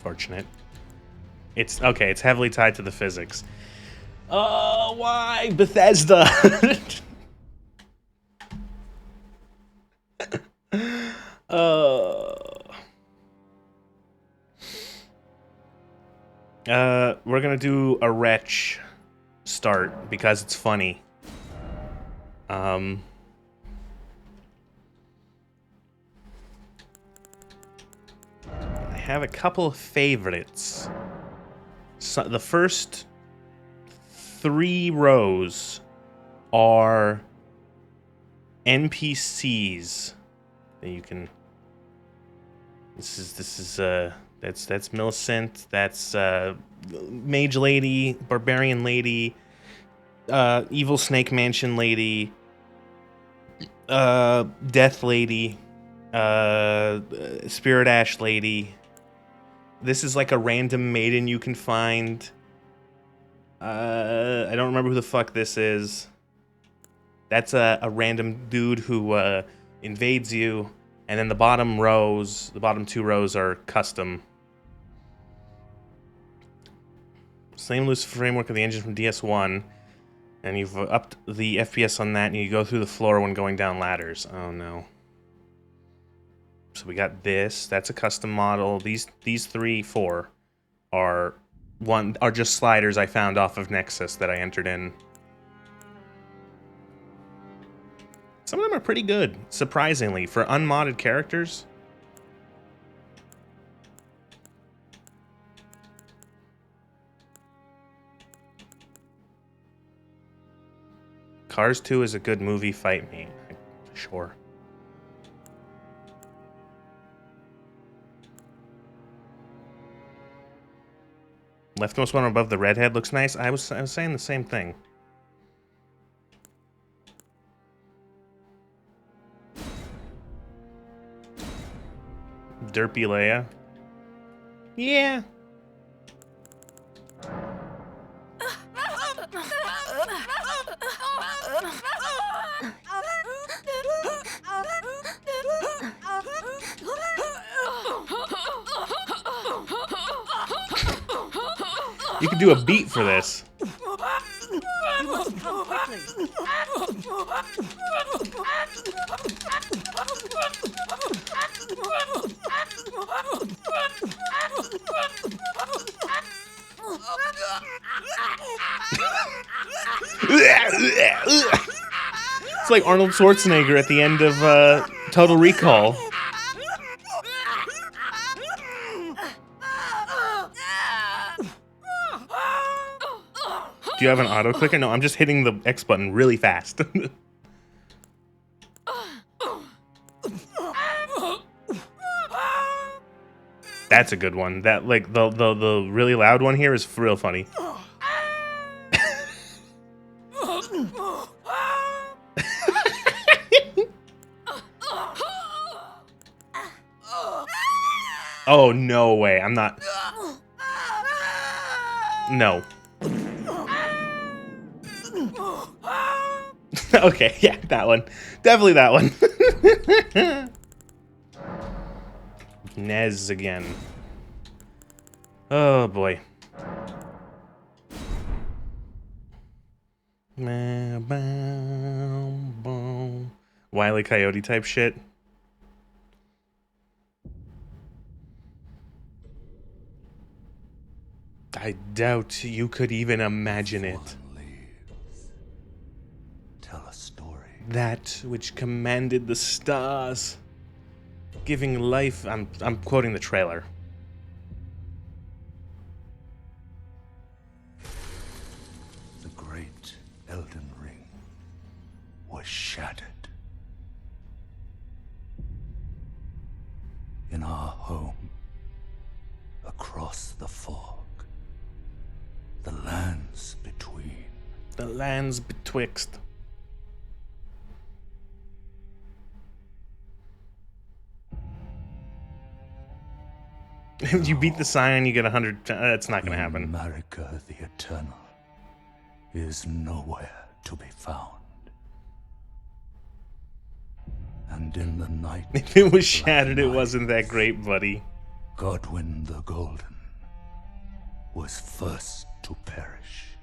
Fortunate. It's okay. It's heavily tied to the physics. Oh, why Bethesda? We're gonna do a wretch start because it's funny. I have a couple of favorites. So the first 3 rows are NPCs that you can. That's Millicent. That's Mage Lady, Barbarian Lady, Evil Snake Mansion Lady, Death Lady, Spirit Ash Lady. This is like a random maiden you can find. I don't remember who the fuck this is. That's a random dude who invades you. And then the bottom 2 rows are custom. Same loose framework of the engine from DS1. And you've upped the FPS on that, and you go through the floor when going down ladders. Oh no. So we got this. That's a custom model. These 4 are just sliders I found off of Nexus that I entered in. Some of them are pretty good, surprisingly, for unmodded characters. Cars 2 is a good movie, fight me. Sure. Leftmost one above the redhead looks nice. I was saying the same thing. Derpy Leia. Yeah. You could do a beat for this. It's like Arnold Schwarzenegger at the end of Total Recall. Do you have an auto clicker? No, I'm just hitting the X button really fast. That's a good one. That like the really loud one here is real funny. Oh no way! I'm not. No. Okay, yeah, that one. Definitely that one. Nez again. Oh boy. Wile E. Coyote type shit. I doubt you could even imagine it. Tell a story. That which commanded the stars, giving life. I'm quoting the trailer. The great Elden Ring was shattered. In our home, across the fog, the lands between. The lands betwixt. You beat the Scion, you get 100. That's not gonna happen. America the Eternal is nowhere to be found. And in the night, If it was shattered, it wasn't that great, buddy. Godwyn the Golden was first to perish.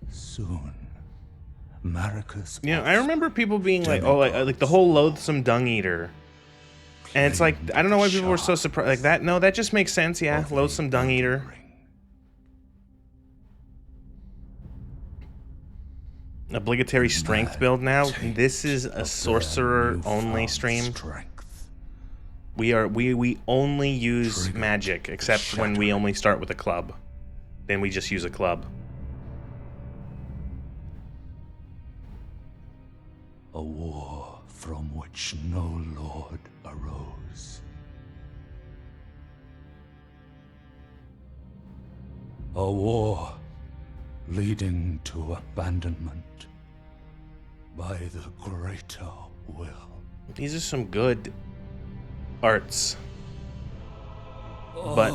Soon, Marika's I remember people being like, "Oh, like the whole loathsome dung eater," and it's like I don't know why people were so surprised. Like that? No, that just makes sense. Yeah, loathsome dung eater. Obligatory strength build now. This is a sorcerer only stream. We only use magic except when we only start with a club. Then we just use a club. A war from which no lord arose. A war leading to abandonment by the greater will. These are some good arts. But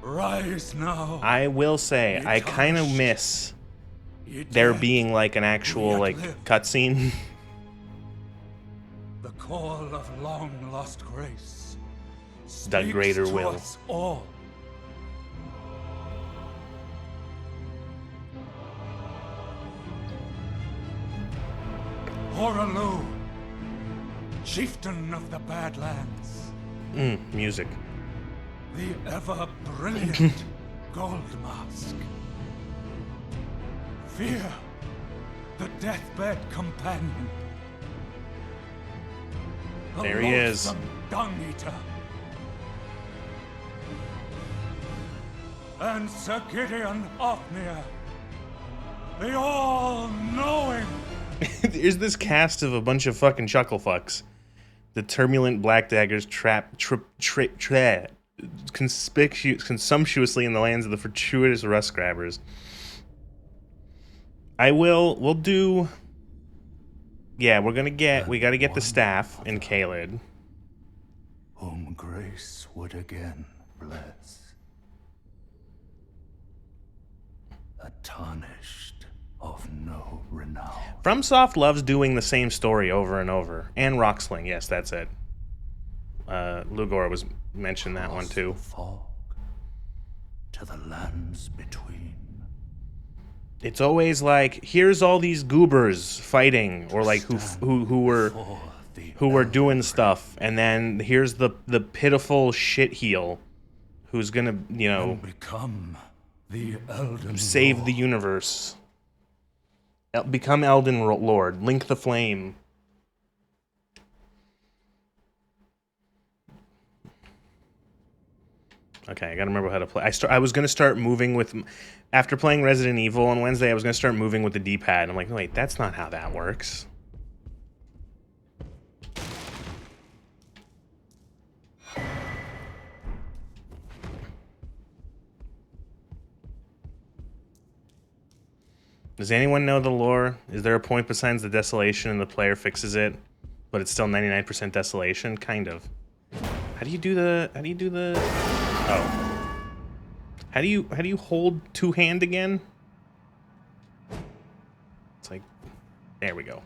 rise now. I will say, I kind of miss there being like an actual like cutscene. The call of long lost grace. The greater will. Us all. Horalu, chieftain of the Badlands. Music. The ever-brilliant Gold Mask. Fear, the deathbed companion. There he is. Dung Eater. And Sir Gideon Ofnir. The all-knowing. There's this cast of a bunch of fucking chucklefucks. The turbulent black daggers consumptuously in the lands of the fortuitous rust grabbers. We'll do... Yeah, we gotta get the staff in Caelid. Whom grace would again bless. A tarnished of no renown. FromSoft loves doing the same story over and over. And Rocksling, yes, that's it. Lugor was mentioned that one too. Fog to the lands between. It's always like, here's all these goobers fighting, or like who were doing stuff, and then here's the pitiful shitheel who's gonna, become the Elden save Lord. the universe. Become Elden Lord. Link the Flame. Okay, I gotta remember how to play. I was gonna start moving with... After playing Resident Evil on Wednesday, I was gonna start moving with the D-pad. I'm like, wait, that's not how that works. Does anyone know the lore? Is there a point besides the desolation and the player fixes it, but it's still 99% desolation? Kind of. How do you do the... Oh. How do you hold two-hand again? It's like... There we go.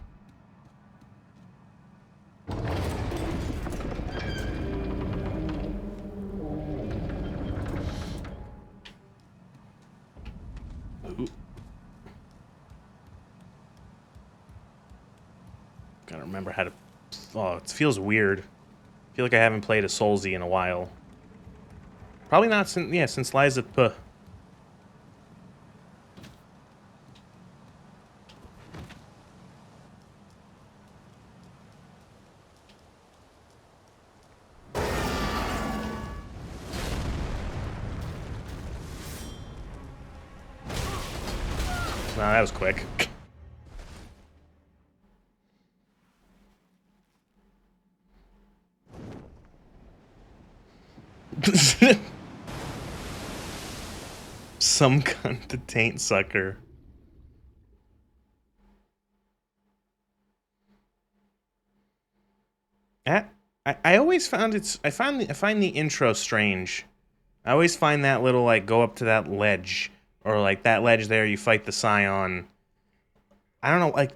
Ooh. Gotta remember how to... Oh, it feels weird. I feel like I haven't played a Soulsy in a while. Probably not since... Yeah, since Liza P. Wow, that was quick. Some cunt the taint sucker. I always found I find the intro strange. I always find that little like go up to that ledge, or like that ledge there you fight the Scion. I don't know, like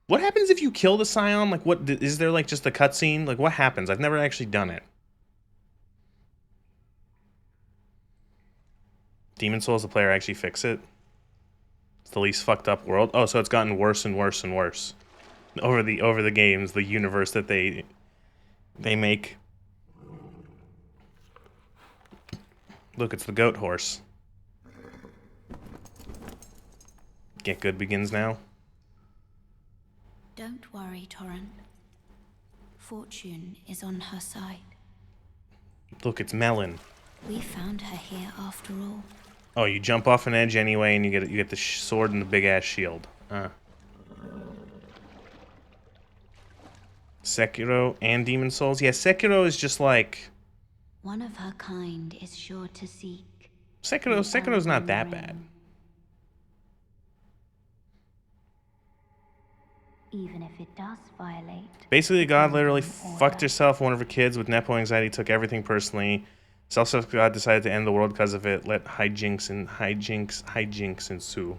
What happens if you kill the Scion? Like, what is there like just a cutscene? Like, what happens? I've never actually done it. Demon Souls, the player actually fix it? It's the least fucked up world. Oh, so it's gotten worse and worse and worse over the games, the universe that they make. Look, it's the goat horse. Get good begins now. Don't worry, Torrent. Fortune is on her side. Look, it's Melon. We found her here after all. Oh, you jump off an edge anyway, and you get the sword and the big ass shield. Sekiro and Demon Souls. Yeah, Sekiro is just like One of her kind is sure to seek. Sekiro's not that bad. Even if it does violate. Basically, God literally fucked herself, one of her kids with Nepo anxiety, took everything personally. Self-self God decided to end the world because of it. Let hijinks ensue.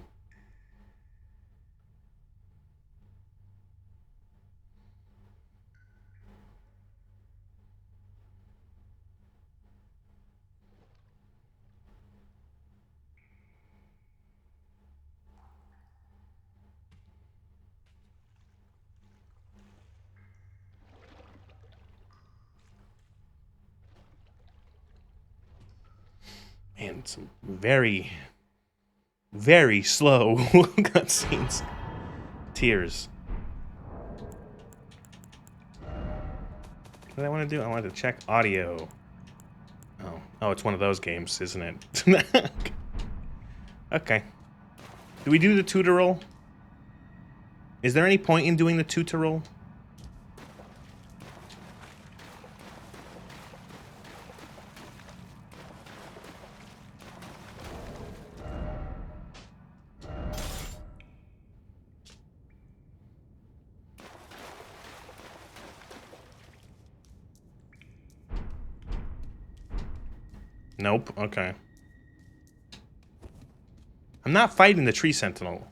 And some very, very slow cutscenes. Tears. What did I want to do? I wanted to check audio. Oh, it's one of those games, isn't it? Okay. Do we do the tutorial? Is there any point in doing the tutorial? Nope. Okay. I'm not fighting the tree sentinel.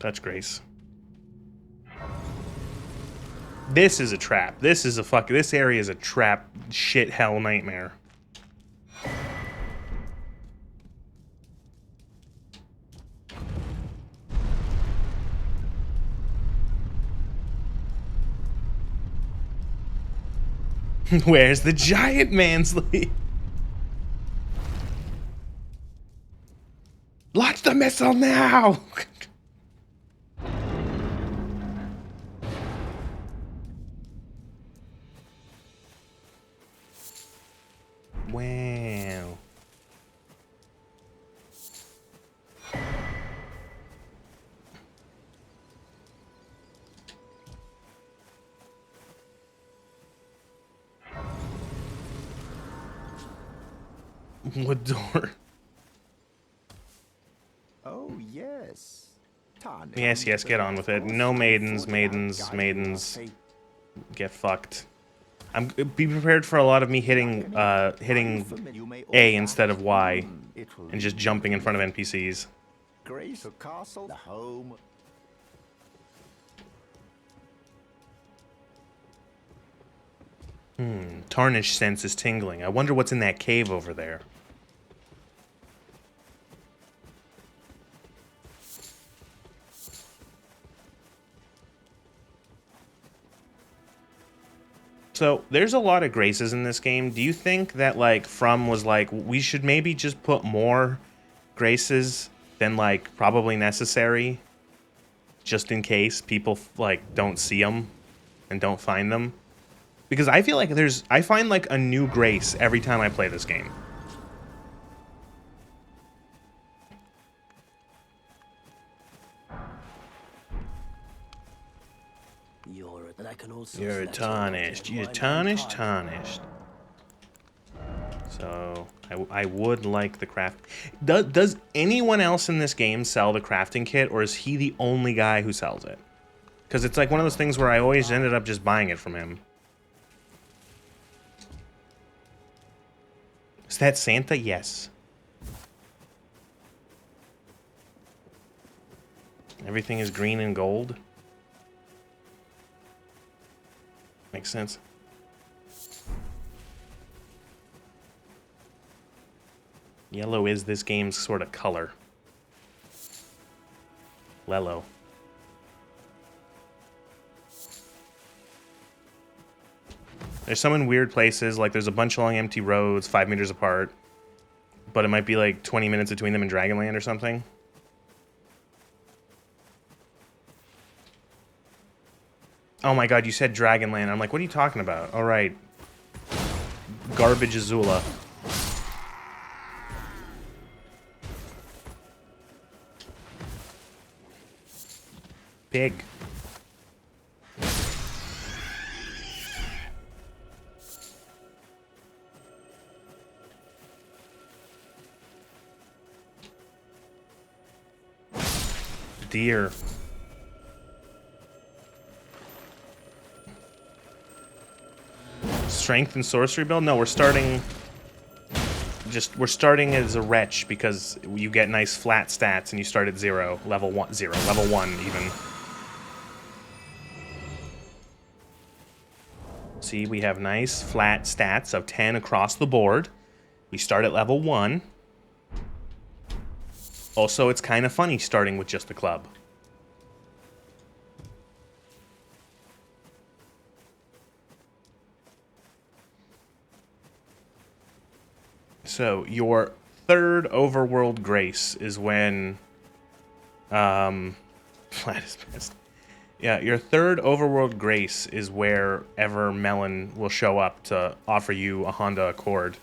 Touch Grace. This is a trap. This area is a trap shit hell nightmare. Where's the giant Mansley? Launch the missile now! Wow. What door? Oh, yes. Yes, get on with it. No maidens. Get fucked. Be prepared for a lot of me hitting A instead of Y and just jumping in front of NPCs. Grace Castle, the home. Tarnished sense is tingling. I wonder what's in that cave over there. So, there's a lot of graces in this game. Do you think that, like, From was like, we should maybe just put more graces than, like, probably necessary? Just in case people, like, don't see them and don't find them? Because I feel like I find, like, a new grace every time I play this game. You're tarnished. You're tarnished. So, I would like the craft. Does anyone else in this game sell the crafting kit, or is he the only guy who sells it? Because it's like one of those things where I always ended up just buying it from him. Is that Santa? Yes. Everything is green and gold. Makes sense. Yellow is this game's sort of color. Lello. There's some in weird places, like there's a bunch along empty roads, 5 meters apart. But it might be like 20 minutes between them in Dragonland or something. Oh my god, you said Dragonland. I'm like, what are you talking about? Alright. Garbage Azula. Pig. Deer. Strength and sorcery build? No, we're starting as a wretch because you get nice flat stats and you start at level 1 even. See, we have nice flat stats of 10 across the board. We start at level 1. Also, it's kind of funny starting with just the club. So, your third overworld grace is when... flat is best. Yeah, your third overworld grace is wherever Melon will show up to offer you a Honda Accord.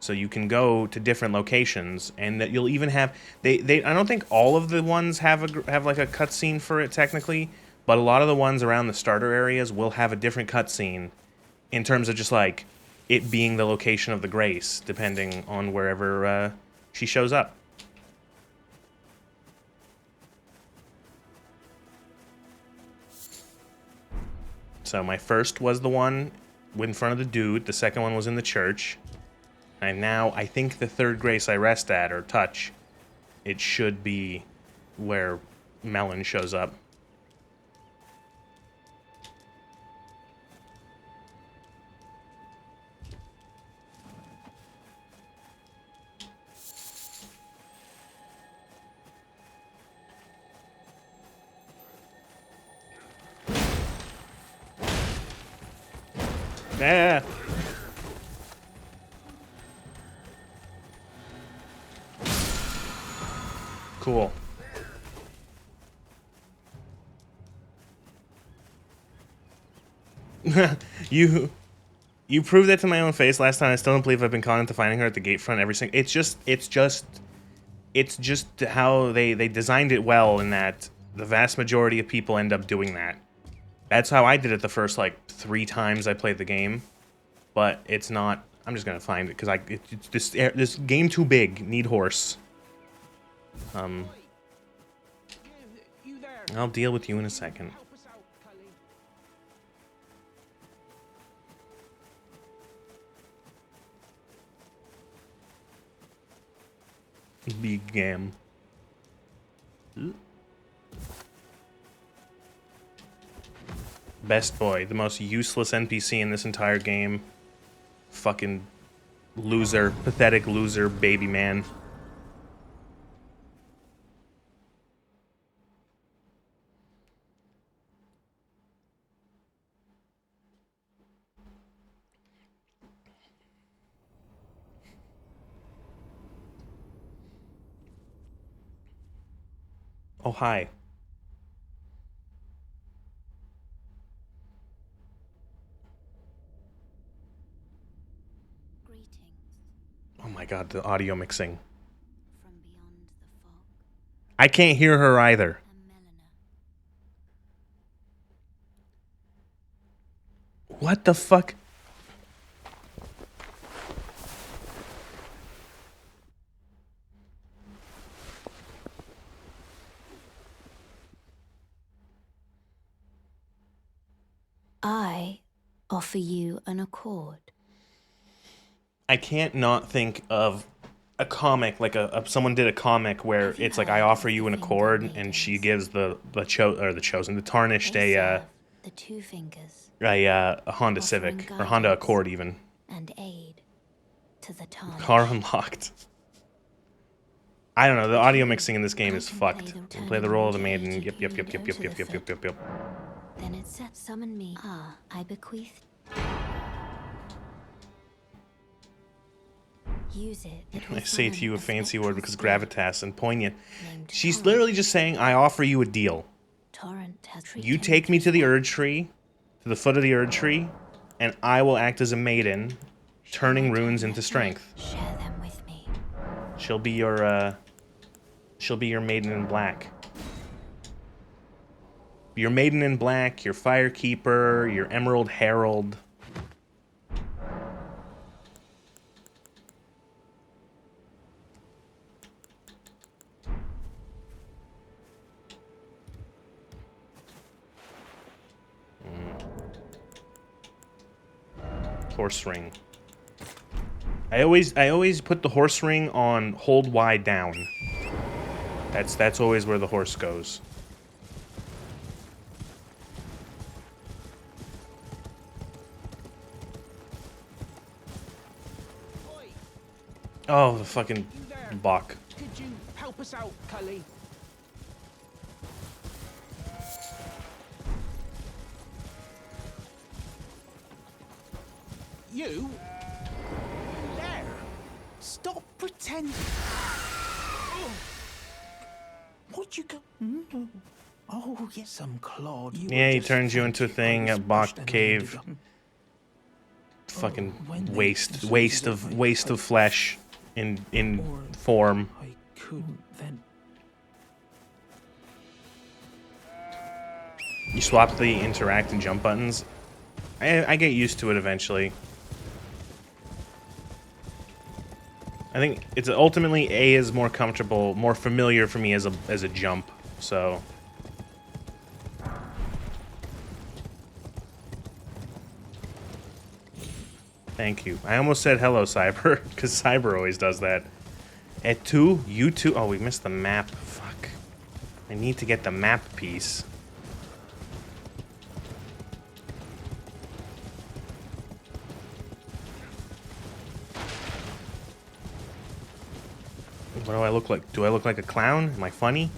So you can go to different locations, and that you'll even have... I don't think all of the ones have like a cutscene for it, technically, but a lot of the ones around the starter areas will have a different cutscene in terms of just, like, it being the location of the grace, depending on wherever she shows up. So my first was the one in front of the dude, the second one was in the church, and now I think the third grace I rest at, or touch, it should be where Melon shows up. Yeah. Cool. You proved that to my own face last time. I still don't believe I've been caught into finding her at the gate front every single... It's just how they designed it well, in that the vast majority of people end up doing that. That's how I did it the first, like, 3 times I played the game. But it's not... I'm just gonna find it, because it's this game too big. Need horse. I'll deal with you in a second. Big game. Best boy, the most useless NPC in this entire game. Fucking loser, pathetic loser, baby man. Oh, hi. Greetings Oh my god, the audio mixing. from beyond the fog. I can't hear her either. I'm Melina. What the fuck? offer you an accord. I can't not think of a comic, like someone did a comic where Have you it's like I heard offer of you the an Finger accord, and she Maidens? gives the chosen, the tarnished They serve the two fingers, a Honda offering Civic or Honda guidance Accord even. and aid to the tarnished. Car unlocked. I don't know. The audio mixing in this game is I can fucked. You can turn play the it role on of the to maiden. 80 Yep, yep, yep, period yep, yep, onto yep, the yep, yep, yep, yep. Then it said, summon me. I bequeath. Use it. It will I say to summon you a fancy word spectral because spirit gravitas and poignant. named She's Torrent. literally just saying, I offer you a deal. Torrent has treated You take me to the Erd Tree, to the foot of the Erd Tree, and I will act as a maiden, turning runes into strength. Share them with me. She'll be your maiden in black. Your maiden in black, your firekeeper, your emerald herald. Horse ring. I always put the horse ring on hold Y down. That's always where the horse goes. Oh, the fucking buck. Could you help us out, Cully? You there? Stop pretending. What'd you go? Oh, yes, some clod. You Yeah, were he just turns you into a thinking I thing, was a Bach pushed and cave. landed on- Fucking when they waste deserted waste I- of flesh in Or- form. I couldn't then. You swap the interact and jump buttons. I get used to it eventually. I think it's ultimately A is more comfortable, more familiar for me as a jump. So thank you. I almost said hello, Cyber, because Cyber always does that. Et tu? You too? Oh, we missed the map. Fuck. I need to get the map piece. What do I look like? Do I look like a clown? Am I funny?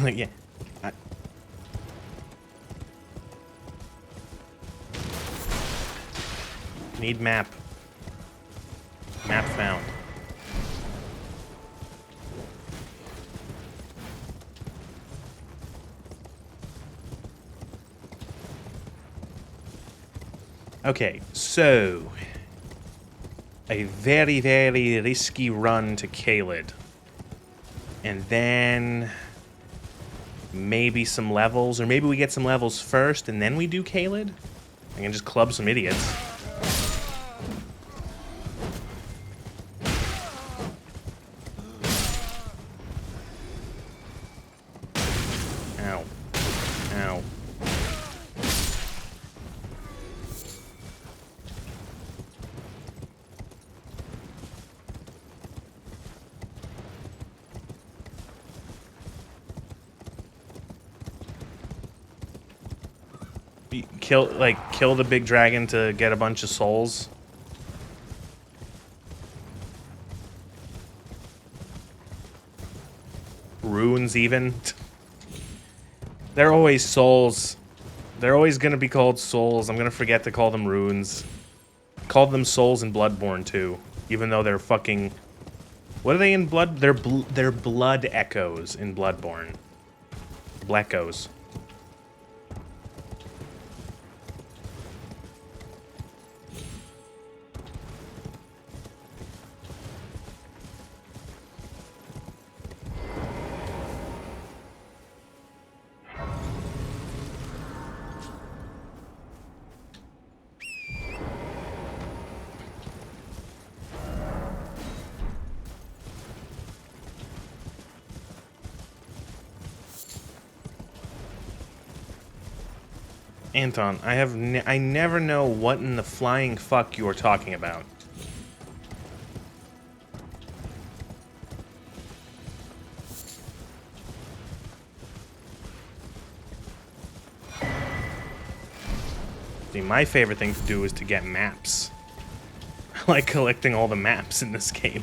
Like, yeah. Need map. Map found. Okay, so a very, very risky run to Caelid. And then maybe some levels, or maybe we get some levels first and then we do Caelid? I can just club some idiots. Ow. Ow. Kill the big dragon to get a bunch of souls. Runes even. They're always souls. They're always gonna be called souls. I'm gonna forget to call them runes. Called them souls in Bloodborne too, even though they're fucking. What are they in Blood? They're blood echoes in Bloodborne. Bleckos. Anton, I never know what in the flying fuck you are talking about. See, my favorite thing to do is to get maps. I like collecting all the maps in this game.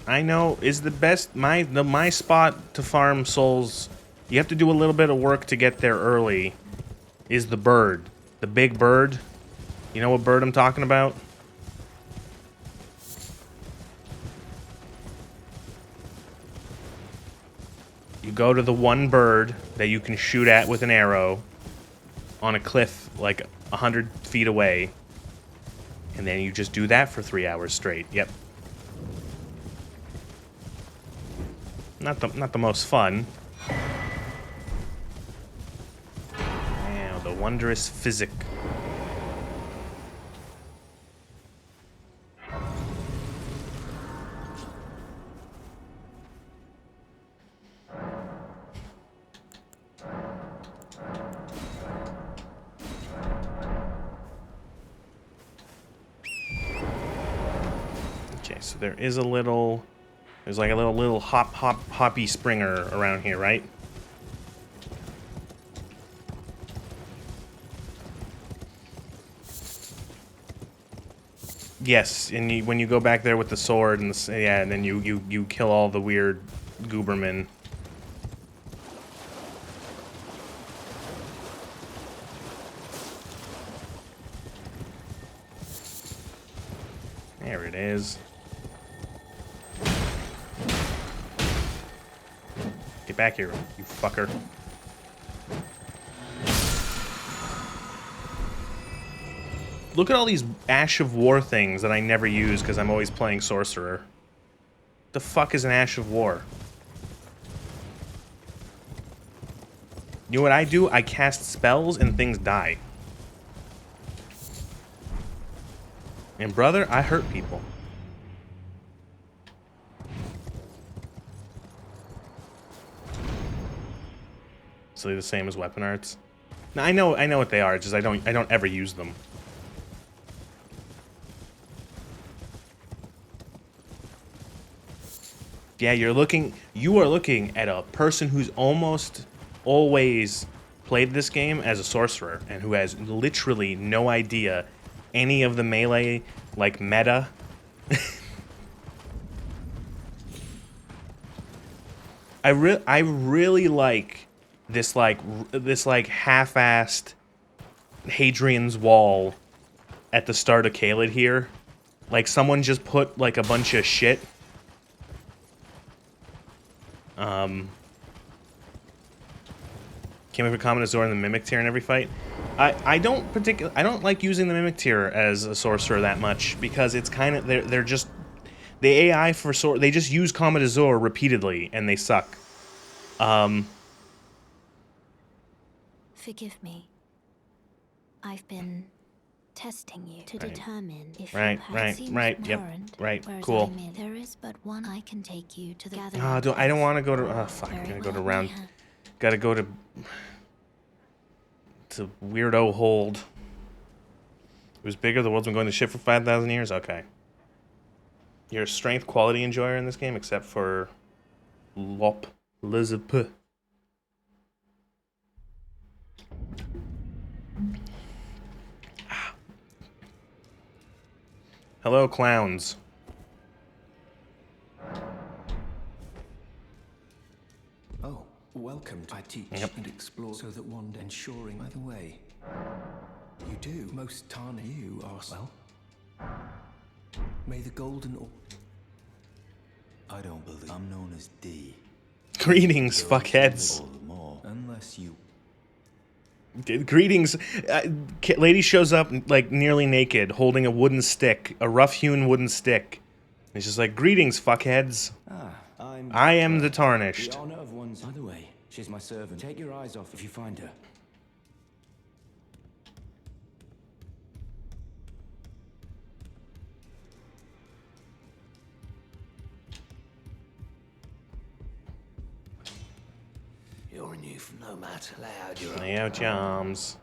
I know is the best my spot to farm souls. You have to do a little bit of work to get there early. Is the bird, the big bird? You know what bird I'm talking about? You go to the one bird that you can shoot at with an arrow on a cliff like 100 feet away, and then you just do that for 3 hours straight. Yep. Not the most fun. Yeah, the wondrous physic. Okay, so there is a little. There's like a little hoppy springer around here, right? Yes, and when you go back there with the sword and yeah, and then you kill all the weird goobermen. There it is. Get back here, you fucker. Look at all these Ash of War things that I never use because I'm always playing Sorcerer. The fuck is an Ash of War? You know what I do? I cast spells and things die. And brother, I hurt people. So they're the same as weapon arts. Now I know what they are. It's just I don't ever use them. Yeah, you are looking at a person who's almost always played this game as a sorcerer and who has literally no idea any of the melee like meta. I really like this half-assed Hadrian's Wall at the start of Caelid here. Like someone just put like a bunch of shit. Came up with Common Azor and the Mimic tier in every fight. I don't like using the Mimic tier as a sorcerer that much because it's kind of they're just the AI for they just use Common Azor repeatedly and they suck. Forgive me. I've been testing you to Right. determine if Right, you have right, seems right, yep, ignorant, right, whereas cool. there is but one I can take you to the gathering. I don't want to go to. Oh fuck! Very Gotta go to well, round. Mayhem. Gotta go to weirdo hold. It was bigger. The world's been going to shit for 5,000 years. Okay. You're a strength quality enjoyer in this game, except for Lop Lizip. Hello, clowns. Oh, welcome. I teach and explore so that one day ensuring by the way. You do. Most Tana you are well. May the golden I don't believe I'm known as D. Greetings, fuckheads. All the more, unless you. Greetings. Lady shows up like nearly naked, holding a wooden stick, a rough-hewn wooden stick, He's just like, greetings, fuckheads. I am the Tarnished. The honor of one's... By the way, she's my servant. Take your eyes off if you find her. You're a new nomad. Lay out your Lay out your arms.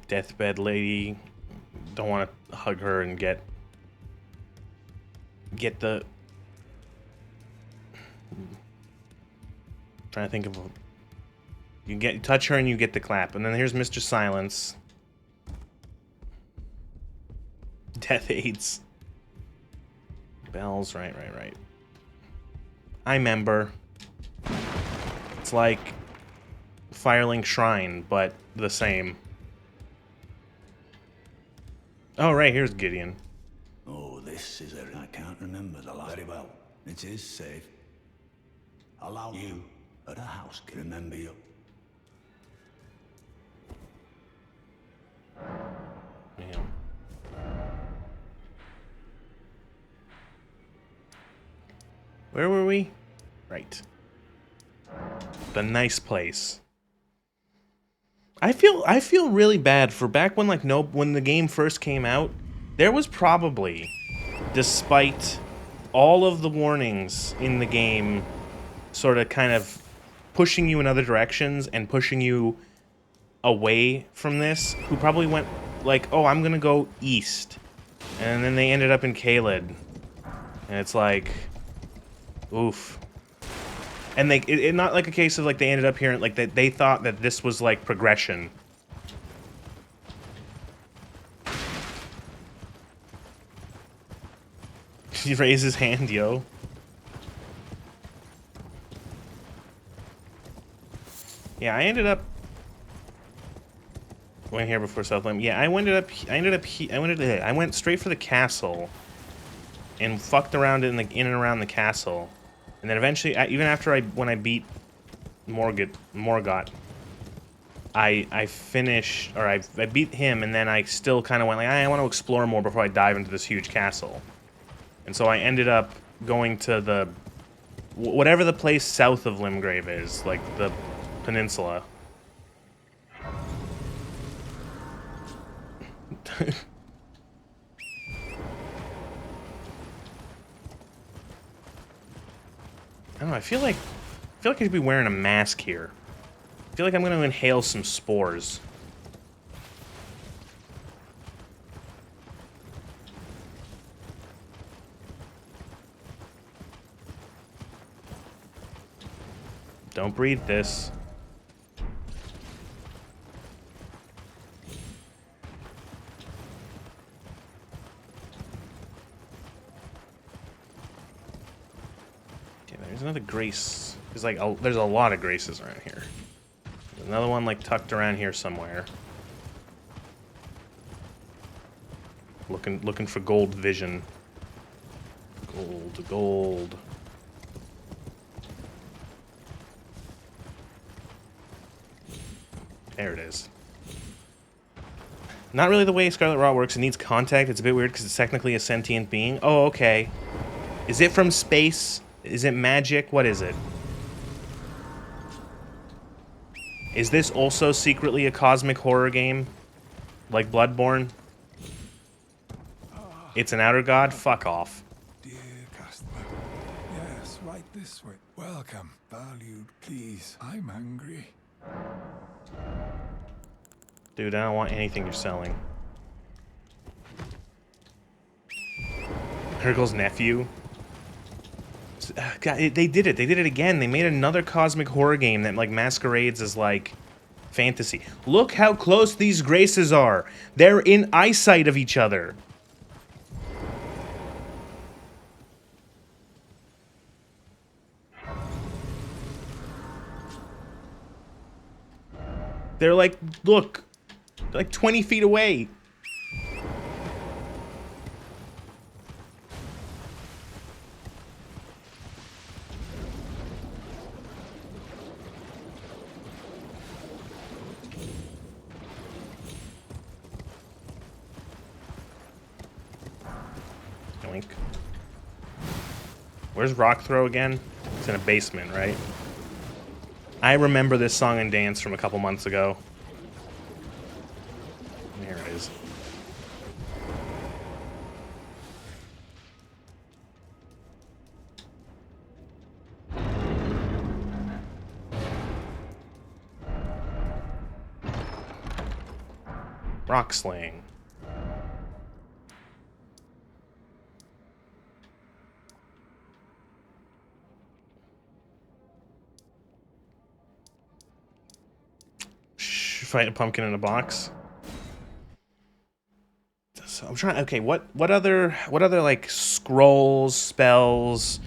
Deathbed lady. Don't want to hug her and get the... Trying to think of... You touch her and you get the clap. And then here's Mr. Silence. Death aids. Bells, right. I remember. It's like Firelink Shrine, but the same. Oh, right, here's Gideon. Oh, this is it. I can't remember the last. Very well. It is safe. Allow you at a house to remember you. Yeah. Where were we? Right. The nice place. I feel really bad for back when when the game first came out, there was probably, despite all of the warnings in the game sort of kind of pushing you in other directions and pushing you away from this, who probably went like, oh, I'm gonna go east. And then they ended up in Caelid. And it's like, oof. And it not like a case of like they ended up here, like they thought that this was like progression. He raised his hand, yo. Yeah, I went here before Southland. Yeah, I went straight for the castle and fucked around in and around the castle. And then eventually, even after when I beat Morgott, I finished, or I beat him, and then I still kind of went like, I want to explore more before I dive into this huge castle. And so I ended up going to whatever the place south of Limgrave is, like the peninsula. I don't know, I feel like I should be wearing a mask here. I feel like I'm gonna inhale some spores. Don't breathe this. There's another grace. There's like there's a lot of graces around here. There's another one like tucked around here somewhere. Looking for gold vision. Gold. There it is. Not really the way Scarlet Rot works. It needs contact. It's a bit weird because it's technically a sentient being. Oh, okay. Is it from space? Is it magic? What is it? Is this also secretly a cosmic horror game? Like Bloodborne? It's an outer god? Fuck off. Dear customer. Yes, right this way. Welcome. Valued, please. I'm hungry. Dude, I don't want anything you're selling. Hergel's nephew? God, they did it. They did it again. They made another cosmic horror game that like masquerades as like fantasy. Look how close these graces are. They're in eyesight of each other. They're like, look, like 20 feet away. Yoink. Where's Rock Throw again? It's in a basement, right? I remember this song and dance from a couple months ago. There it is. Rock Sling. Fight a pumpkin in a box. So I'm trying. Okay, what other like scrolls, spells?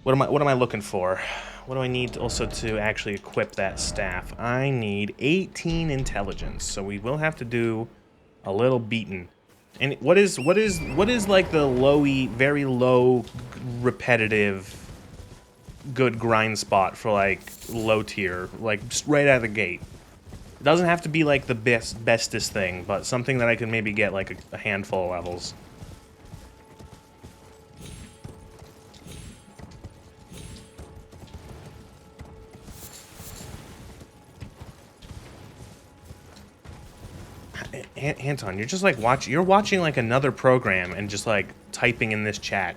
What am I looking for? What do I need also to actually equip that staff? I need 18 intelligence, so we will have to do a little beaten. And what is like the lowy, very low, repetitive, good grind spot for like low tier, like just right out of the gate? It doesn't have to be like the bestest thing, but something that I can maybe get like a handful of levels. Anton, you're just like you're watching like another program and just like typing in this chat.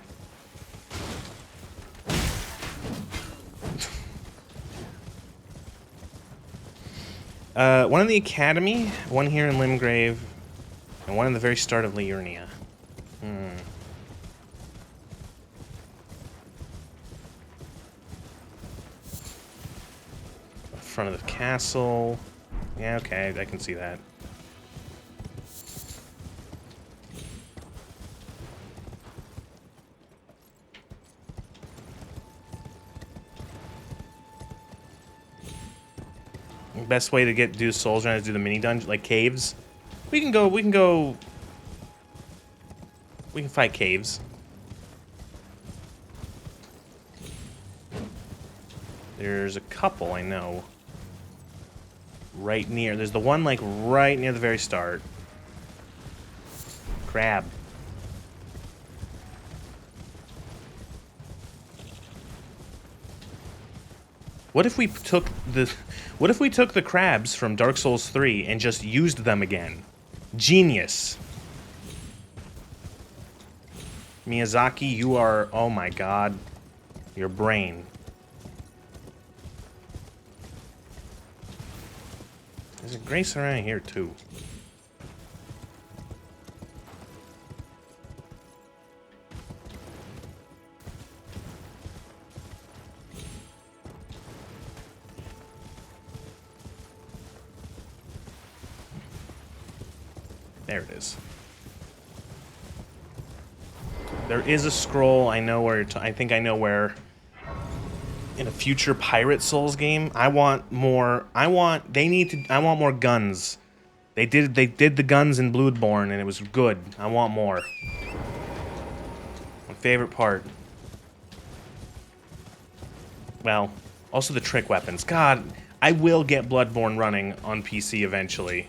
One in the Academy, one here in Limgrave, and one in the very start of Liurnia. Front of the castle. Yeah, okay, I can see that. Best way to do souls run is do the mini dungeon, like caves. We can fight caves. There's a couple I know. Right near, there's the one like right near the very start. Crab. What if we took the crabs from Dark Souls 3 and just used them again? Genius. Miyazaki, you are, oh my god, your brain. There's a Grace around here too. There it is. There is a scroll. I know where. I think I know where. In a future Pirate Souls game, I want more. I want more guns. They did the guns in Bloodborne, and it was good. I want more. My favorite part. Well, also the trick weapons. God, I will get Bloodborne running on PC eventually.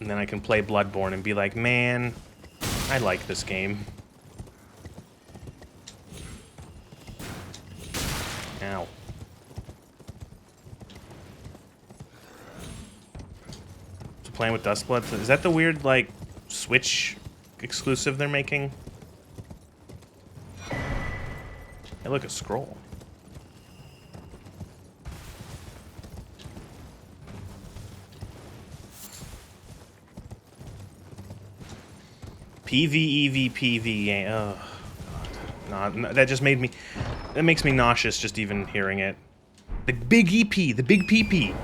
And then I can play Bloodborne and be like, man, I like this game. Ow. So playing with Dustblood, is that the weird, like, Switch exclusive they're making? Hey, look, a scroll. PvEVPV. Oh, God. No, that just made me... That makes me nauseous just even hearing it. The big EP, the big PP.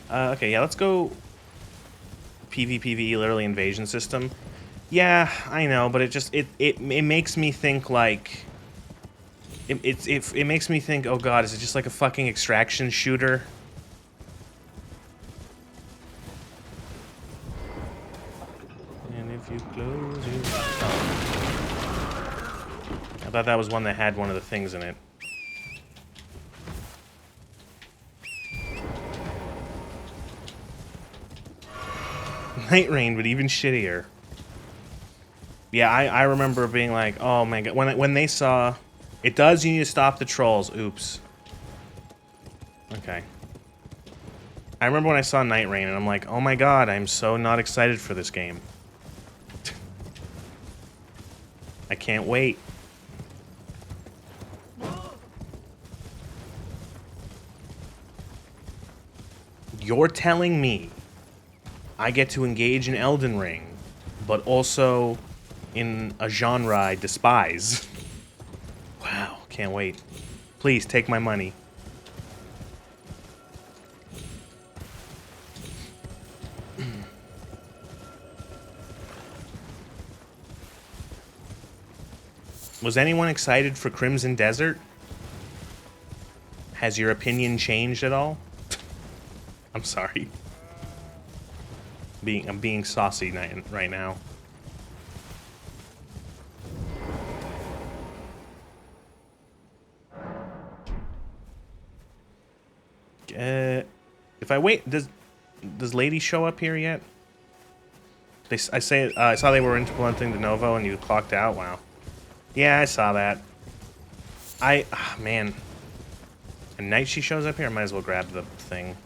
Okay, yeah, let's go PvPvE, literally invasion system. Yeah, I know, but it makes me think like it makes me think, oh god, is it just like a fucking extraction shooter? If you close your... I thought that was one that had one of the things in it. Night Rain, but even shittier. Yeah, I remember being like, oh my god, when they saw, it does, you need to stop the trolls. Oops. Okay. I remember when I saw Night Rain, and I'm like, oh my god, I'm so not excited for this game. I can't wait. You're telling me I get to engage in Elden Ring, but also in a genre I despise. Wow, can't wait. Please, take my money. Was anyone excited for Crimson Desert? Has your opinion changed at all? I'm sorry. I'm being saucy right now. If I wait, does Lady show up here yet? I saw they were implementing de novo and you clocked out. Wow. Yeah, I saw that. Man. At night she shows up here. I might as well grab the thing.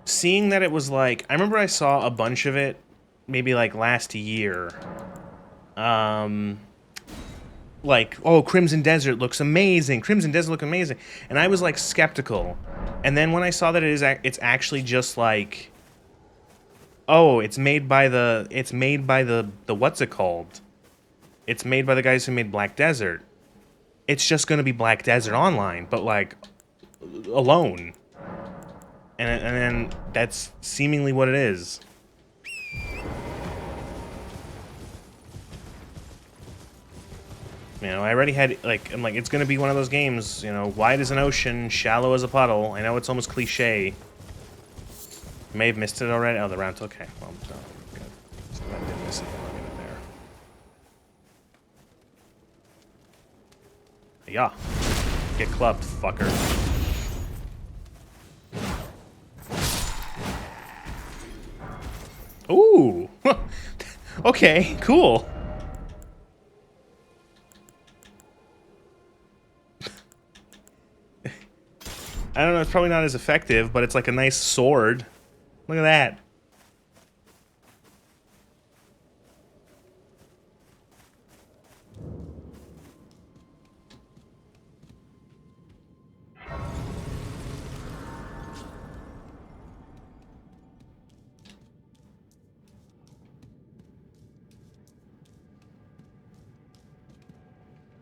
Seeing that it was like, I remember I saw a bunch of it, maybe like last year. Like, oh, Crimson Desert looks amazing. Crimson Desert looks amazing. And I was like skeptical. And then when I saw that it's actually just like, oh, it's made by the what's it called? It's made by the guys who made Black Desert. It's just gonna be Black Desert Online, but like alone. And then that's seemingly what it is. You know, I already had, like, I'm like, it's gonna be one of those games, you know, wide as an ocean, shallow as a puddle. I know it's almost cliche. May have missed it already. Oh, the round. Okay, well, no, good. So I didn't miss it. I'll get it there. Yeah. Get clubbed, fucker. Ooh. Okay, cool. I don't know, it's probably not as effective, but it's like a nice sword. Look at that.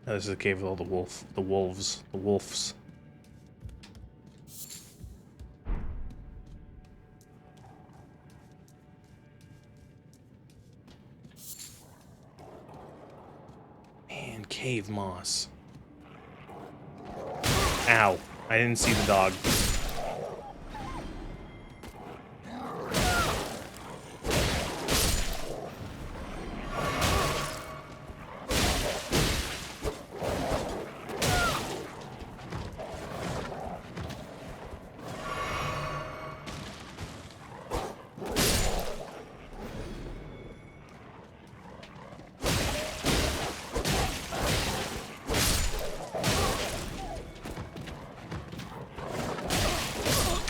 Oh, this is a cave with all the wolves. Man, cave moss. Ow. I didn't see the dog.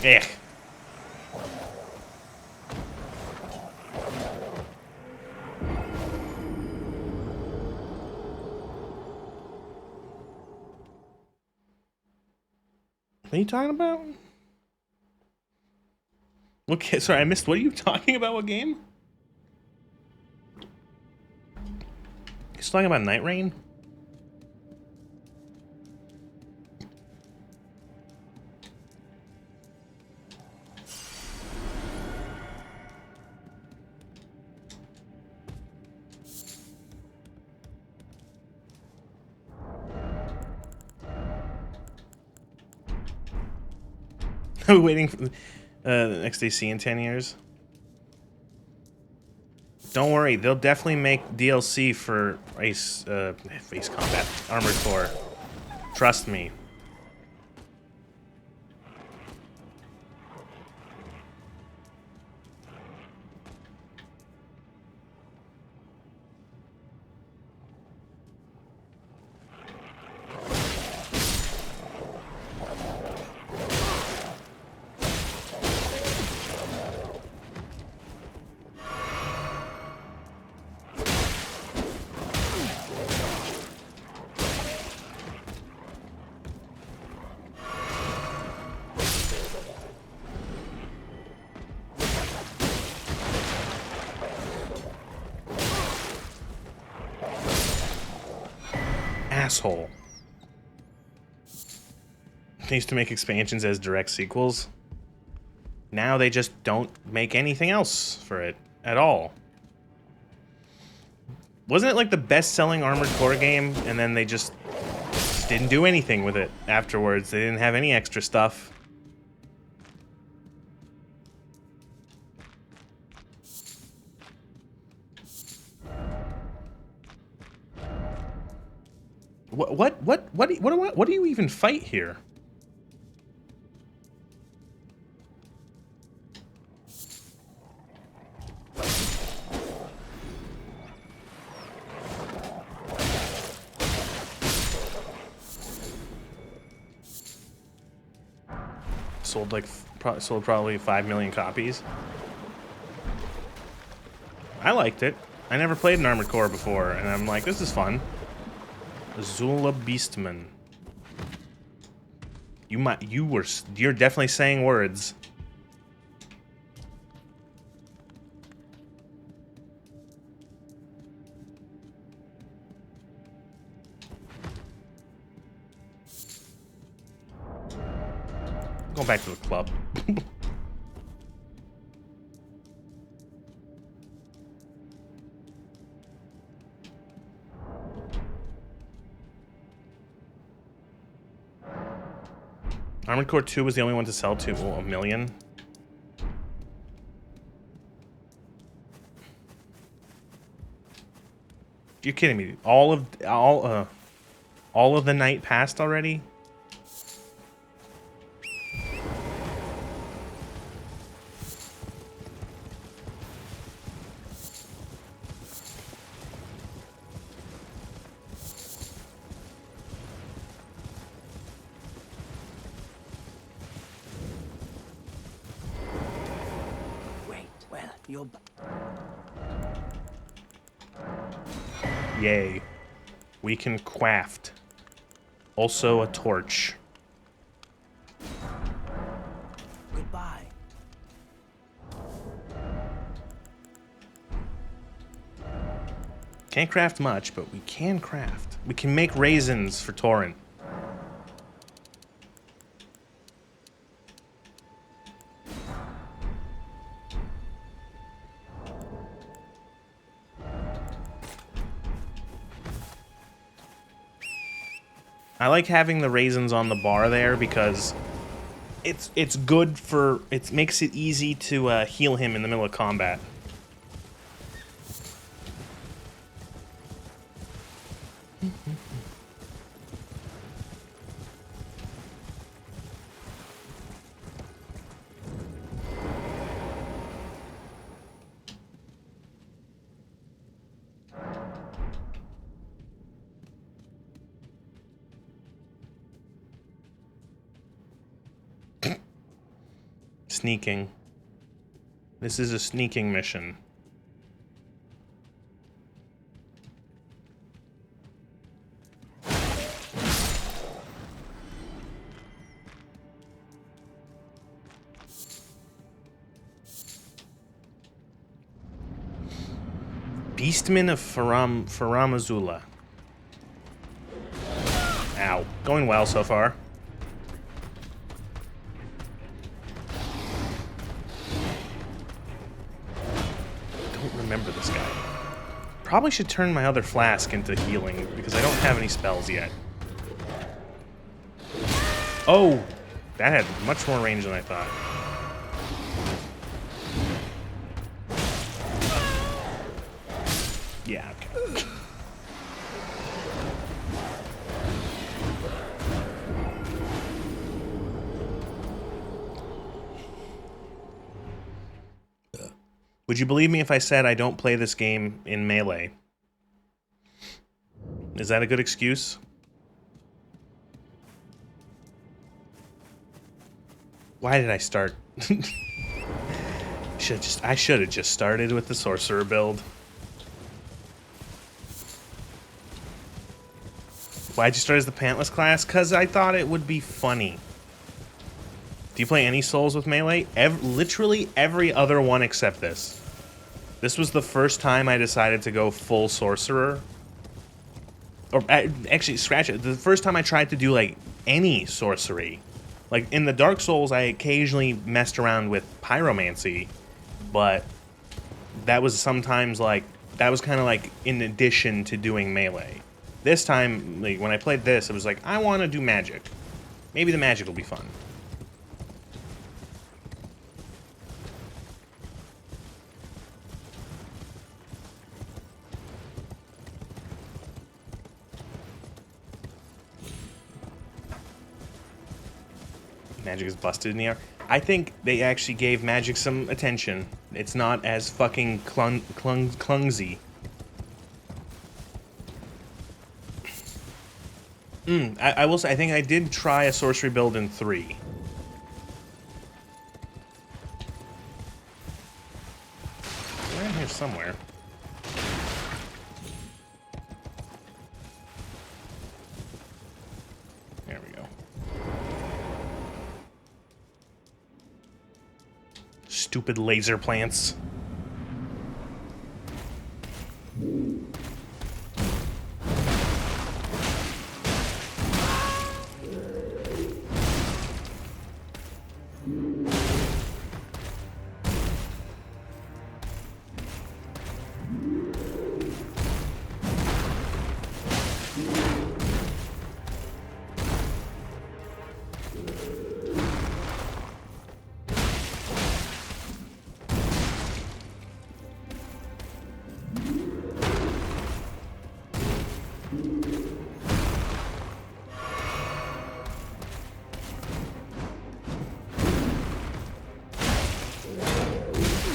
Eh. What are you talking about? Okay, sorry, I missed. What are you talking about? What game? He's talking about Night Rain? Waiting for the next AC in 10 years. Don't worry, they'll definitely make DLC for Face Combat Armored Core. Trust me. Asshole. They used to make expansions as direct sequels. Now they just don't make anything else for it at all. Wasn't it like the best-selling Armored Core game, and then they just didn't do anything with it afterwards? They didn't have any extra stuff. What do you even fight here? Sold probably 5 million copies. I liked it. I never played an Armored Core before, and I'm like, this is fun. Azula Beastman. You're definitely saying words. Go back to the club. Armored Core 2 was the only one to sell to 1 million. You're kidding me. All of the night passed already? Yay. We can craft. Also a torch. Goodbye. Can't craft much, but we can craft. We can make raisins for Torrent. I like having the raisins on the bar there because it's good for, it makes it easy to heal him in the middle of combat. Sneaking. This is a sneaking mission. Beastman of Faramazula. Ow. Going well so far. Remember this guy. Probably should turn my other flask into healing because I don't have any spells yet. Oh, That had much more range than I thought. Yeah, okay. Would you believe me if I said I don't play this game in melee? Is that a good excuse? Why did I start? I should have just started with the Sorcerer build. Why'd you start as the Pant-Less class? Because I thought it would be funny. Do you play any Souls with melee? Literally every other one except this. This was the first time I decided to go full Sorcerer. Or actually, scratch it. The first time I tried to do like any sorcery. Like in the Dark Souls, I occasionally messed around with pyromancy, but that was sometimes like, that was kind of like in addition to doing melee. This time, like when I played this, it was like, I want to do magic. Maybe the magic will be fun. Magic is busted in the air. I think they actually gave magic some attention. It's not as fucking clumsy. I will say, I think I did try a sorcery build in 3. They're in here somewhere. There we go. Stupid laser plants.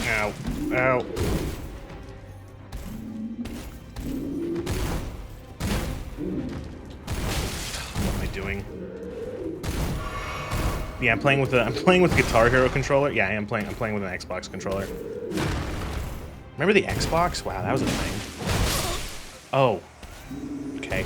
Ow. Ow. What am I doing? Yeah, I'm playing with the Guitar Hero controller. Yeah, I'm playing with an Xbox controller. Remember the Xbox? Wow, that was a thing. Oh. Okay.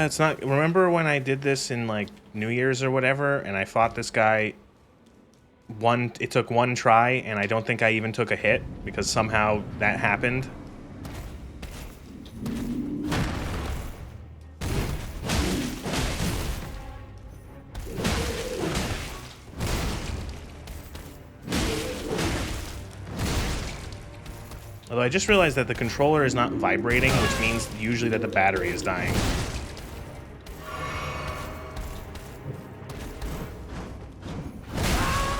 It's not. Remember when I did this in like New Year's or whatever, and I fought this guy. It took one try, and I don't think I even took a hit because somehow that happened. Although I just realized that the controller is not vibrating, which means usually that the battery is dying.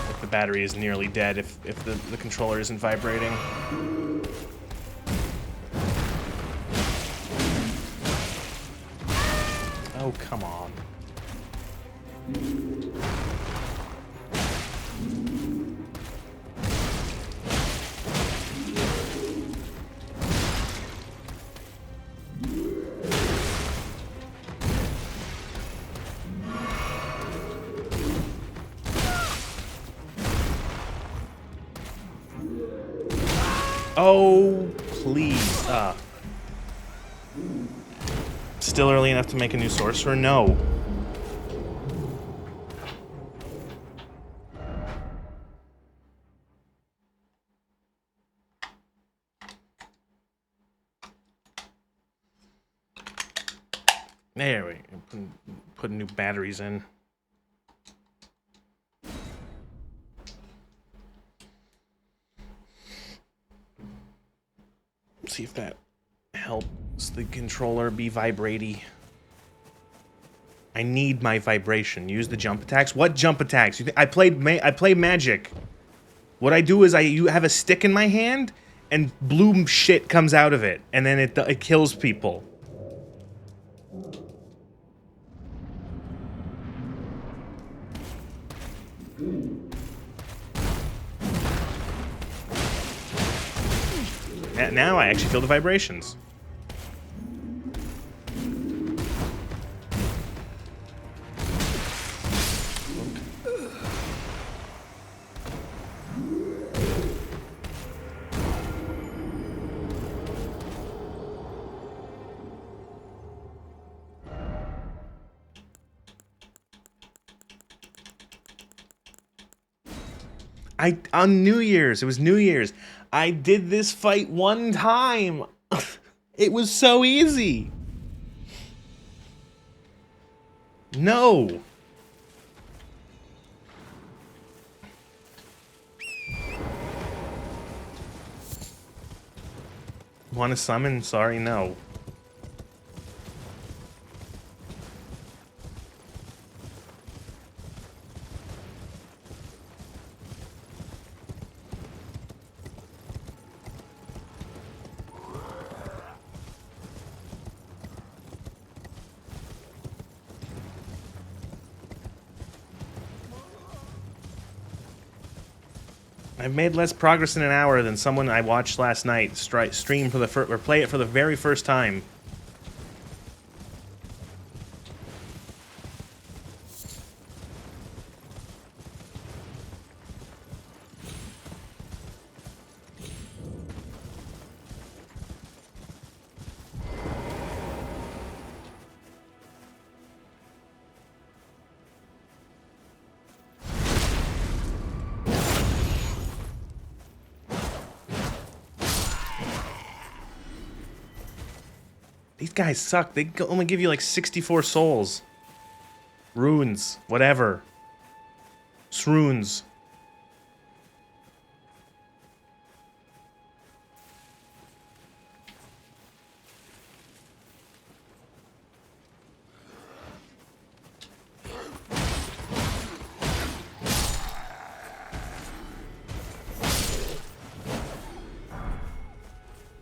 Like the battery is nearly dead if the controller isn't vibrating. Oh, come on. Oh, please. Still early enough to make a new sorcerer? No. There we go. Putting new batteries in. See if that helps the controller be vibratey. I need my vibration. Use the jump attacks. What jump attacks? You think I play magic. What I do is you have a stick in my hand and blue shit comes out of it, and then it kills people. Now I actually feel the vibrations. On New Year's, it was New Year's, I did this fight one time. It was so easy. No. Want to summon? Sorry, no. I've made less progress in an hour than someone I watched last night stream for the or play it for the very first time. These guys suck. They only give you like 64 souls. Runes. Whatever. Sroons.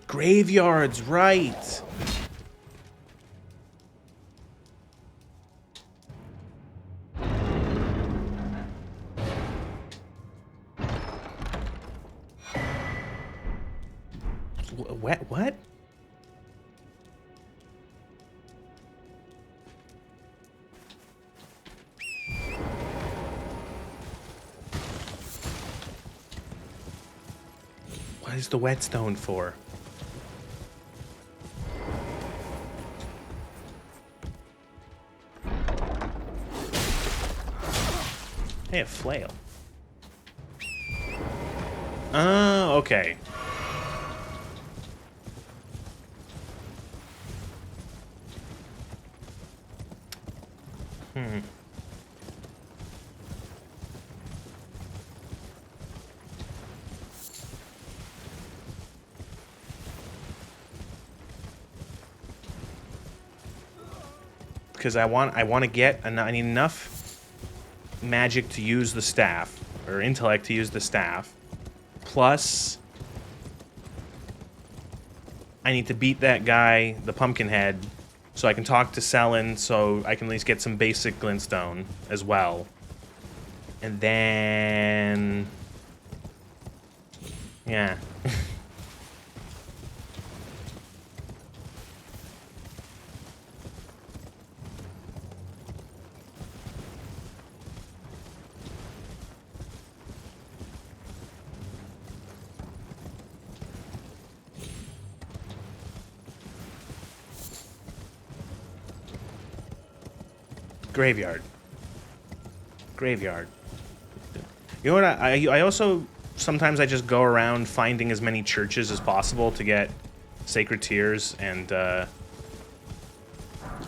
Graveyards, right. What? What is the whetstone for? Hey, a flail. Oh, okay. Because I need enough magic to use the staff, or intellect to use the staff, plus I need to beat that guy, the Pumpkinhead, so I can talk to Selin, so I can at least get some basic glintstone as well. And then... yeah. Graveyard. You know what? I also sometimes I just go around finding as many churches as possible to get sacred tears and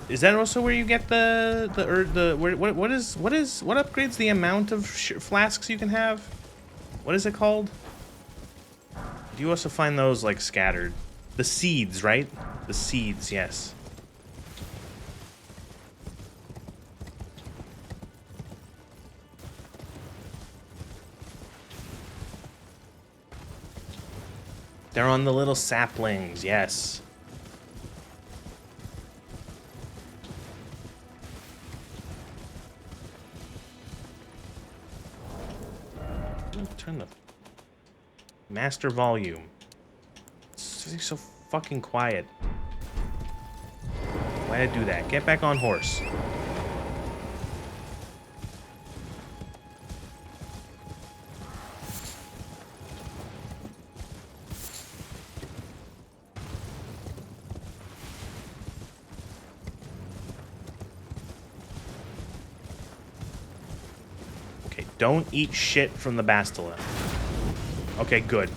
Is that also where you get what upgrades the amount of flasks you can have? What is it called? Do you also find those like scattered? The seeds, right? The seeds, yes. They're on the little saplings, yes. Turn the master volume. It's so fucking quiet. Why'd I do that? Get back on horse. Okay, don't eat shit from the bastila. Okay, good.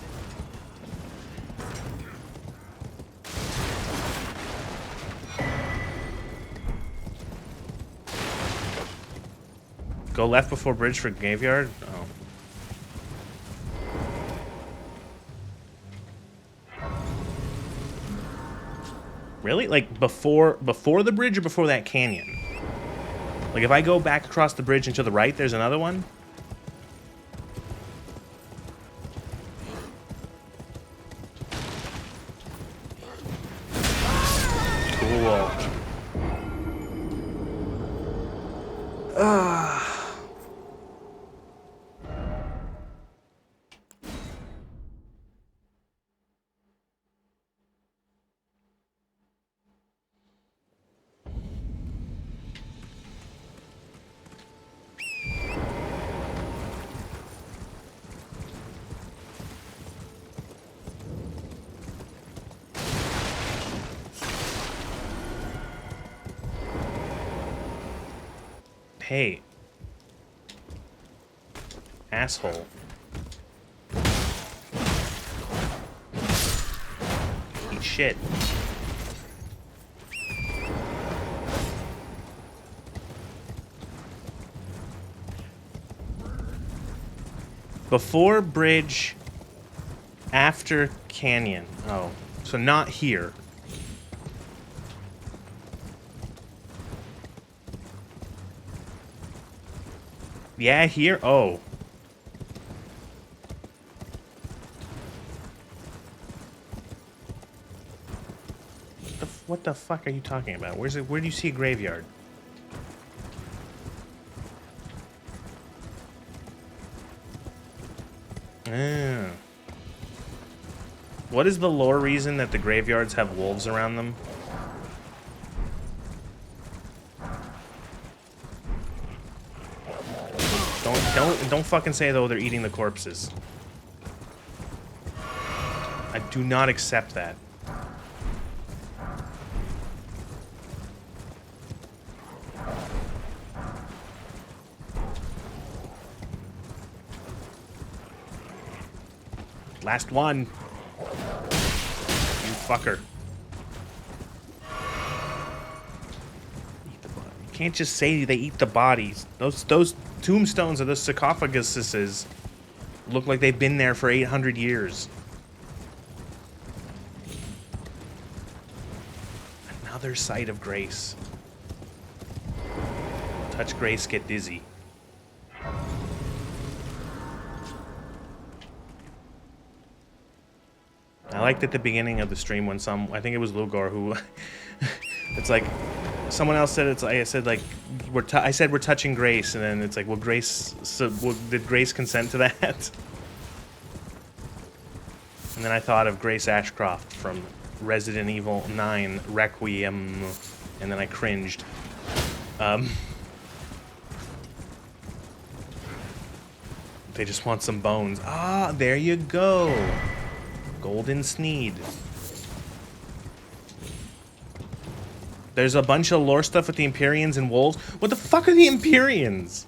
Go left before bridge for graveyard? Oh. Really? Like before the bridge or before that canyon? Like if I go back across the bridge and to the right, there's another one? Cool. Hey. Asshole. Eat shit. Before bridge, after canyon. Oh, so not here. Yeah, here? Oh. What the fuck are you talking about? Where's it? Where do you see a graveyard? Ah. What is the lore reason that the graveyards have wolves around them? Don't fucking say though they're eating the corpses. I do not accept that. Last one. You fucker. Eat the body. You can't just say they eat the bodies. Those tombstones of those sarcophaguses look like they've been there for 800 years. Another site of grace. Touch grace, get dizzy. I liked at the beginning of the stream when I think it was Lugar who, it's like, someone else said I said like, I said we're touching grace, and then it's like, well, grace, did grace consent to that? And then I thought of Grace Ashcroft from Resident Evil 9 Requiem, and then I cringed. They just want some bones. Ah, there you go. Golden Sneed. There's a bunch of lore stuff with the Empyreans and wolves. What the fuck are the Empyreans?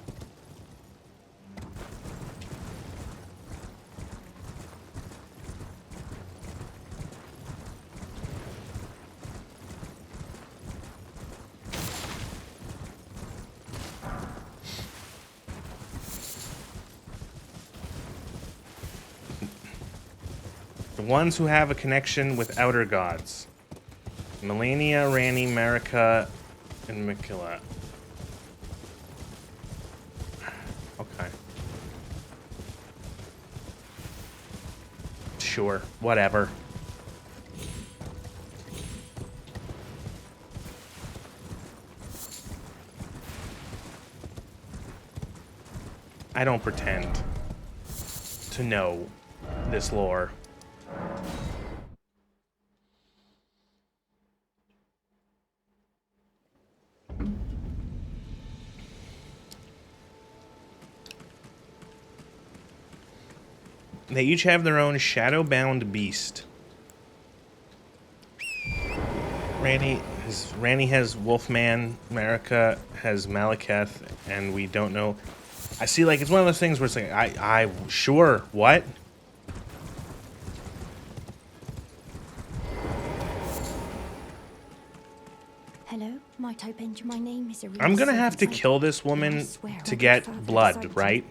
The ones who have a connection with outer gods. Melania, Rani, Marika, and Mikila. Okay. Sure, whatever. I don't pretend to know this lore. They each have their own shadow-bound beast. Rani has Wolfman, Marika has Malekith, and we don't know. I see, like, it's one of those things where it's like, sure, what? Hello, might I venture? My name is Arena. I'm gonna have to kill this woman to get blood, right?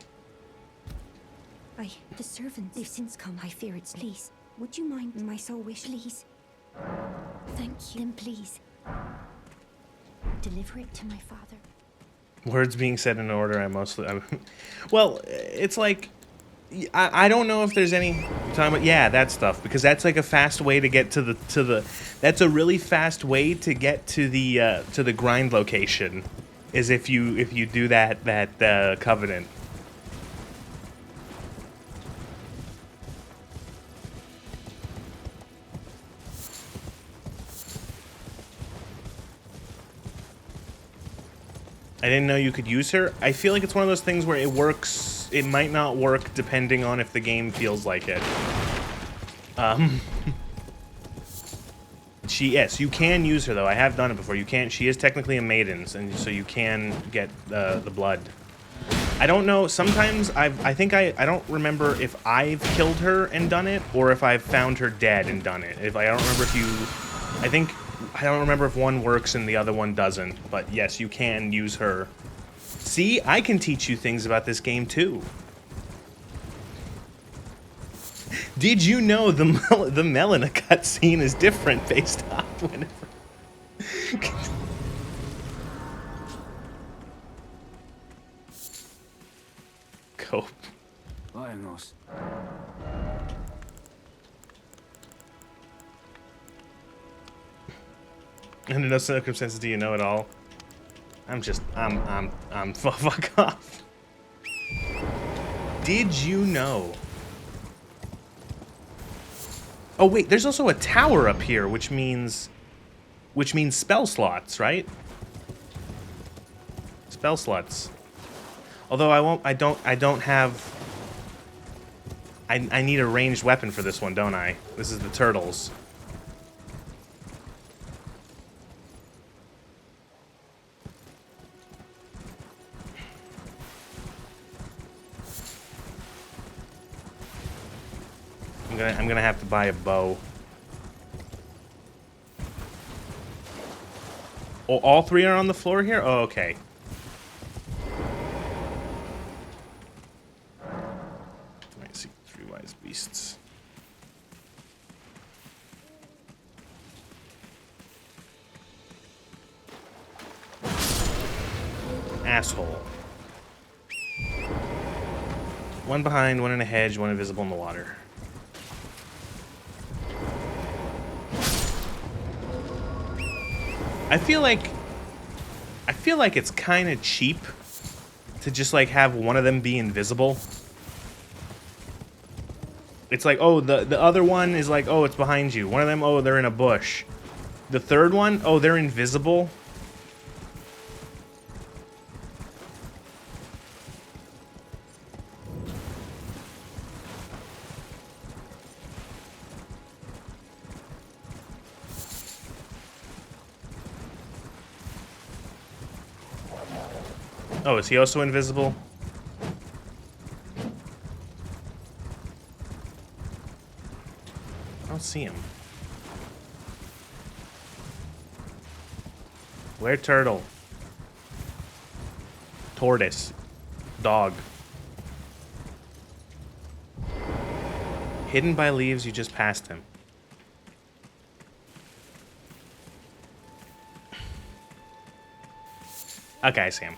The servants, they've since come. I fear it's please. Would you mind my soul wish, please? Thank you. Then please, deliver it to my father. Words being said in order, well, it's like, I don't know if there's any, you're talking about, yeah, that stuff, because that's like a fast way to get to the, that's a really fast way to get to the grind location, is if you do that covenant. I didn't know you could use her. I feel like it's one of those things where it works, it might not work depending on if the game feels like it. Yes, you can use her though. I have done it before. You can, she is technically a maiden, and so you can get the blood. I don't know, sometimes I don't remember if I've killed her and done it, or if I've found her dead and done it. I don't remember if you, I don't remember if one works and the other one doesn't, but yes, you can use her. See, I can teach you things about this game too. Did you know the Melina cutscene is different based off whenever? Cope. Vamos. Under no circumstances do you know it all. I'm fuck off. Did you know? Oh wait, there's also a tower up here, which means spell slots, right? Spell slots. Although I don't have. I need a ranged weapon for this one, don't I? This is the turtles. I'm gonna have to buy a bow. Oh, all three are on the floor here? Oh, okay. Might see three wise beasts. Asshole. One behind, one in a hedge, one invisible in the water. I feel like it's kind of cheap to just like have one of them be invisible. It's like, oh, the other one is like, oh, it's behind you. One of them, oh, they're in a bush. The third one, oh, they're invisible. Oh, is he also invisible? I don't see him. Where turtle? Tortoise. Dog. Hidden by leaves, you just passed him. Okay, I see him.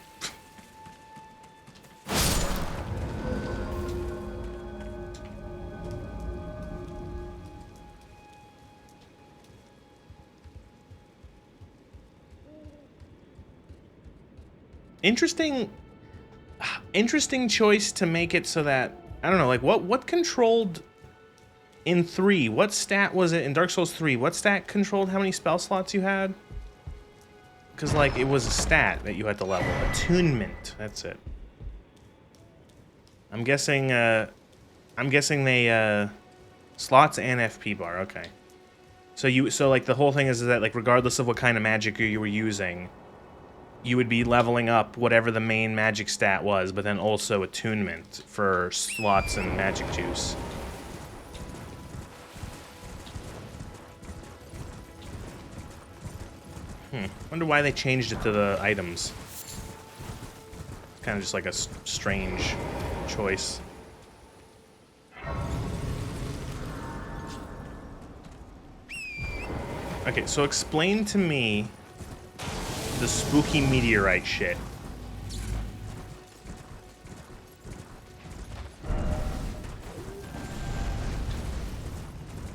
Interesting choice to make it so that, I don't know, like what controlled in 3? What stat was it in Dark Souls 3? What stat controlled how many spell slots you had? Because like it was a stat that you had to level. Attunement, that's it. I'm guessing they slots and FP bar, okay. So like the whole thing is that like regardless of what kind of magic you were using, you would be leveling up whatever the main magic stat was, but then also attunement for slots and magic juice. Wonder why they changed it to the items. Kind of just like a strange choice. Okay, so explain to me the spooky meteorite shit.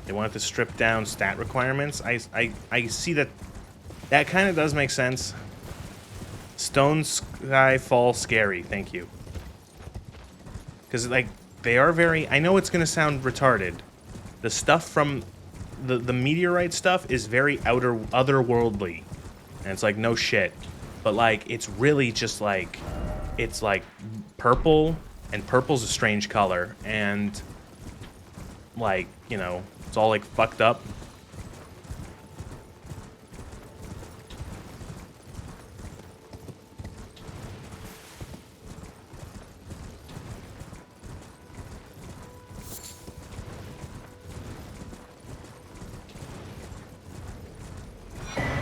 They wanted to strip down stat requirements. I see that kind of does make sense. Stone sky fall scary, thank you. Because like they are very, I know it's gonna sound retarded. The stuff from the meteorite stuff is very otherworldly. And it's like, no shit. But like, it's really just like, it's like purple, and purple's a strange color, and like, you know, it's all like fucked up.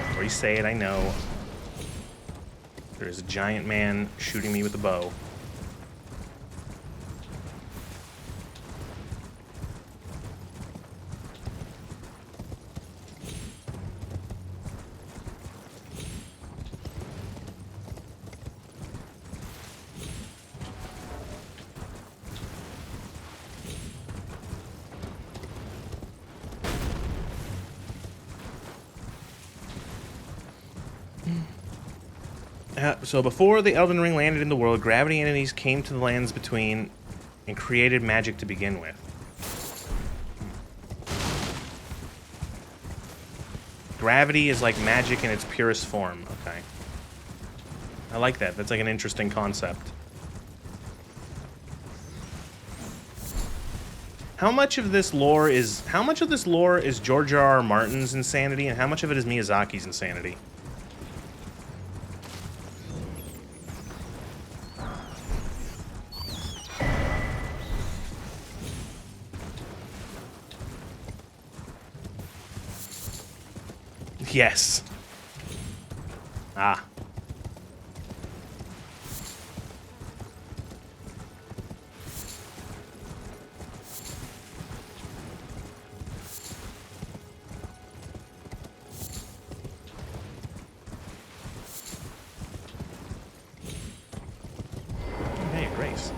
Before you say it, I know. There's a giant man shooting me with a bow. So before the Elden Ring landed in the world, gravity entities came to the lands between and created magic to begin with. Gravity is like magic in its purest form. Okay. I like that. That's like an interesting concept. How much of this lore is George R.R. Martin's insanity, and how much of it is Miyazaki's insanity? Yes. Ah. Hey, Grace.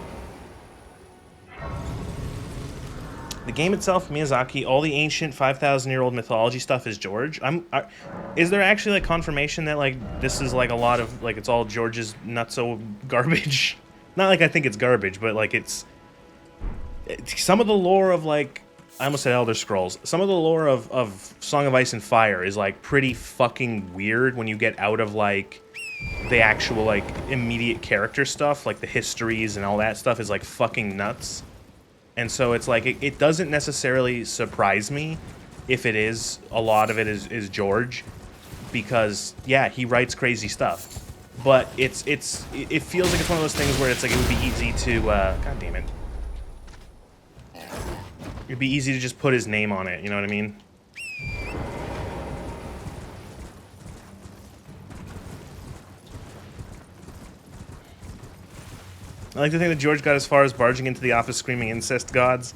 The game itself, Miyazaki, all the ancient 5,000-year-old mythology stuff is George. Is there actually like confirmation that like this is like a lot of like it's all George's nutso garbage? Not like I think it's garbage, but like it's some of the lore of like I almost said Elder Scrolls. Some of the lore of Song of Ice and Fire is like pretty fucking weird when you get out of like the actual like immediate character stuff, like the histories and all that stuff is like fucking nuts. And so it's like, it doesn't necessarily surprise me if it is, a lot of it is George, because, yeah, he writes crazy stuff. But it feels like it's one of those things where it's like, it would be easy to, God damn it. It'd be easy to just put his name on it, you know what I mean? I like to think that George got as far as barging into the office screaming incest gods.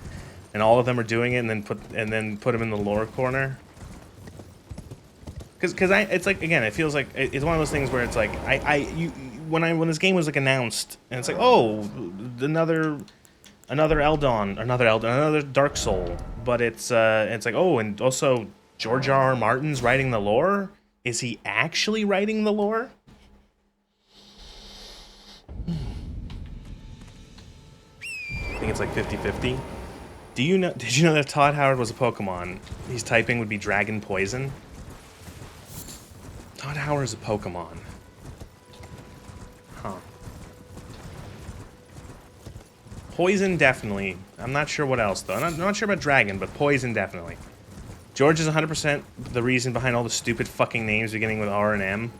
and all of them are doing it, and then put them in the lore corner. Because it's like, again, it feels like it's one of those things where it's like when this game was like announced, and it's like, oh, another Eldon, another Dark Soul, but it's like, oh, and also George R.R. Martin's writing the lore. Is he actually writing the lore? I think it's like 50-50. Did you know that Todd Howard was a Pokemon? He's typing would be Dragon Poison. Todd Howard is a Pokemon. Huh. Poison, definitely. I'm not sure what else, though. I'm not sure about Dragon, but Poison, definitely. George is 100% the reason behind all the stupid fucking names beginning with R and M.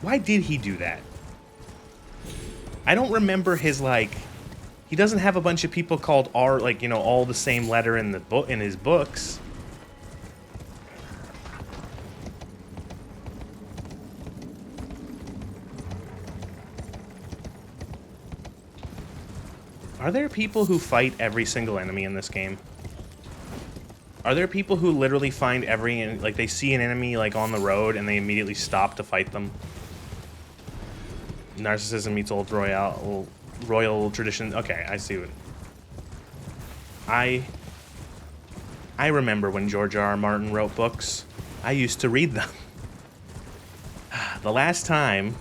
Why did he do that? I don't remember his, like... He doesn't have a bunch of people called R, like, you know, all the same letter in the book in his books. Are there people who fight every single enemy in this game? Are there people who literally find like, they see an enemy, like, on the road, and they immediately stop to fight them? Narcissism meets old royal tradition. Okay, I see what... I remember when George R.R. Martin wrote books. I used to read them. The last time...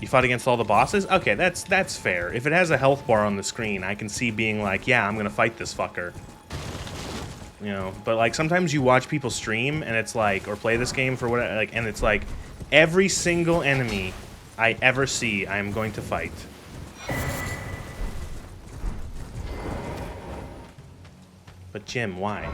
You fought against all the bosses? Okay, that's fair. If it has a health bar on the screen, I can see being like, yeah, I'm gonna fight this fucker. You know, but like sometimes you watch people stream and it's like, or play this game for whatever, like, and it's like, every single enemy I ever see, I am going to fight. But Jim, why?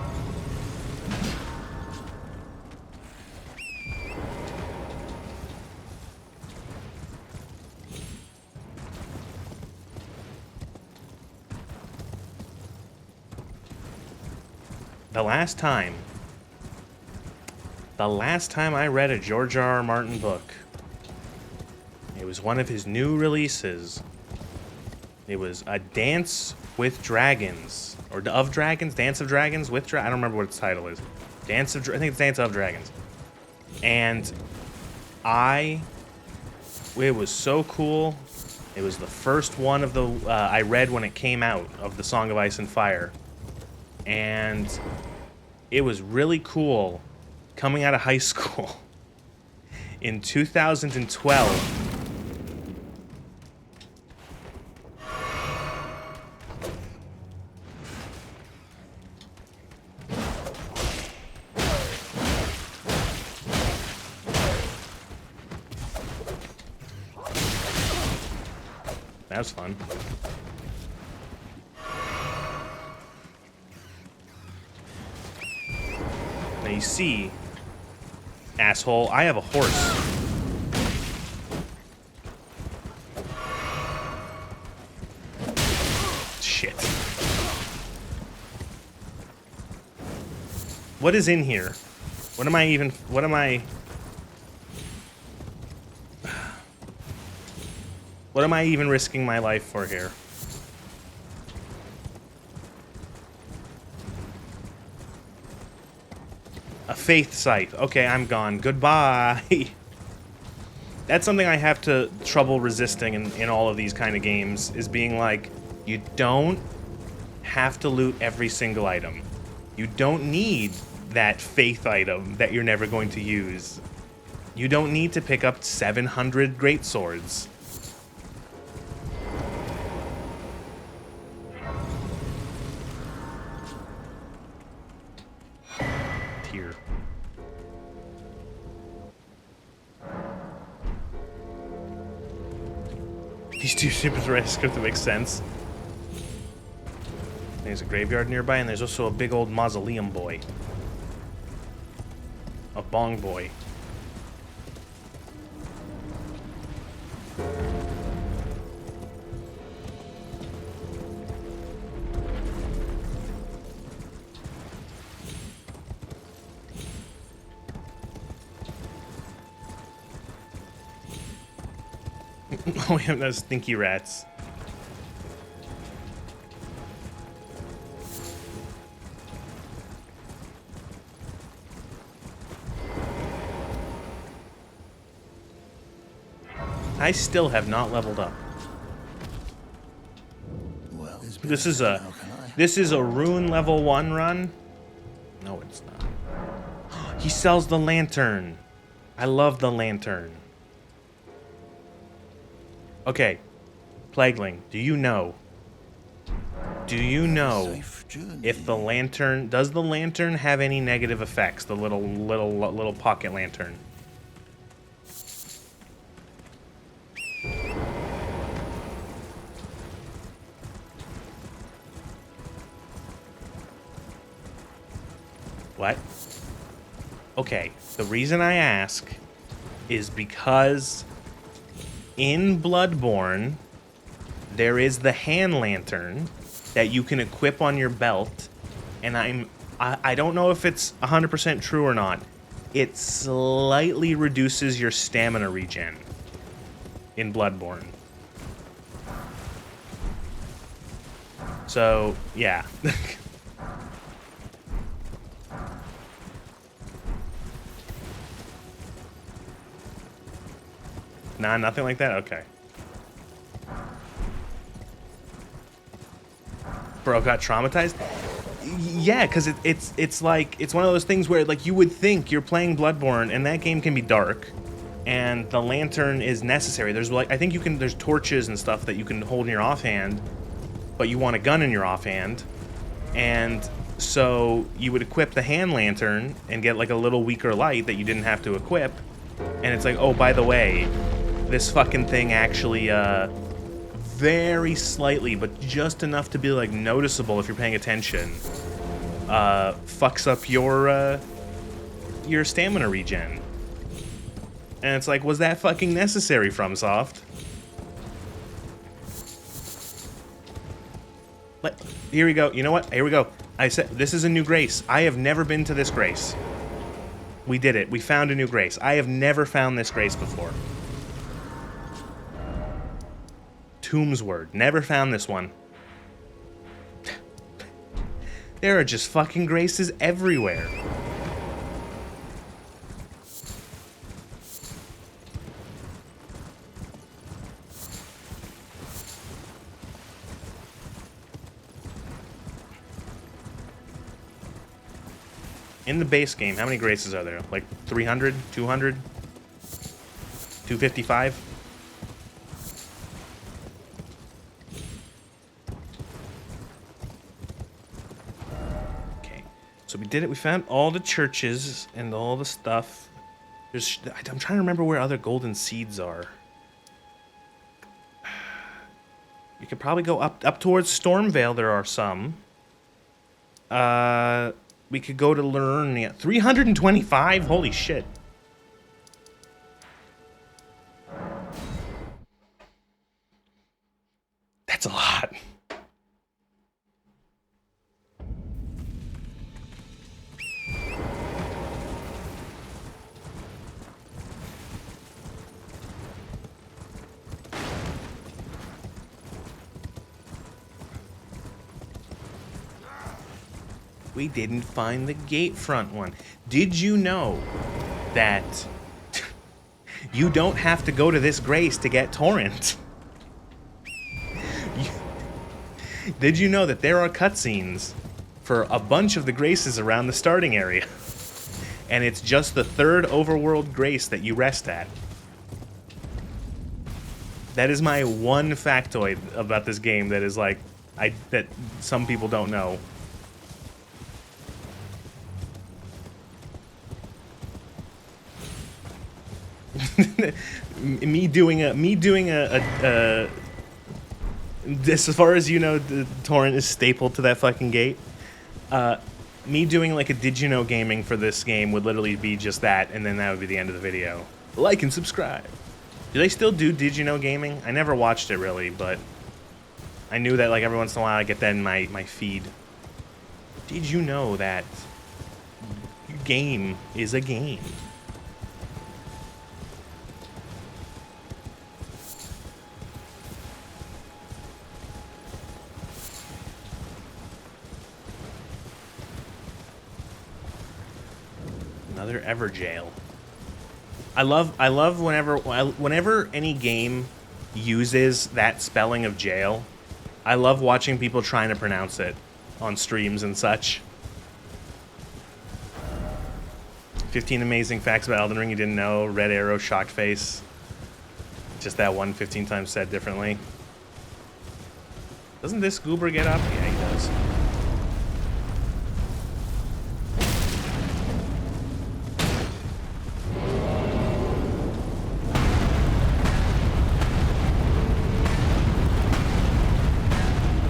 The last time I read a George R.R. Martin book, it was one of his new releases. It was A Dance with Dragons, or of Dragons, Dance of Dragons with I don't remember what its title is. I think it's Dance of Dragons. And it was so cool. It was the first one of the I read when it came out, of the Song of Ice and Fire. And it was really cool coming out of high school in 2012. That was fun. Now you see, asshole, I have a horse. Shit. What is in here? What am I even risking my life for here? A faith site. Okay, I'm gone. Goodbye. That's something I have trouble resisting in all of these kind of games, is being like, you don't have to loot every single item. You don't need that faith item that you're never going to use. You don't need to pick up 700 greatswords. Here. These two ships are script that makes sense. There's a graveyard nearby, and there's also a big old mausoleum boy. A bong boy. Oh, yeah, those stinky rats. I still have not leveled up. Well, there's This been is a how can I? this is a rune level 1 run. No, it's not. He sells the lantern. I love the lantern. Okay, Plagueling, do you know Safe journey. if the lantern does the lantern have any negative effects? The little pocket lantern. What? Okay, the reason I ask is because in Bloodborne, there is the hand lantern that you can equip on your belt, and I don't know if it's 100% true or not. It slightly reduces your stamina regen in Bloodborne. So, yeah. Nah, nothing like that? Okay. Bro got traumatized? Yeah, because it's like, it's one of those things where, like, you would think you're playing Bloodborne, and that game can be dark, and the lantern is necessary. There's, like, I think you can, there's torches and stuff that you can hold in your offhand, but you want a gun in your offhand, and so you would equip the hand lantern and get, like, a little weaker light that you didn't have to equip, and it's like, oh, by the way, this fucking thing actually, very slightly, but just enough to be, like, noticeable if you're paying attention, fucks up your stamina regen. And it's like, was that fucking necessary, FromSoft? Here we go. You know what? Here we go. I said, this is a new grace. I have never been to this grace. We did it. We found a new grace. I have never found this grace before. Tomb's Word. Never found this one. There are just fucking graces everywhere. In the base game, how many graces are there? Like 300? 200? 255? So we did it. We found all the churches and all the stuff. I'm trying to remember where other golden seeds are. You could probably go up towards Stormvale. There are some. We could go to Liurnia. 325? Holy shit. That's a lot. We didn't find the gate front one. Did you know that you don't have to go to this grace to get Torrent? Did you know that there are cutscenes for a bunch of the graces around the starting area? And it's just the third overworld grace that you rest at. That is my one factoid about this game that is like, that some people don't know. me doing a as far as you know, the Torrent is stapled to that fucking gate. Me doing like a did you know gaming for this game would literally be just that, and then that would be the end of the video. Like and subscribe. Do they still do did you know gaming? I never watched it really, but I knew that like every once in a while I get that in my feed. Did you know that game is a game? Another Everjail. I love whenever any game uses that spelling of jail. I love watching people trying to pronounce it on streams and such. 15 amazing facts about Elden Ring you didn't know. Red arrow, shocked face. Just that one 15 times said differently. Doesn't this goober get up? Yeah, he does.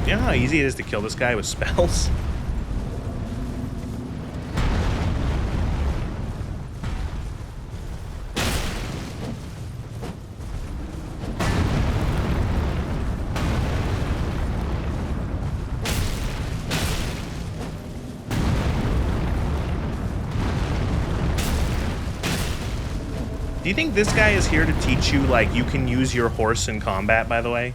You know how easy it is to kill this guy with spells? Do you think this guy is here to teach you, like, you can use your horse in combat, by the way?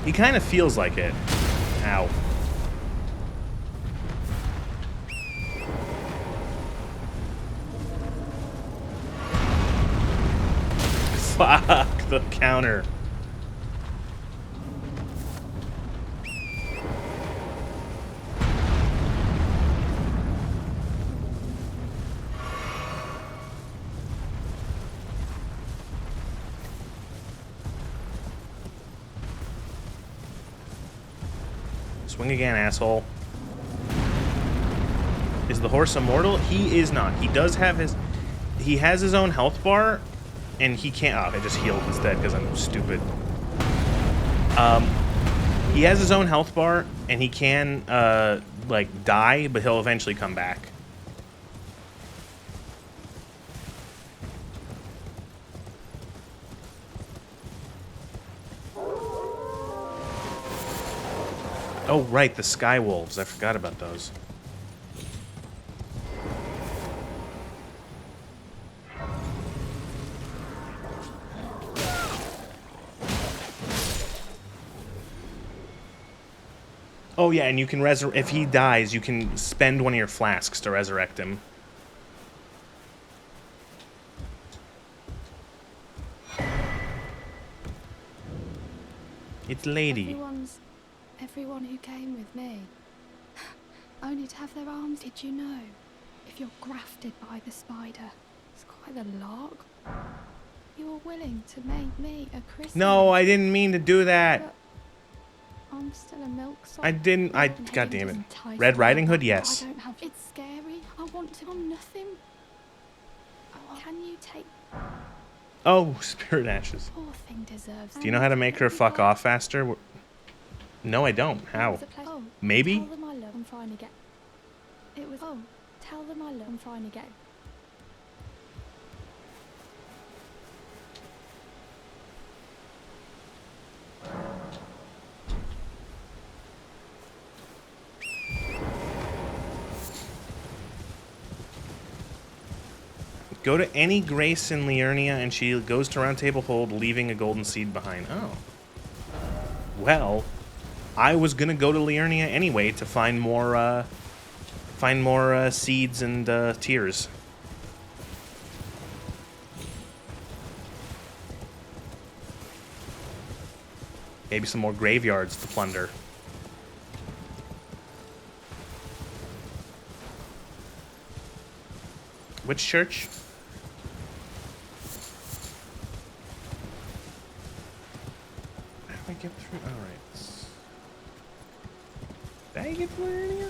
He kind of feels like it. Ow. Fuck the counter. Swing again, asshole. Is the horse immortal? He is not. He does have his... He has his own health bar, and he can't... Oh, I just healed instead because I'm stupid. He has his own health bar, and he can, like, die, but he'll eventually come back. Oh, right, the sky wolves. I forgot about those. Oh, yeah, and you can resurrect... If he dies, you can spend one of your flasks to resurrect him. It's Lady. Everyone who came with me, only to have their arms. Did you know? If you're grafted by the spider, it's quite the lark. You were willing to make me a Christmas. No, I didn't mean to do that. But I'm still a milk sop. I didn't. God damn it. Red Riding Hood, yes. I don't have. It's scary. I want to. I'm nothing. Can you take? Oh, Spirit Ashes. Poor thing deserves. Do you know how to make her fuck off faster? No, I don't. How? Oh, Maybe? Tell them I love them finally get. It was. Oh, tell them I love them finally get. Go to any Grace in Liurnia, and she goes to Round Table Hold, leaving a golden seed behind. Oh. Well, I was gonna go to Liurnia anyway to find more seeds and tears. Maybe some more graveyards to plunder. Which church? How do I get through? Alright. Did I get through here?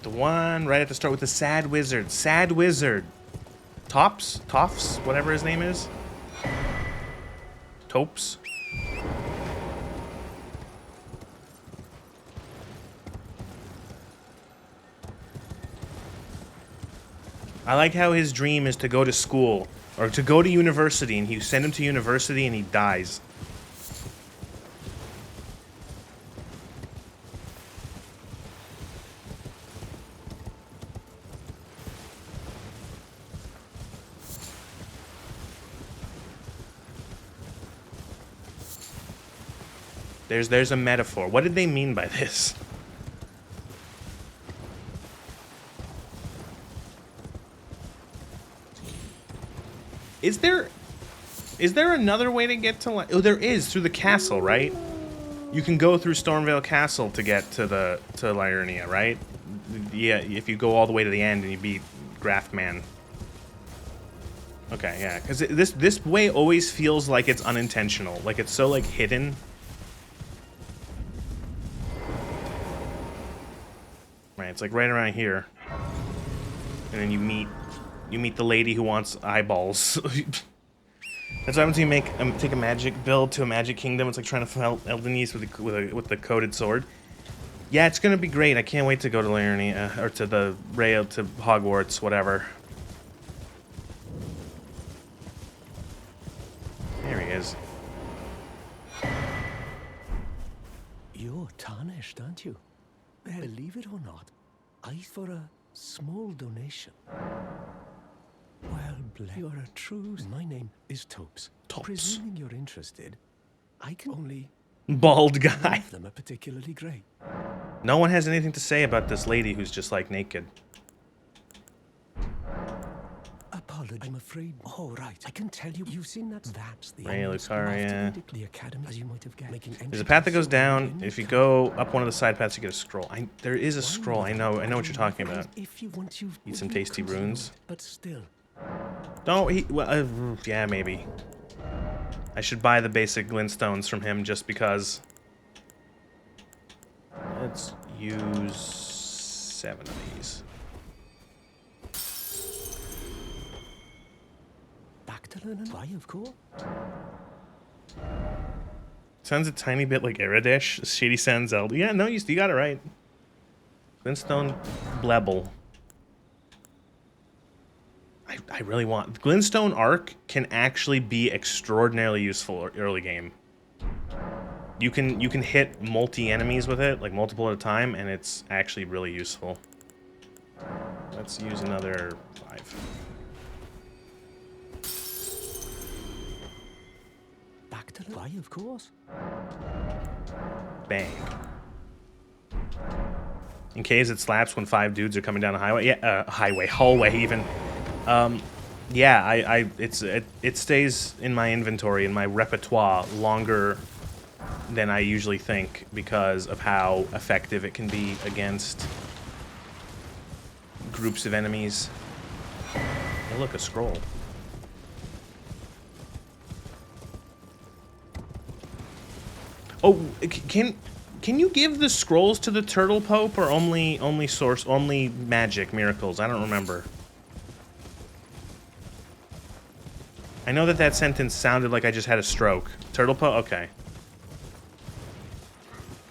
The one right at the start with the Sad Wizard. Sad Wizard. Toffs? Whatever his name is. Topes. I like how his dream is to go to school, or to go to university, and you send him to university and he dies. There's a metaphor. What did they mean by this? Is there another way to get to oh, there is, through the castle, right? You can go through Stormvale Castle to get to Liurnia, right? Yeah, if you go all the way to the end and you beat Graftman. Okay, yeah, because this way always feels like it's unintentional, like it's so like hidden. Right, it's like right around here, and then you meet the lady who wants eyeballs. That's what happens when you take a magic build to a magic kingdom. It's like trying to fight Elden with the coded sword. Yeah, it's gonna be great. I can't wait to go to Liurnia or to the rail to Hogwarts, whatever. There he is. You're tarnished, aren't you? Believe it or not, for a small donation. Well, bless you. You're a true. My name is Topes. Presuming you're interested, I can only. Bald guy. Of them are particularly great. No one has anything to say about this lady who's just like naked. Apology. I'm afraid. Oh, right. I can tell you. You've seen that. That's the. Ray Lucaria. The academy, as you might have guessed. There's a path that goes down. If you go up one of the side paths, you get a scroll. There is a scroll. I know what you're talking about. If you want to Eat some tasty runes. But still. Don't he? Well, yeah, maybe. I should buy the basic glintstones from him just because. Let's use 7 of these. Back to learn and try, of course. Sounds a tiny bit like Iridish. Shady Sands Elden. Yeah, no, you got it right. Glintstone Blebble. I really want... Glintstone Arc can actually be extraordinarily useful early game. You can hit multi-enemies with it, like multiple at a time, and it's actually really useful. Let's use another 5. Back to the fly, of course. Bang. In case it slaps when 5 dudes are coming down a highway. Yeah, hallway even. Yeah, it stays in my inventory, in my repertoire, longer than I usually think because of how effective it can be against groups of enemies. Oh, look, a scroll. Oh, can you give the scrolls to the Turtle Pope or only magic miracles? I don't remember. I know that sentence sounded like I just had a stroke. Turtle Pope? Okay.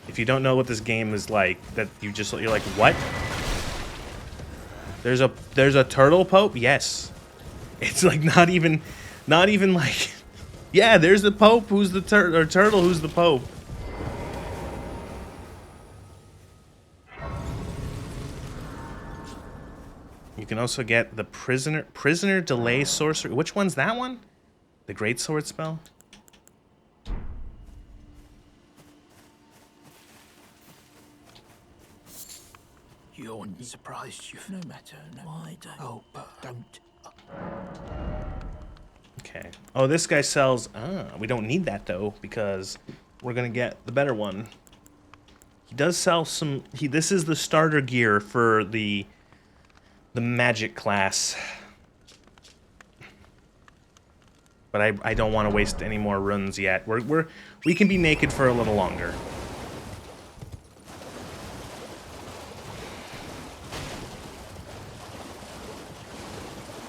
If you don't know what this game is like, that you're like, what? There's a Turtle Pope? Yes. It's like not even like, yeah, there's the Pope who's the turtle who's the Pope. You can also get the prisoner delay sorcery. Which one's that one? The great sword spell? You're surprised you've no matter. No, I don't. Oh, but don't. Okay. Oh, this guy sells... we don't need that, though, because we're going to get the better one. He does sell some... This is the starter gear for the magic class. But I don't want to waste any more runes yet. We can be naked for a little longer.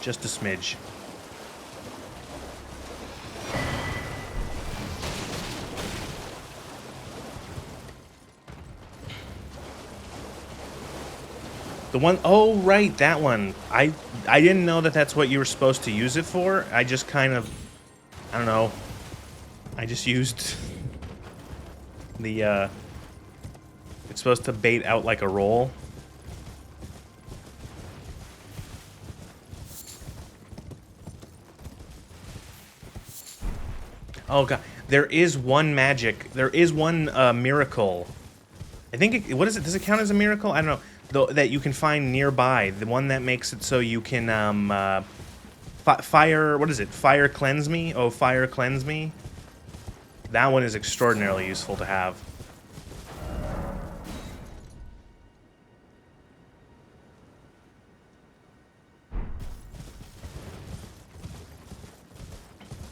Just a smidge. The one, oh right, that one. I didn't know that that's what you were supposed to use it for. I just kind of, I don't know. I just used the, it's supposed to bait out like a roll. Oh god, there is one magic. There is one miracle. I think what is it? Does it count as a miracle? I don't know. Though that you can find nearby. The one that makes it so you can fire. What is it? Fire cleanse me. Oh, fire cleanse me. That one is extraordinarily useful to have.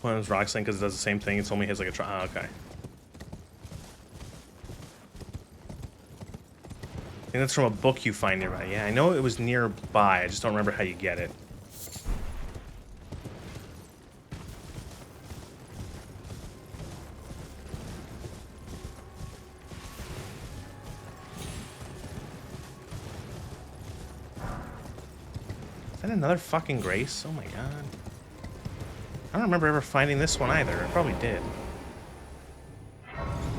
One of those rock slings because it does the same thing. It's only has like a oh, okay. I think that's from a book you find nearby. Yeah, I know it was nearby. I just don't remember how you get it. Is that another fucking Grace? Oh my god. I don't remember ever finding this one either. I probably did.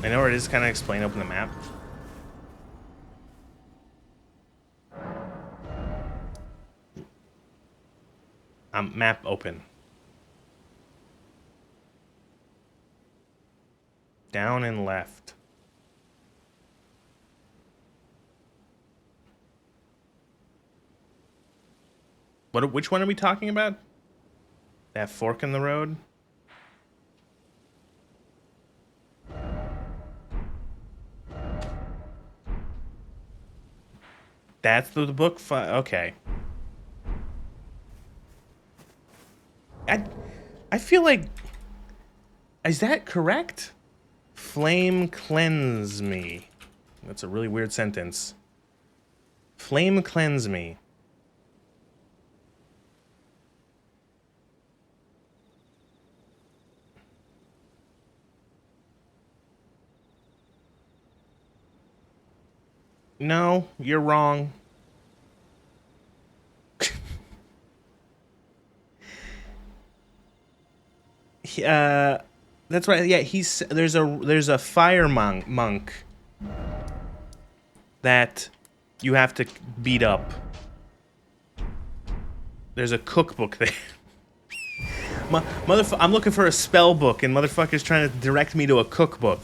I know where it is, kind of explain, open the map. Map open. Down and left. Which one are we talking about? That fork in the road? That's the book? Okay. I feel like... Is that correct? Flame cleanse me. That's a really weird sentence. Flame cleanse me. No, you're wrong. That's right. Yeah, there's a fire monk that you have to beat up. There's a cookbook there. I'm looking for a spell book, and motherfucker's trying to direct me to a cookbook.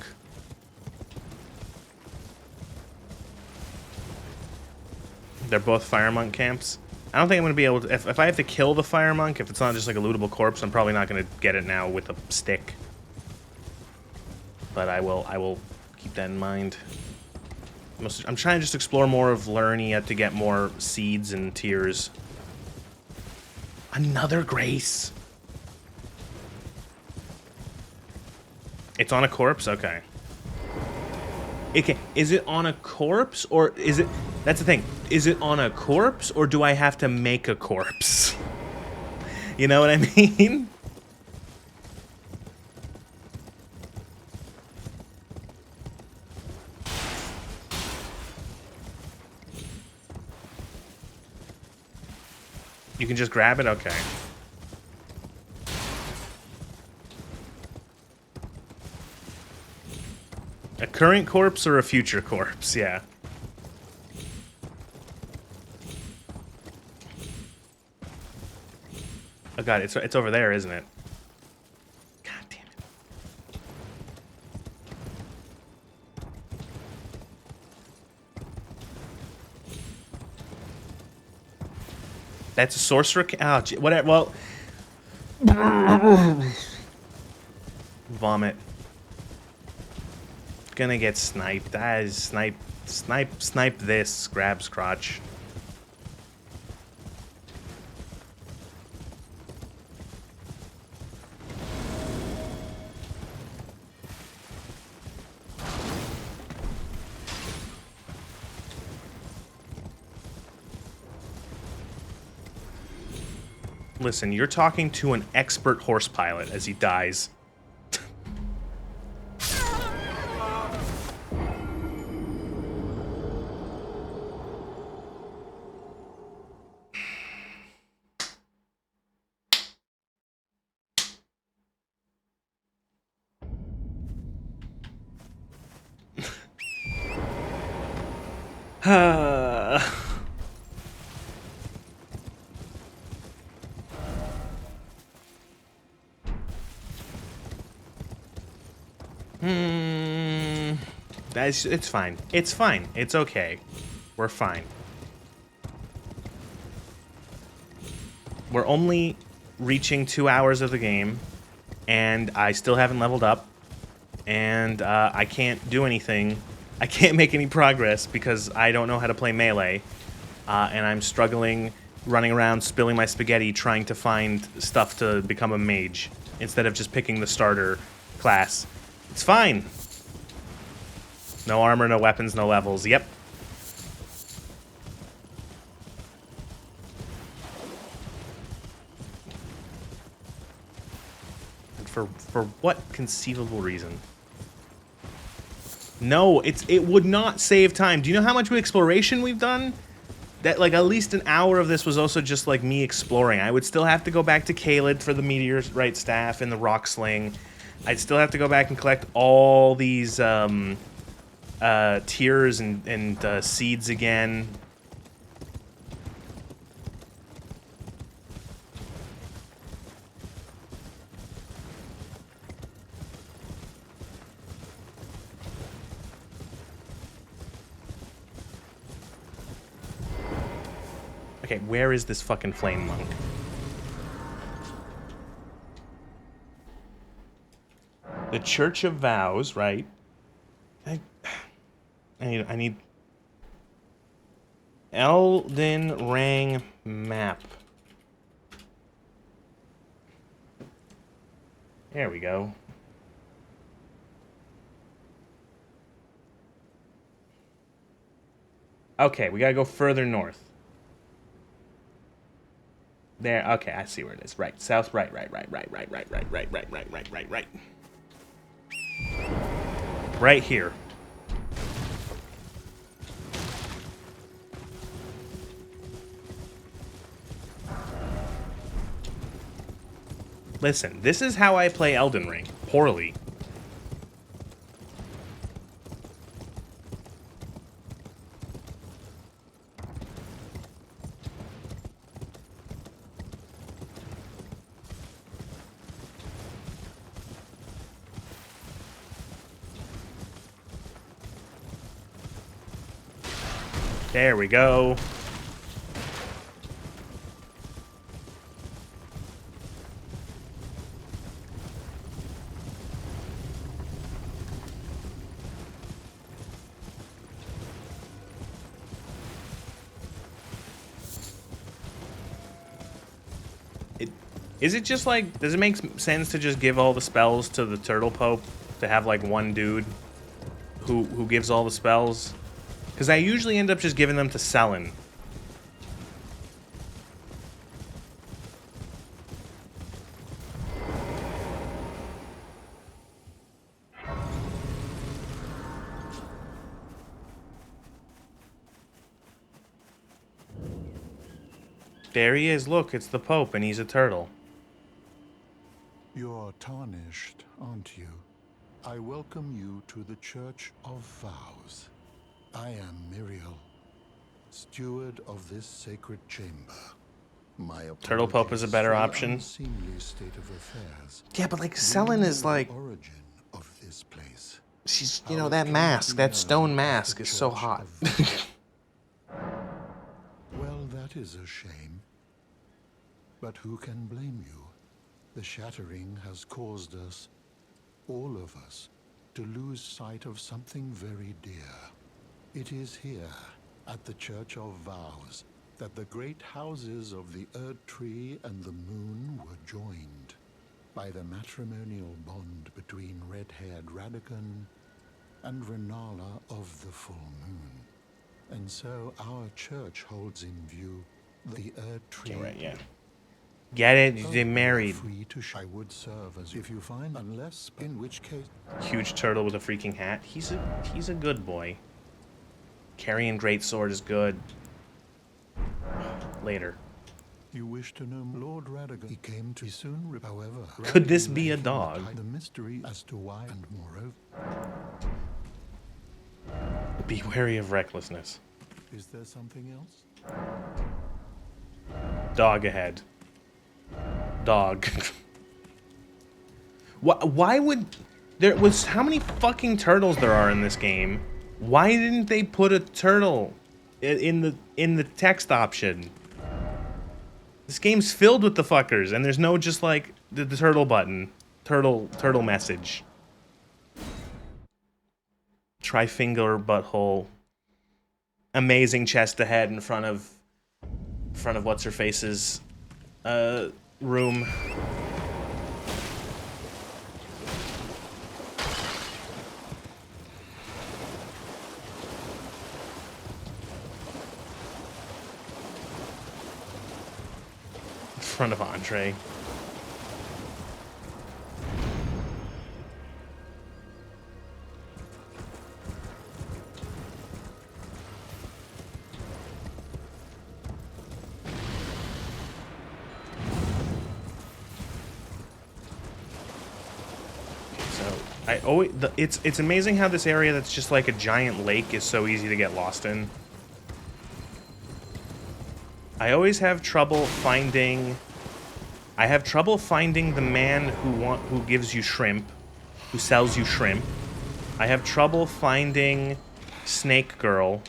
They're both fire monk camps. I don't think I'm going to be able to... If I have to kill the fire monk, if it's not just like a lootable corpse, I'm probably not going to get it now with a stick. But I will keep that in mind. I'm trying to just explore more of Lernia to get more seeds and tears. Another Grace. It's on a corpse? Okay. Okay, is it on a corpse, or is it... That's the thing. Is it on a corpse, or do I have to make a corpse? You know what I mean? You can just grab it? Okay. A current corpse or a future corpse? Yeah. Oh god, it's over there, isn't it? God damn it. That's a sorcerer. Oh, whatever. Well, vomit. Gonna get sniped. That is snipe this. Grab scrotch. Listen, you're talking to an expert horse pilot as he dies. It's fine. It's fine. It's okay. We're fine. We're only reaching 2 hours of the game, and I still haven't leveled up, and I can't do anything. I can't make any progress because I don't know how to play melee, and I'm struggling running around spilling my spaghetti trying to find stuff to become a mage instead of just picking the starter class. It's fine. No armor, no weapons, no levels. Yep. And for what conceivable reason? No, it would not save time. Do you know how much exploration we've done? That, like, at least an hour of this was also just, like, me exploring. I would still have to go back to Caelid for the meteorite staff and the rock sling. I'd still have to go back and collect all these, tears and seeds again. Okay, where is this fucking flame monk? The Church of Vows, right? I need Elden Ring map. There we go. Okay, we gotta go further north. There, okay, I see where it is. Right, south, right. Right here. Listen, this is how I play Elden Ring. Poorly. There we go. Is it just like, does it make sense to just give all the spells to the Turtle Pope? To have like one dude who gives all the spells? Because I usually end up just giving them to Selen. There he is, look, it's the Pope and he's a turtle. You're tarnished, aren't you? I welcome you to the Church of Vows. I am Miriel, steward of this sacred chamber. My Turtle Pope is a better option. State of affairs. Yeah, but like Selen is like, Origin of this place. she's, you know, that mask, that stone mask is so hot. Well, that is a shame. But who can blame you? The shattering has caused us, all of us, to lose sight of something very dear. It is here, at the Church of Vows, that the great houses of the Erd Tree and the Moon were joined by the matrimonial bond between red-haired Radagon and Renala of the Full Moon. And so our church holds in view the Erd Tree. Yeah, right, yeah. Get it? They're married. Free to I would serve as if you find, unless in which case. Huge turtle with a freaking hat. He's a good boy. Carrying great sword is good. Later. You wish to know Lord Radagon? He came to soon. However, could this be a dog? The mystery as to why, and moreover. Be wary of recklessness. Is there something else? Dog ahead. Dog. Why would... There was how many fucking turtles there are in this game? Why didn't they put a turtle in the text option? This game's filled with the fuckers, and there's no just like the turtle button, turtle message. Trifinger butthole. Amazing chest ahead in front of what's her face's room. Front of Andre. It's amazing how this area that's just like a giant lake is so easy to get lost in. I always have trouble finding. I have trouble finding the man who gives you shrimp, who sells you shrimp. I have trouble finding Snake Girl.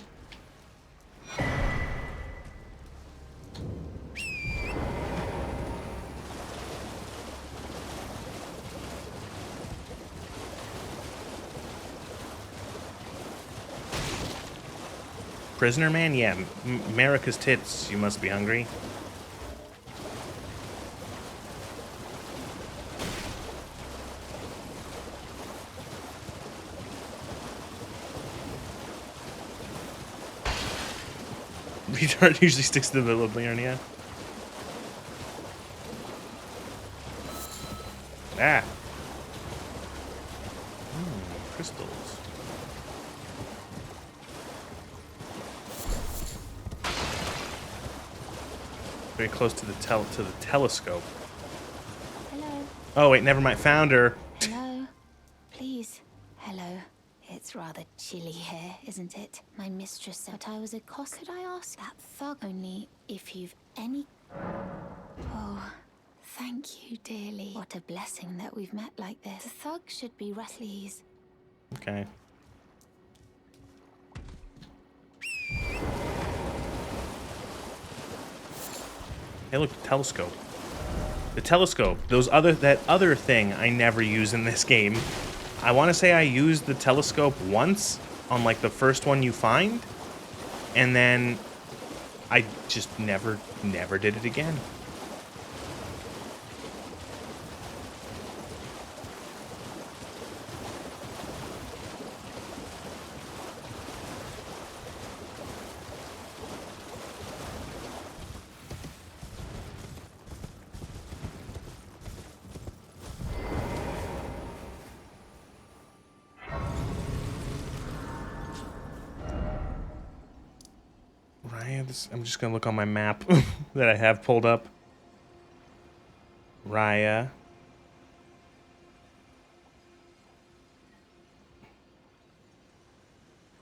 Prisoner man? Yeah, America's tits. You must be hungry. Retard usually sticks to the middle of Liurnia. Ah. Crystals. Very close to the telescope. Hello. Oh wait, never mind. Found her. Hello. Please. Hello. It's rather chilly here, isn't it? My mistress said I was a cost. Could I ask that thug only if you've any... Oh, thank you dearly. What a blessing that we've met like this. The thug should be Please. Okay. Hey, look, the telescope. The telescope. That other thing I never use in this game. I want to say I used the telescope once on like the first one you find, and then I just never did it again. I'm just gonna look on my map that I have pulled up. Raya.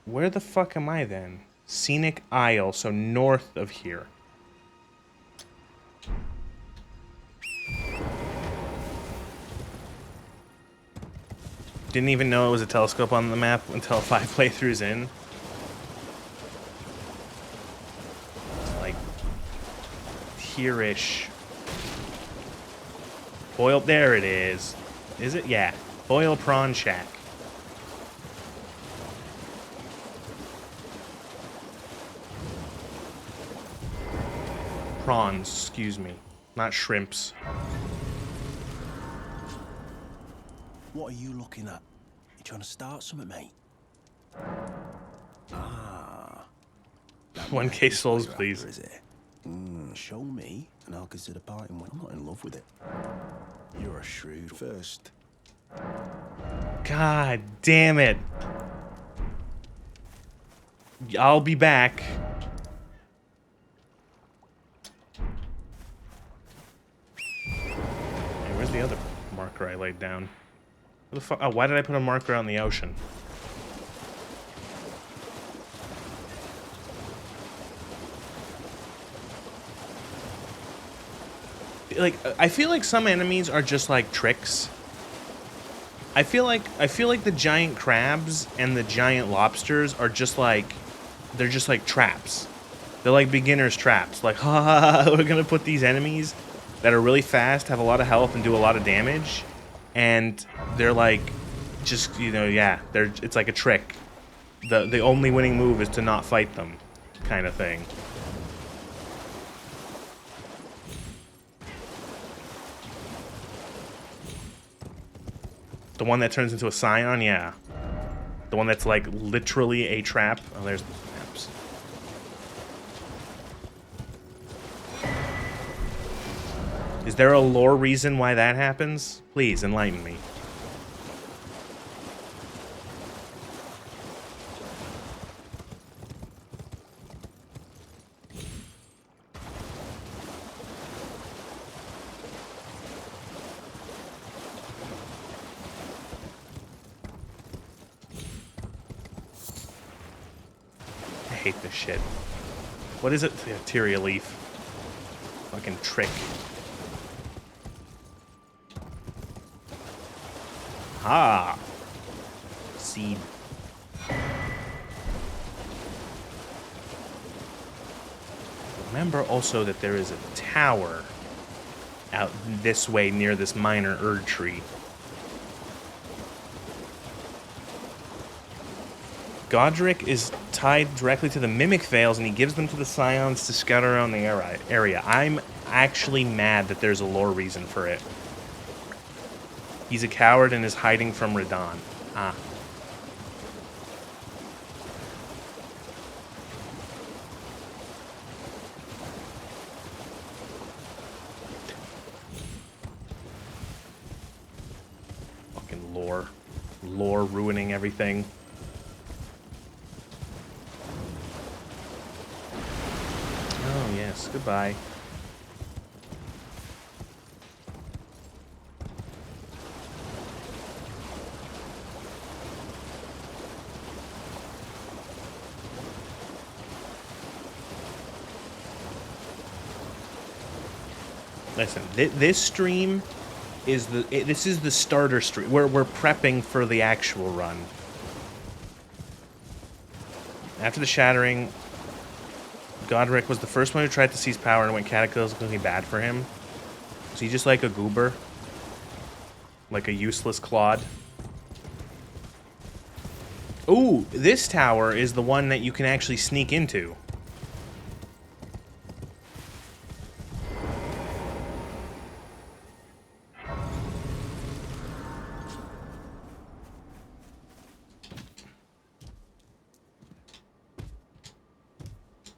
Where the fuck am I then? Scenic Isle, so north of here. Didn't even know it was a telescope on the map until 5 playthroughs in. Here-ish. Boil, there it is. Is it? Yeah. Boil Prawn Shack. Prawns, excuse me. Not shrimps. What are you looking at? You trying to start something, mate? Ah. 1K souls, please. Is it? Show me, and I'll consider parting when I'm not in love with it. You're a shrewd first. God damn it. I'll be back. Hey, where's the other marker I laid down? What the fuck? Oh, why did I put a marker on the ocean? Like, I feel like some enemies are just like tricks. I feel like the giant crabs and the giant lobsters are just like, they're just like traps. They're like beginner's traps. Like, ha ha ha, we're gonna put these enemies that are really fast, have a lot of health, and do a lot of damage, and they're like, just, you know, yeah, it's like a trick. The only winning move is to not fight them, kind of thing. The one that turns into a scion, yeah. The one that's like literally a trap. Oh, there's the traps. Is there a lore reason why that happens? Please enlighten me. I hate this shit. What is it? Yeah, Tyria leaf. Fucking trick. Ah. Seed. Remember also that there is a tower out this way near this minor Erd tree. Godric is tied directly to the Mimic Veils, and he gives them to the Scions to scout around the area. I'm actually mad that there's a lore reason for it. He's a coward and is hiding from Radahn. Ah. Fucking lore. Lore ruining everything. Oh, yes. Goodbye. Listen, this stream is this is the starter stream. We're prepping for the actual run. After the Shattering, Godric was the first one who tried to seize power and went cataclysmically bad for him. Was he just like a goober? Like a useless clod? Ooh, this tower is the one that you can actually sneak into.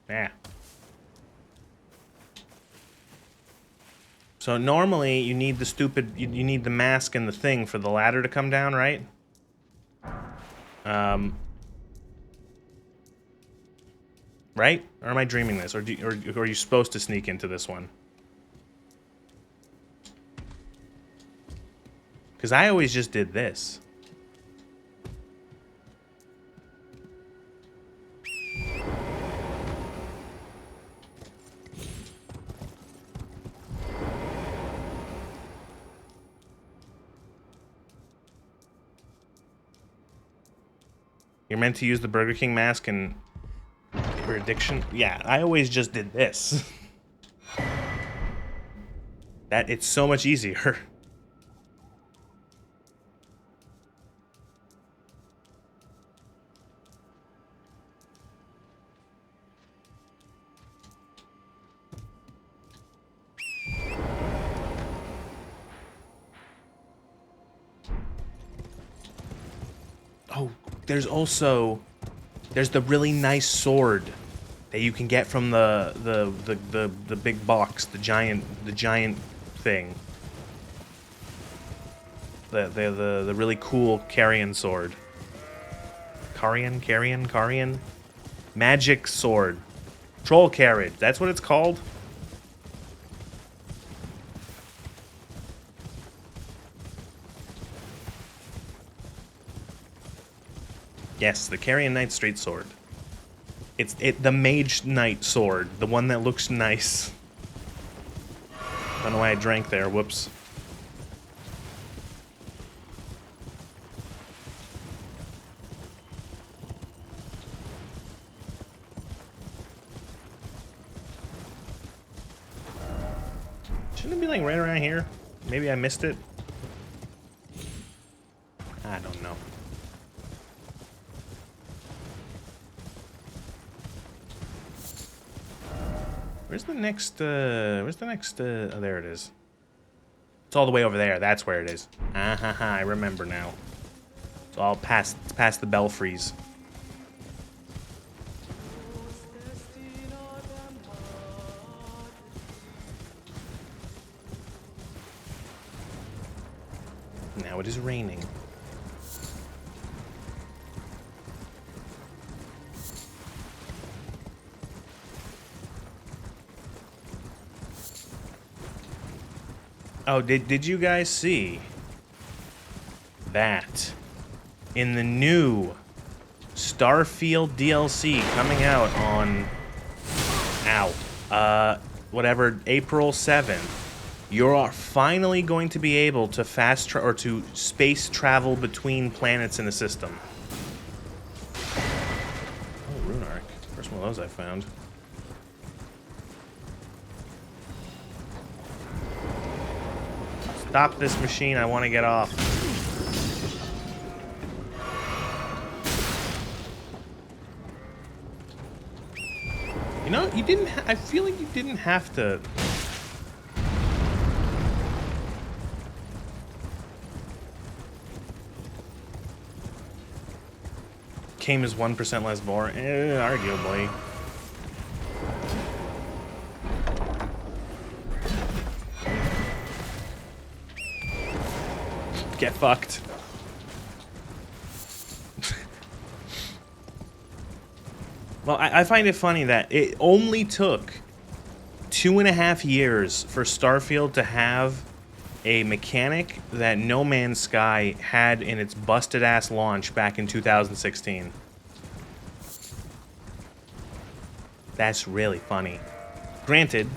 Yeah. So normally you need the you need the mask and the thing for the ladder to come down, right? Right? Or am I dreaming this? Or are you supposed to sneak into this one? Because I always just did this. You're meant to use the Burger King mask and for addiction? Yeah, I always just did this. It's so much easier. Oh, there's the really nice sword that you can get from the big box, the giant thing. The really cool Carrion sword. Carrion? Magic sword. Troll carriage, that's what it's called? Yes, the Carrion Knight straight sword. It's the Mage Knight sword, the one that looks nice. Don't know why I drank there, whoops. right around here? Maybe I missed it? I don't know. Where's the next, oh, there it is. It's all the way over there. That's where it is. I remember now. It's all past the belfries. Now it is raining. Oh, did you guys see that in the new Starfield DLC coming out on whatever, April 7th, you are finally going to be able to to space travel between planets in the system. Oh, Rune Arc. First one of those I found. Stop this machine, I want to get off. You know, you didn't I feel like you didn't have to... Came as 1% less boring, arguably. Get fucked. Well, I find it funny that it only took 2.5 years for Starfield to have a mechanic that No Man's Sky had in its busted-ass launch back in 2016. That's really funny. Granted,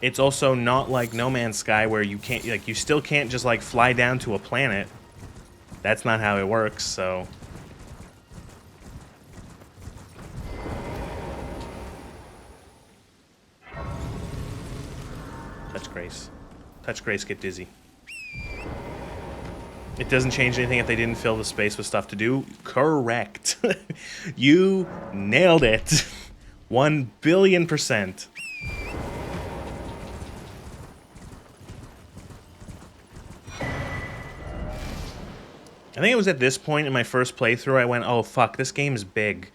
it's also not like No Man's Sky where you can't, like, you still can't just, like, fly down to a planet. That's not how it works, so... Touch Grace. Touch Grace, get dizzy. It doesn't change anything if they didn't fill the space with stuff to do. Correct. You nailed it. 1,000,000,000%. I think it was at this point in my first playthrough I went, oh fuck, this game is big.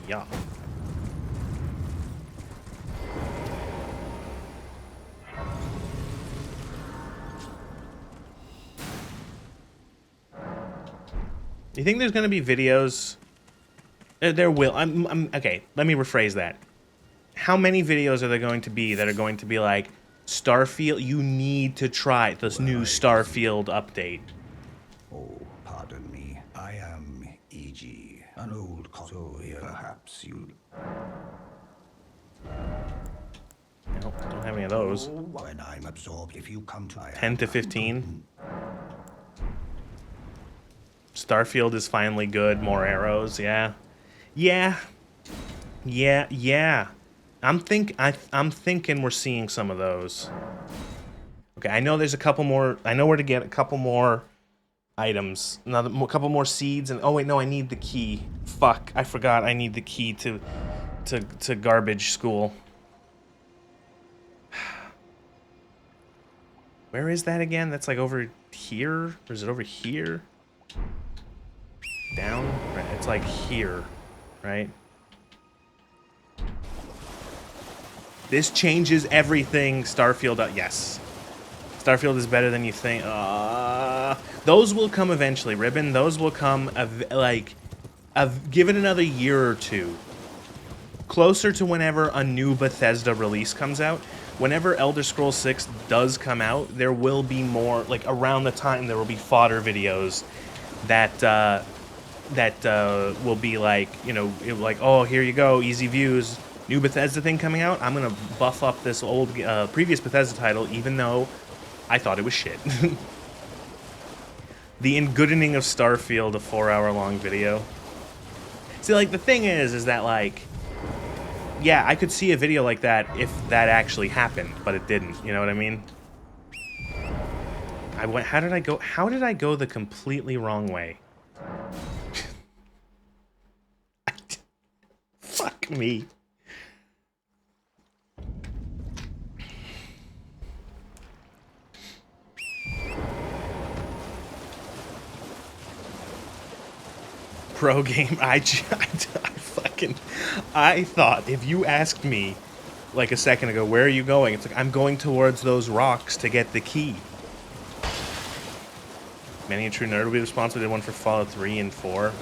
Yeah. You think there's gonna be videos? There will. Okay. Let me rephrase that. How many videos are there going to be that are going to be like, Starfield? You need to try this new Starfield update. Oh, pardon me. I am E.G., an old so here. Perhaps you... Nope, don't have any of those. When I'm absorbed, if you come to... 10 to 15. Starfield is finally good. More arrows, yeah. Yeah. I'm thinking we're seeing some of those. Okay, I know there's a couple more. I know where to get a couple more items. A couple more seeds, and oh wait, no, I need the key. Fuck, I forgot. I need the key to garbage school. Where is that again? That's like over here, or is it over here? Down? Right, it's like here, right? This changes everything. Starfield, yes. Starfield is better than you think. Those will come eventually, Ribbon. Those will come, give it another year or two. Closer to whenever a new Bethesda release comes out. Whenever Elder Scrolls 6 does come out, there will be more, like around the time there will be fodder videos that will be like, you know, like, oh, here you go, easy views. new Bethesda thing coming out, I'm gonna buff up this old previous Bethesda title, even though I thought it was shit. The Ingoodening of Starfield, a 4-hour-long video. See, like, the thing is that, like, yeah, I could see a video like that if that actually happened, but it didn't. You know what I mean? I went. How did I go? How did I go the completely wrong way? Fuck me. Pro game. I thought if you asked me like a second ago, where are you going? It's like, I'm going towards those rocks to get the key. Many a true nerd will be responsible. Did one for Fallout 3 and 4. Ugh.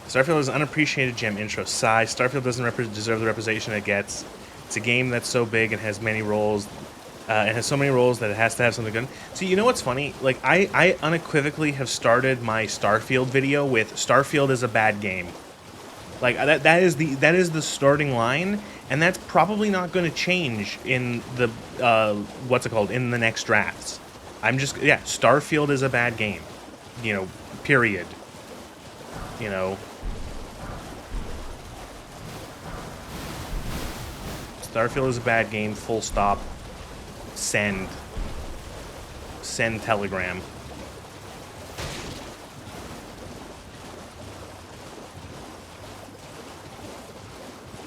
Starfield is an unappreciated gem. Intro. Sigh. Starfield doesn't deserve the representation it gets. It's a game that's so big and has many roles. It has so many roles that it has to have something good. See, you know what's funny? Like, I unequivocally have started my Starfield video with Starfield is a bad game. Like, that is the starting line, and that's probably not going to change in the what's it called, in the next drafts. I'm just, yeah, Starfield is a bad game. You know, period. You know. Starfield is a bad game, full stop. Send. Send telegram.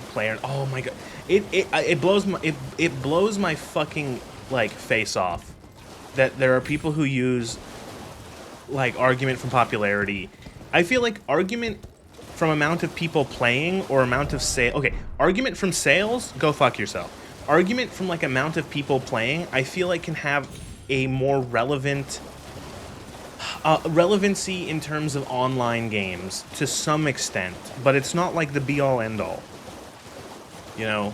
Player. Oh my god. It blows my fucking, like, face off that there are people who use, like, argument from popularity. I feel like argument from amount of people playing or amount of sale. Okay, argument from sales, go fuck yourself. Argument from, like, amount of people playing, I feel like can have a more relevant relevancy in terms of online games to some extent, but it's not like the be-all end-all. You know?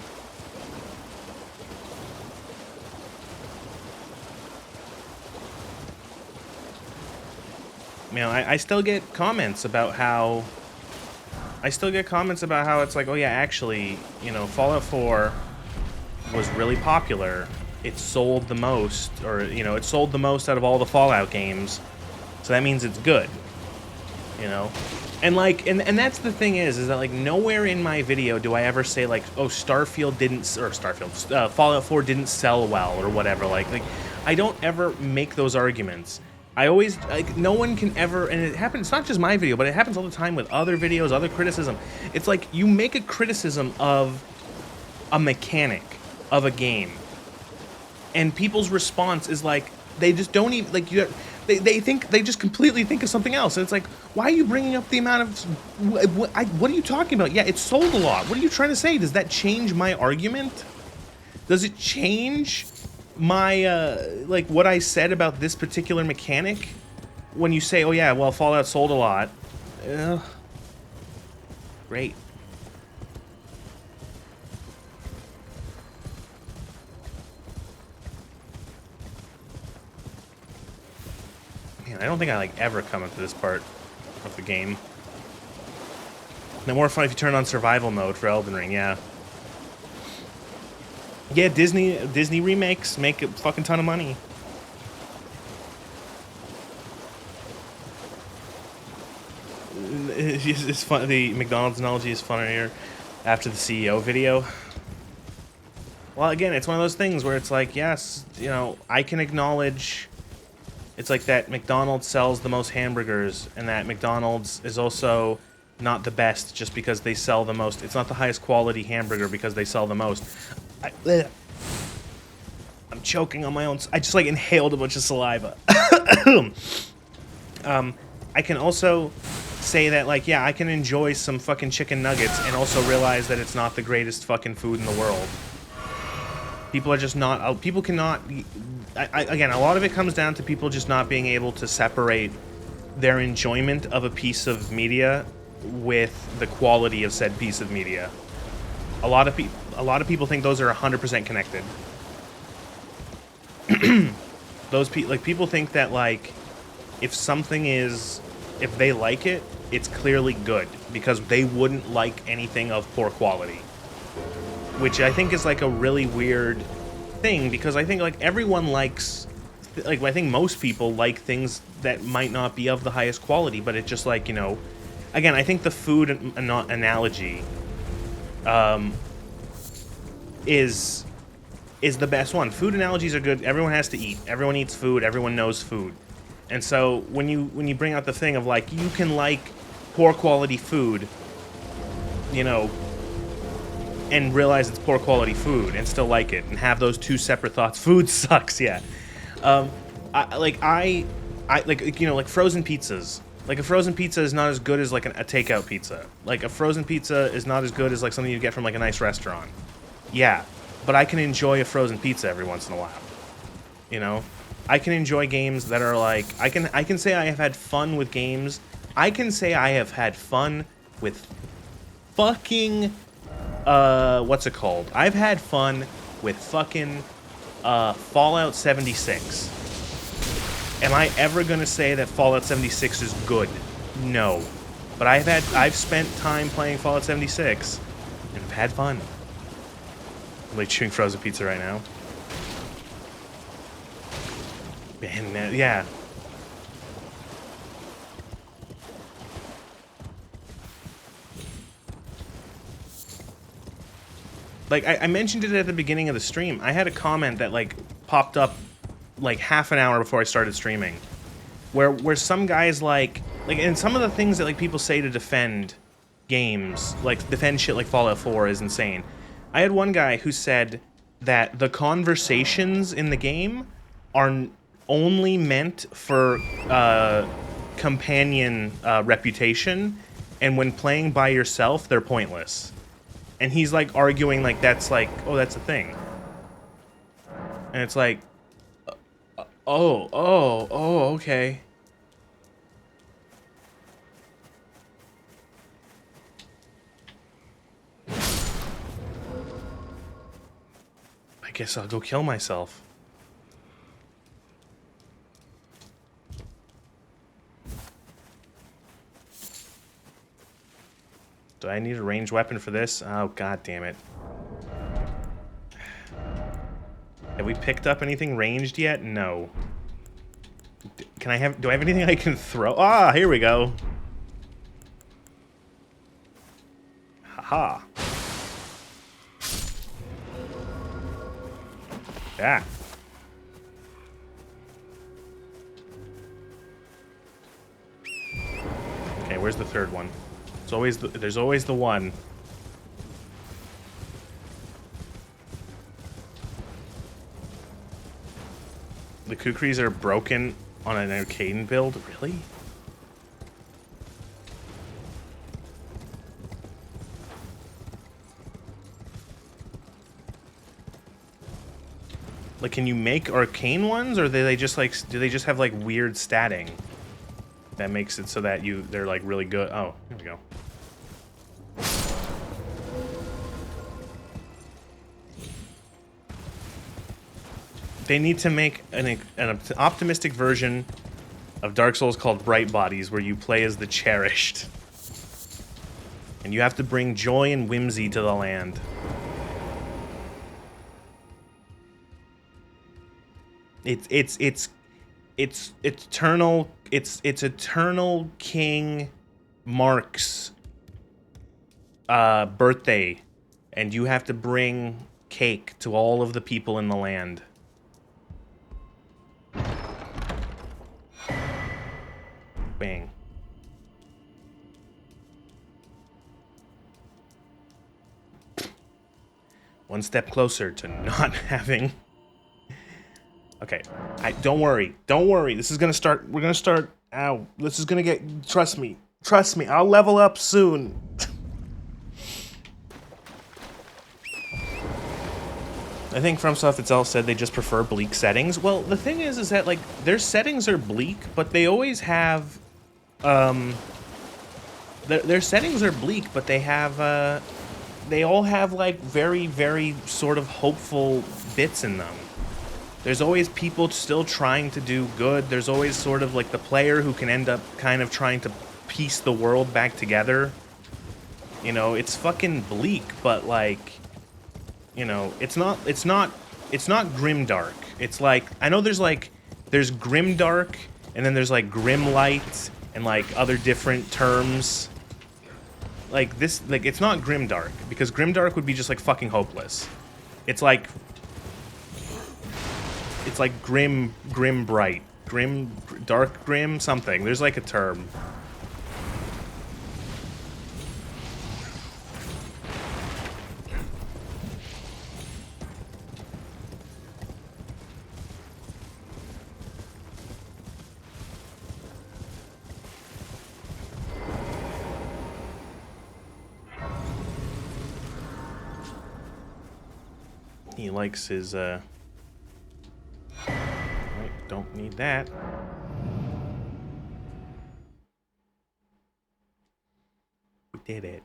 You know, I still get comments about how... it's like, oh yeah, actually, you know, Fallout 4 was really popular. It sold the most, or, you know, it sold the most out of all the Fallout games. So that means it's good. You know? And, like, and that's the thing is that, like, nowhere in my video do I ever say, like, oh, Fallout 4 didn't sell well, or whatever. Like, I don't ever make those arguments. I always, like, no one can ever, and it happens, it's not just my video, but it happens all the time with other videos, other criticism. It's like, you make a criticism of a mechanic of a game, and people's response is like, they just don't even, like, they just completely think of something else, and it's like, why are you bringing up the amount of, what are you talking about? Yeah, it sold a lot. What are you trying to say? Does that change my argument? Does it change my, like, what I said about this particular mechanic? When you say, oh yeah, well, Fallout sold a lot. Great. Man, I don't think I, like, ever come up to this part of the game. No more fun if you turn on survival mode for Elden Ring, yeah. Yeah, Disney remakes make a fucking ton of money. It's fun. The McDonald's analogy is funnier after the CEO video. Well, again, it's one of those things where it's like, yes, you know, I can acknowledge. It's like that McDonald's sells the most hamburgers, and that McDonald's is also not the best just because they sell the most. It's not the highest quality hamburger because they sell the most. I'm choking on my own. I just, like, inhaled a bunch of saliva. I can also say that, like, yeah, I can enjoy some fucking chicken nuggets and also realize that it's not the greatest fucking food in the world. People are just not... People cannot... again, a lot of it comes down to people just not being able to separate their enjoyment of a piece of media with the quality of said piece of media. A lot of people think those are 100% connected. People think that, like, if something is, if they like it, it's clearly good because they wouldn't like anything of poor quality. which I think is like a really weird thing, because I think like everyone likes, like, I think most people like things that might not be of the highest quality, but it's just like, you know, again, I think the food analogy is the best one. Food analogies are good. Everyone has to eat. Everyone eats food. Everyone knows food. And so when you bring out the thing of like, you can like poor quality food, you know, and realize it's poor quality food and still like it and have those two separate thoughts. Food sucks, yeah. I like, you know, like frozen pizzas. Like a frozen pizza is not as good as like a takeout pizza. Like a frozen pizza is not as good as like something you get from like a nice restaurant. Yeah, but I can enjoy a frozen pizza every once in a while. You know? I can enjoy games that are like, I can say I have had fun with games. I can say I have had fun with fucking what's it called? I've had fun with fucking Fallout 76. Am I ever gonna say that Fallout 76 is good? No. But I've spent time playing Fallout 76 and I've had fun. I'm like chewing frozen pizza right now. Man, yeah. Like, I mentioned it at the beginning of the stream. I had a comment that, like, popped up, like, half an hour before I started streaming. Where some guys, like, and some of the things that, like, people say to defend games, like, defend shit like Fallout 4 is insane. I had one guy who said that the conversations in the game are only meant for, companion, reputation, and when playing by yourself, they're pointless. And he's like arguing like that's like, oh, that's a thing. And it's like, oh, okay. I guess I'll go kill myself. Do I need a ranged weapon for this? Oh, god damn it. Have we picked up anything ranged yet? No. Do I have anything I can throw? Ah, here we go. Haha. Yeah. Okay, where's the third one? There's always the one. The kukris are broken on an arcade build? Really? Like, can you make arcane ones, or do they just have like weird statting that makes it so that they're like really good? Oh, here we go. They need to make an optimistic version of Dark Souls called Bright Bodies, where you play as the Cherished. And you have to bring joy and whimsy to the land. It's eternal King Mark's birthday, and you have to bring cake to all of the people in the land. Bang. One step closer to not having... Okay, don't worry. Don't worry. This is gonna start... We're gonna start... Ow. This is gonna get... Trust me. Trust me. I'll level up soon. I think FromSoft itself said they just prefer bleak settings. Well, the thing is that, like, their settings are bleak, but they always have... Their settings are bleak, but they have, they all have, like, very, very sort of hopeful bits in them. There's always people still trying to do good. There's always sort of, like, the player who can end up kind of trying to piece the world back together. You know, it's fucking bleak, but, like, you know, it's not grimdark. It's like, I know there's grimdark, and then there's like grimlight, and like other different terms. Like this, like it's not grimdark, because grimdark would be just like fucking hopeless. It's like grim bright, dark grim something. There's like a term. He likes his, right, don't need that. We did it.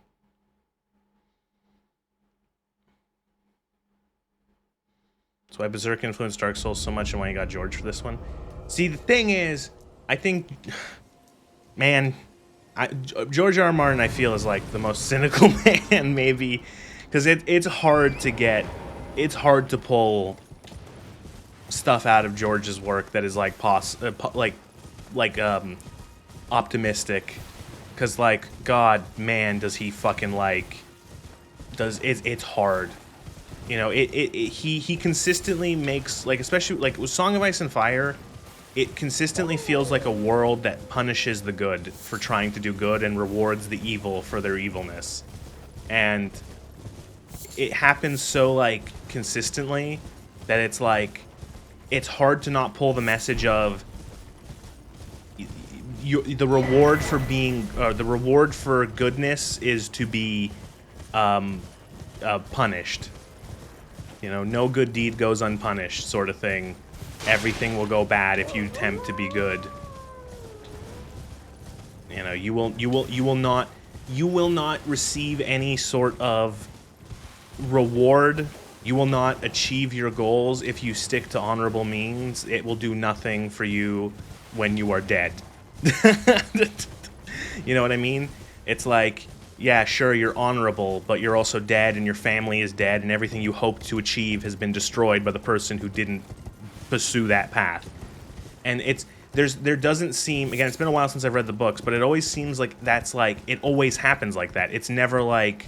That's why Berserk influenced Dark Souls so much and why you got George for this one. See, the thing is, I think, man, George R. R. Martin, I feel, is like the most cynical man, maybe, because it's hard to get, it's hard to pull stuff out of George's work that is like optimistic, because like, God, man, does he fucking like, it's hard. You know, he consistently makes, like, especially like with Song of Ice and Fire, it consistently feels like a world that punishes the good for trying to do good and rewards the evil for their evilness. And it happens so, like, consistently that it's like, it's hard to not pull the message of the reward for being, the reward for goodness is to be punished. You know, no good deed goes unpunished, sort of thing. Everything will go bad if you attempt to be good. You know, you will not receive any sort of reward. You will not achieve your goals if you stick to honorable means. It will do nothing for you when you are dead. You know what I mean? It's like, yeah, sure, you're honorable, but you're also dead, and your family is dead, and everything you hoped to achieve has been destroyed by the person who didn't pursue that path. And there doesn't seem, again, it's been a while since I've read the books, but it always seems like that's like, it always happens like that. It's never like,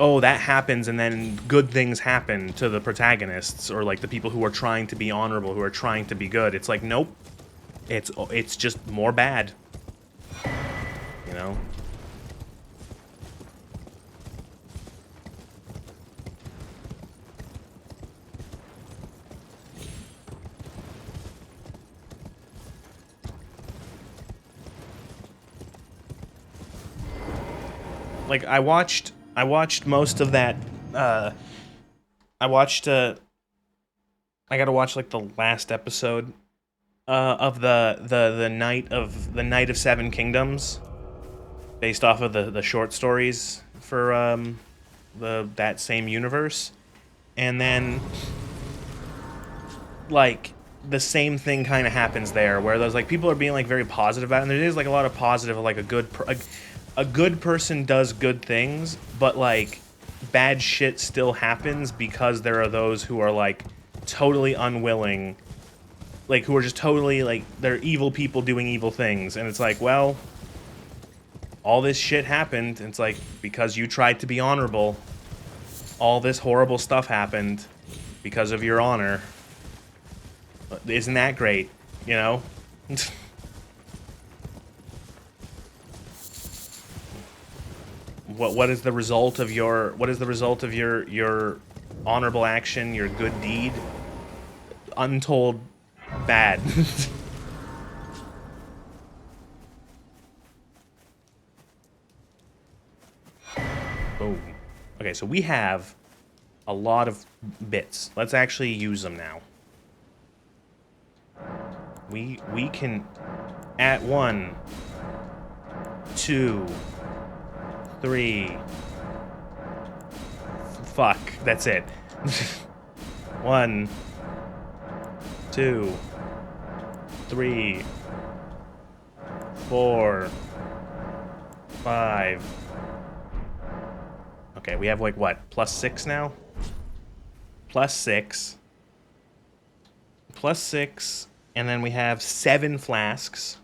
oh, that happens and then good things happen to the protagonists, or like the people who are trying to be honorable, who are trying to be good. It's like, nope, it's just more bad. You know? Like, I watched most of that, I gotta watch, like, the last episode, of the Night of Seven Kingdoms, based off of the short stories for, that same universe, and then, like, the same thing kind of happens there, where there's, like, people are being, like, very positive about it, and there is, like, a lot of positive, like, a good person does good things, but, like, bad shit still happens because there are those who are, like, totally unwilling, like, who are just totally, like, they're evil people doing evil things, and it's like, well, all this shit happened, and it's like, because you tried to be honorable, all this horrible stuff happened because of your honor. Isn't that great, you know? What is the result of your your honorable action, your good deed? Untold bad. Boom. Okay, so we have a lot of bits. Let's actually use them now. We can at 1, 2, 3. Fuck, that's it. 1, 2, 3, 4, 5. Okay, we have, like, what, +6 now? +6. +6. And then we have 7 flasks.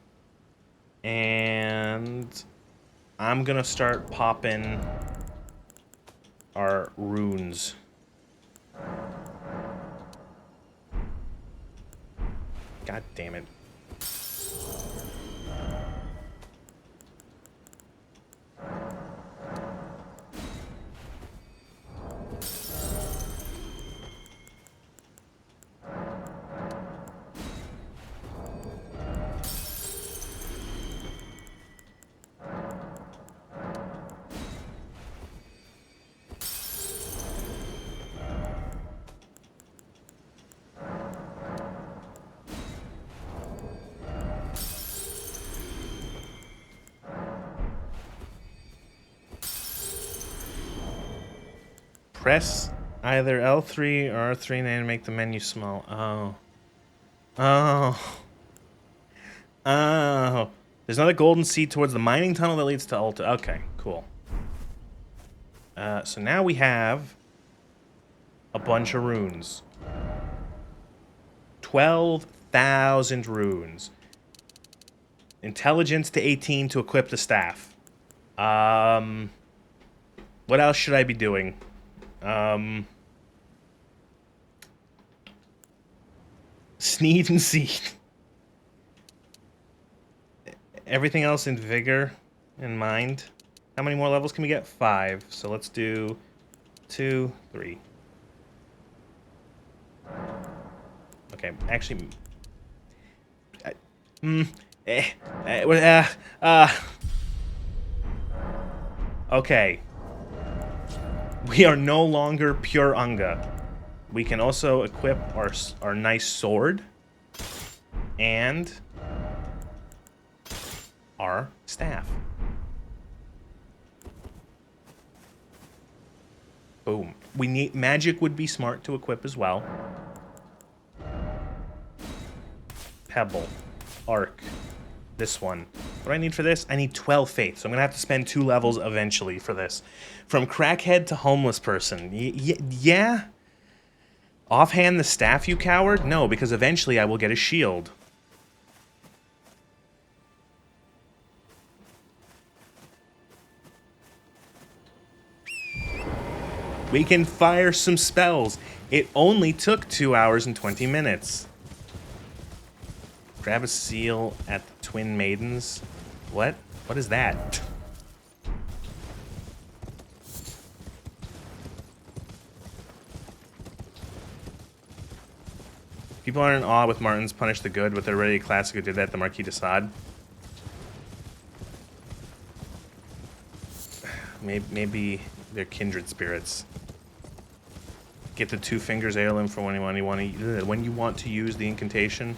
And I'm going to start popping our runes. God damn it. Press either L3 or R3 and make the menu small. Oh. Oh. Oh. There's another golden seed towards the mining tunnel that leads to Alta. Okay, cool. So now we have a bunch of runes. 12,000 runes. Intelligence to 18 to equip the staff. What else should I be doing? Sneed and seed. Everything else in vigor and mind. How many more levels can we get? 5. So let's do 2, 3. Okay, actually... Okay. We are no longer pure Unga. We can also equip our nice sword. And... our staff. Boom. We need... magic would be smart to equip as well. Pebble. Arc. This one. What do I need for this? I need 12 faith, so I'm gonna have to spend 2 levels eventually for this. From crackhead to homeless person. Yeah? Offhand the staff, you coward? No, because eventually I will get a shield. We can fire some spells. It only took 2 hours and 20 minutes. Grab a seal at the Twin Maidens. What? What is that? People are in awe with Martin's Punish the Good, but they're already a classic who did that, the Marquis de Sade. Maybe they're kindred spirits. Get the 2 fingers heirloom for when you want to use the incantation.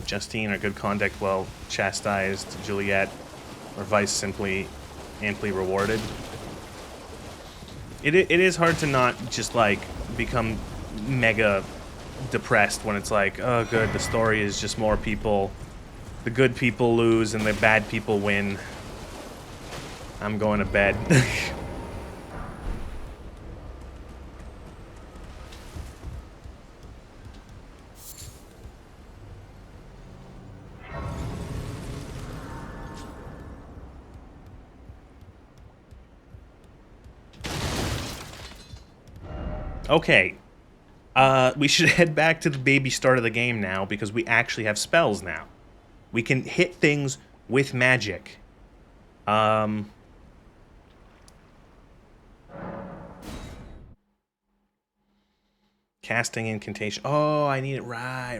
Justine, our good conduct, well chastised. Juliet, or Vice, simply amply rewarded. It is hard to not just like become mega depressed when it's like, oh good, the story is just more people. The good people lose and the bad people win. I'm going to bed. Okay. We should head back to the baby start of the game now, because we actually have spells now. We can hit things with magic. Casting incantation. Oh, I need it. Right.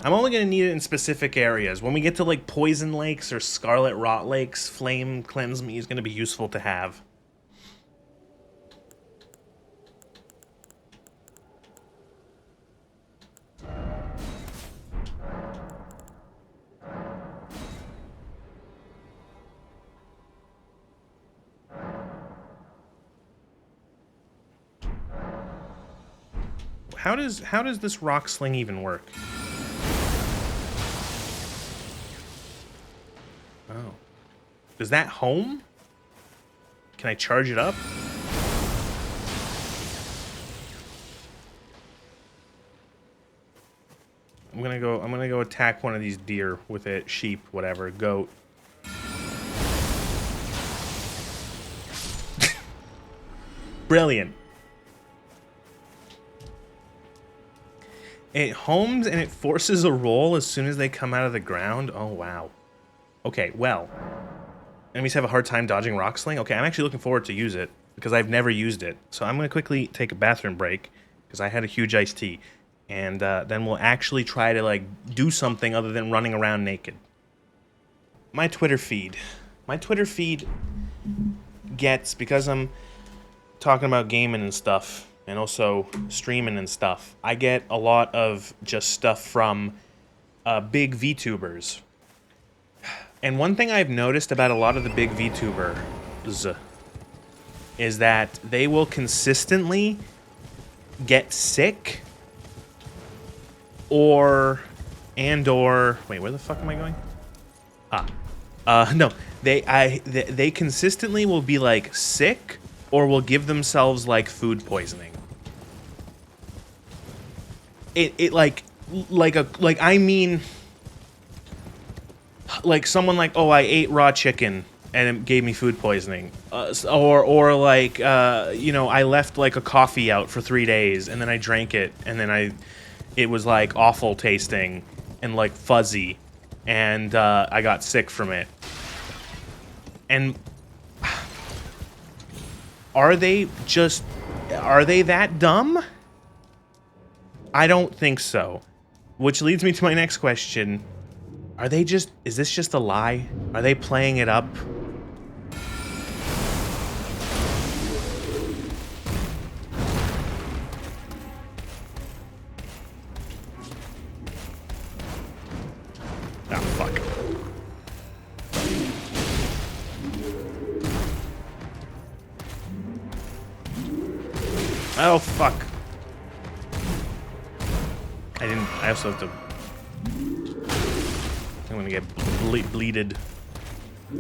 I'm only going to need it in specific areas. When we get to like Poison Lakes or Scarlet Rot Lakes, Flame Cleanse Me is going to be useful to have. how does this rock sling even work? Oh. Is that home? Can I charge it up? I'm gonna go attack one of these deer with it, sheep, whatever, goat. Brilliant. It homes and it forces a roll as soon as they come out of the ground. Oh, wow. Okay, well. Enemies have a hard time dodging rock sling. Okay, I'm actually looking forward to use it because I've never used it. So I'm going to quickly take a bathroom break because I had a huge iced tea. And then we'll actually try to, like, do something other than running around naked. My Twitter feed. My Twitter feed gets, because I'm talking about gaming and stuff, and also streaming and stuff, I get a lot of just stuff from big VTubers. And one thing I've noticed about a lot of the big VTubers is that they will consistently get sick or wait, where the fuck am I going? No, they consistently will be like sick or will give themselves like food poisoning. I mean, like someone like, oh, I ate raw chicken and it gave me food poisoning, or like you know, I left like a coffee out for 3 days and then I drank it and then it was like awful tasting and like fuzzy, and I got sick from it. And are they that dumb? I don't think so. Which leads me to my next question. Is this just a lie? Are they playing it up? Ah, fuck. Oh, fuck. I also have to... I'm gonna get bleeded. You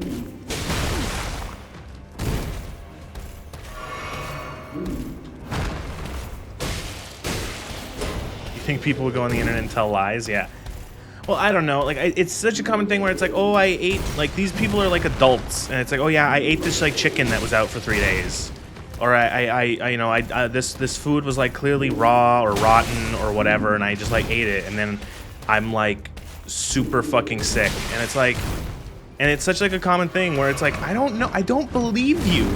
think people would go on the internet and tell lies? Yeah. Well, I don't know. Like, it's such a common thing where it's like, oh, I ate... Like, these people are like adults. And it's like, oh, yeah, I ate this, like, chicken that was out for 3 days. Or this food was, like, clearly raw or rotten or whatever, and I just, like, ate it. And then I'm, like, super fucking sick. And it's like... And it's such, like, a common thing where it's like, I don't know. I don't believe you.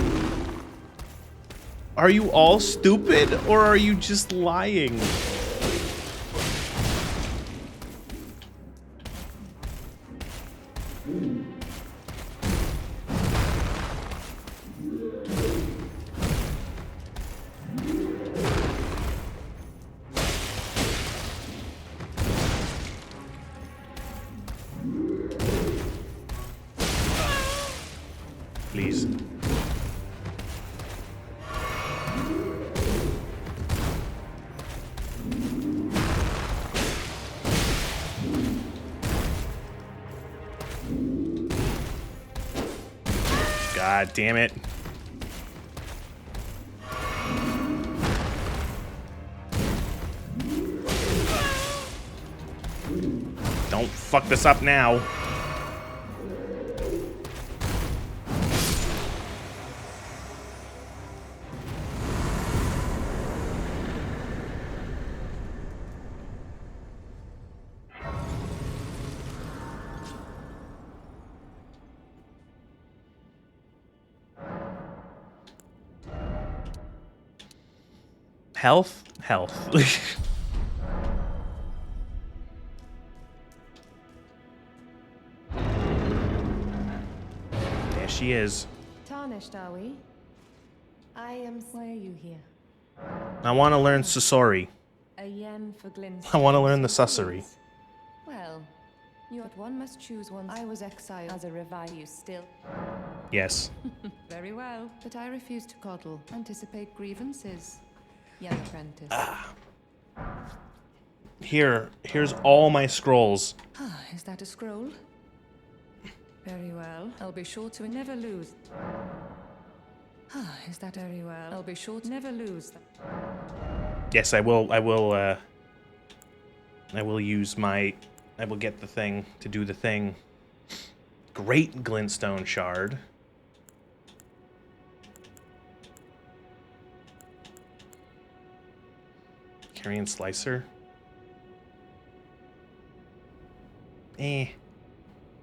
Are you all stupid, or are you just lying? Please. God damn it. Don't fuck this up now. Health? Health. There she is. Tarnished, are we? Why are you here? I want to learn Sorcerer. A yen for glimpse. I want to learn the Sorcerer. Well, one must choose one. I was exiled as a revive. You still? Yes. Very well. But I refuse to coddle. Anticipate grievances. Young apprentice. Here's all my scrolls. Is that a scroll? Very well. I'll be sure to never lose. Is that very well? I'll be sure to never lose. Yes, I will. I will use my. I will get the thing to do the thing. Great glintstone shard. Carrion slicer.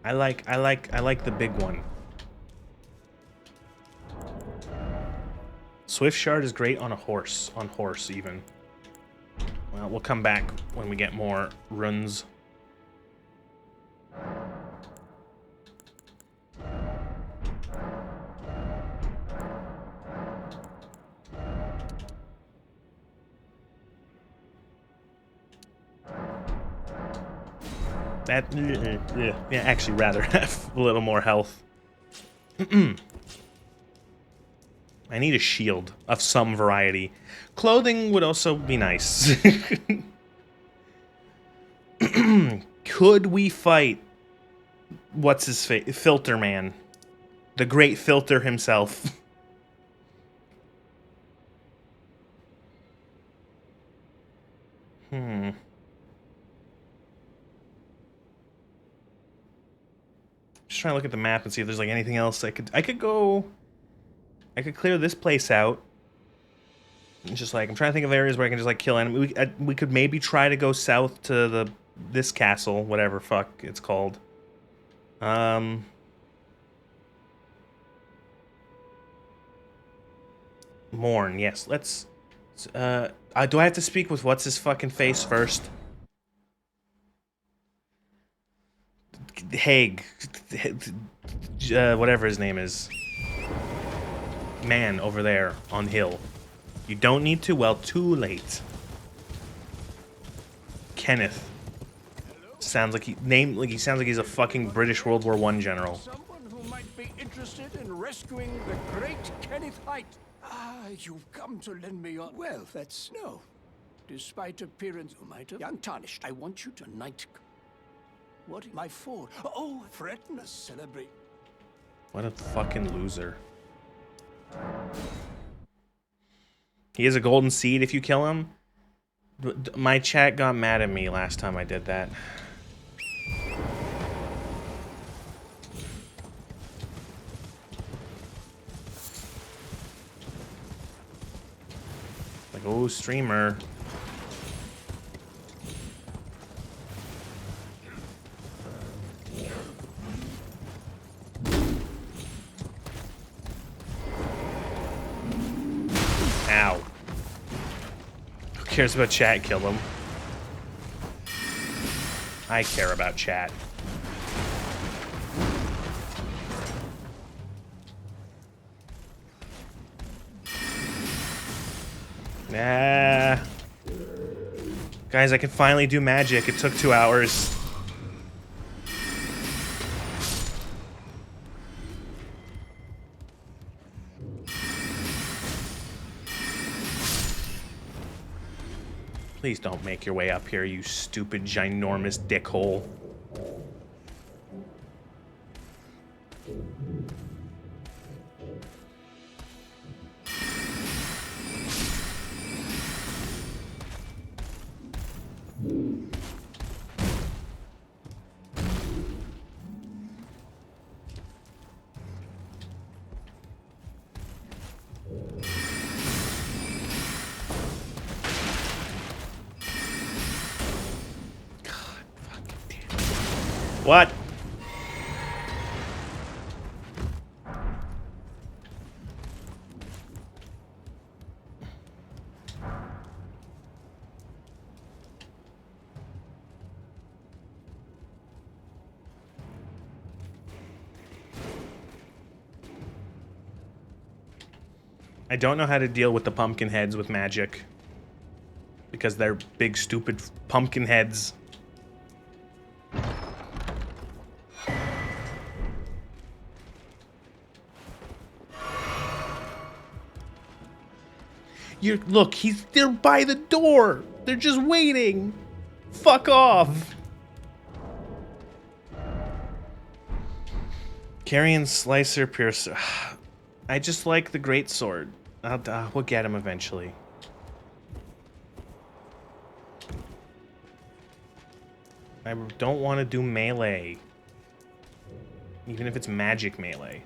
I like the big one. Swift shard is great on a horse. On horse even. Well, we'll come back when we get more runes. That, yeah, actually rather have a little more health. I need a shield of some variety. Clothing would also be nice. Could we fight what's his face? Filter Man. The great filter himself. Just trying to look at the map and see if there's like anything else I could clear this place out. It's just like I'm trying to think of areas where I can just like kill enemies. We could maybe try to go south to this castle, whatever fuck it's called. Morn, yes. Let's do I have to speak with what's his fucking face first? Haig, whatever his name is. Man over there on hill. You don't need to. Well, too late. Kenneth. Sounds like he sounds like he's a fucking British World War I general. Someone who might be interested in rescuing the great Kenneth Height. You've come to lend me your... Well, that's... No. Despite appearance, you might have... Young Tarnished, I want you to night... What? My fault. Oh, threaten us, celebrate. What a fucking loser. He has a golden seed if you kill him. My chat got mad at me last time I did that. Like, oh, streamer. Ow. Who cares about chat? Kill him. I care about chat. Nah. Guys, I can finally do magic. It took 2 hours. Please don't make your way up here, you stupid, ginormous dickhole. What? I don't know how to deal with the pumpkin heads with magic. Because they're big, stupid pumpkin heads. Look, they're by the door. They're just waiting. Fuck off. Carrion Slicer Piercer. I just like the great sword. We'll get him eventually. I don't want to do melee. Even if it's magic melee.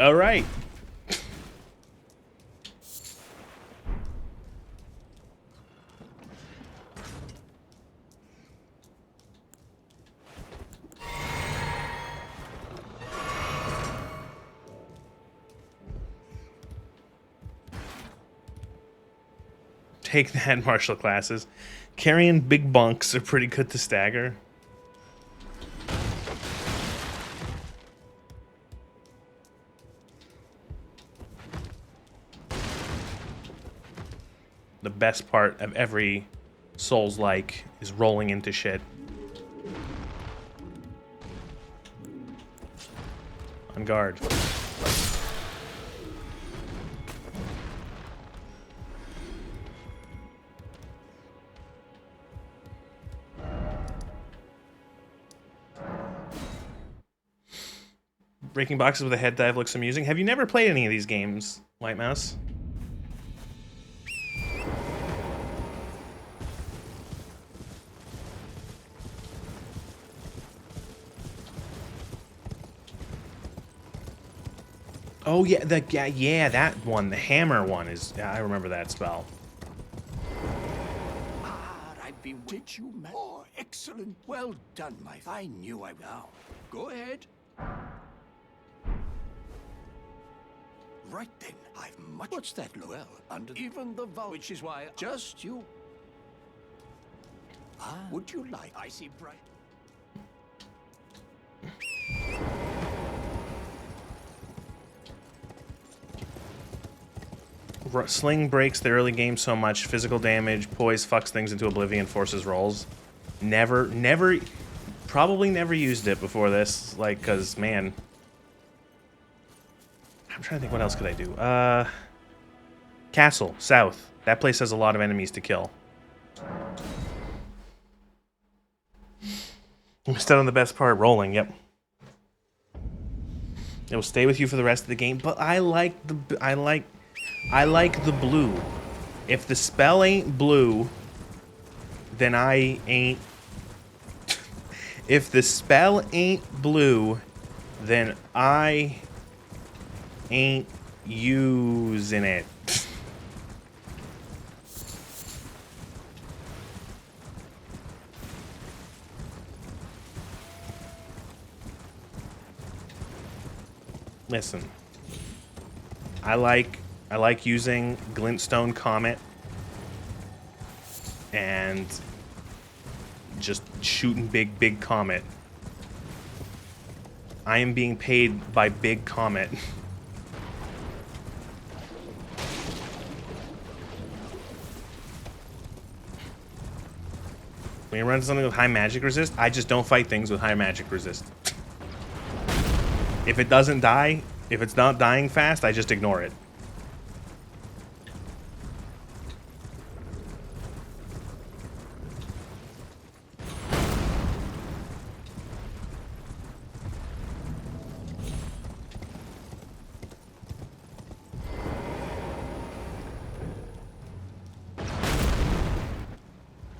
All right. Take that, martial classes. Carrying big bunks are pretty good to stagger. The best part of every Souls-like is rolling into shit. On guard. Breaking boxes with a head dive looks amusing. Have you never played any of these games, White Mouse? Oh yeah, that one, the hammer one is. Yeah, I remember that spell. I've been. Did you, man? Oh, excellent. Well done, my. I knew I. Now, go ahead. Right then, I've much. What's that? Well, under even the vow, which is why just you. Would you like? I see bright. Sling breaks the early game so much. Physical damage, poise fucks things into oblivion, forces rolls. Probably never used it before this. Like, cause man, I'm trying to think what else could I do. Castle south. That place has a lot of enemies to kill. I'm still on the best part, rolling. Yep. It will stay with you for the rest of the game, but I like the blue. If the spell ain't blue, then I ain't... If the spell ain't blue, then I ain't using it. Listen. I like using Glintstone Comet and just shooting big Comet. I am being paid by Big Comet. When you run into something with high magic resist, I just don't fight things with high magic resist. If it doesn't die, if it's not dying fast, I just ignore it.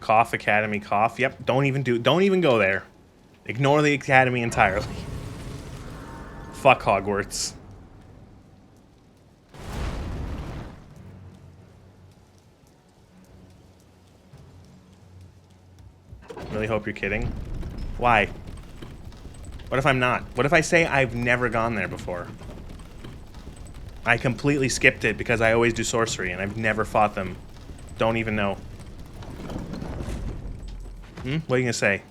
Cough Academy, cough. Yep, don't even go there. Ignore the Academy entirely. Fuck Hogwarts. Really hope you're kidding. Why? What if I'm not? What if I say I've never gone there before? I completely skipped it because I always do sorcery and I've never fought them. Don't even know. What are you gonna say?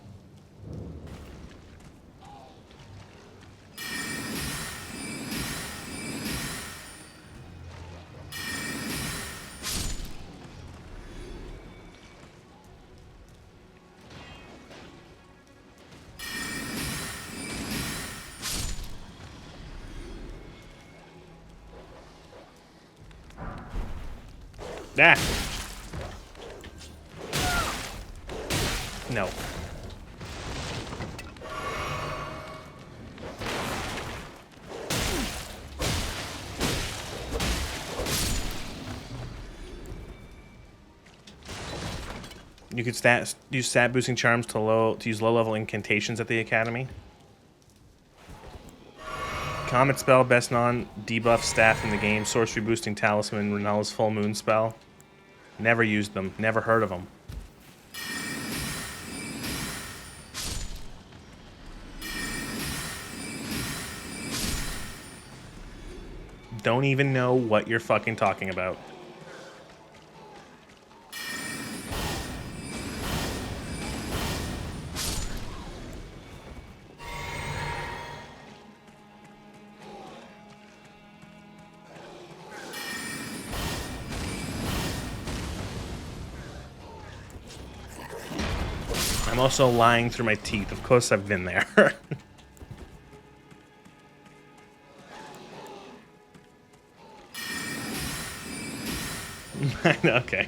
Ah! No. You could use stat boosting charms to use low level incantations at the academy. Comet spell, best non-debuff staff in the game. Sorcery boosting talisman, Renella's full moon spell. Never used them. Never heard of them. Don't even know what you're fucking talking about. I'm also lying through my teeth. Of course I've been there. Okay.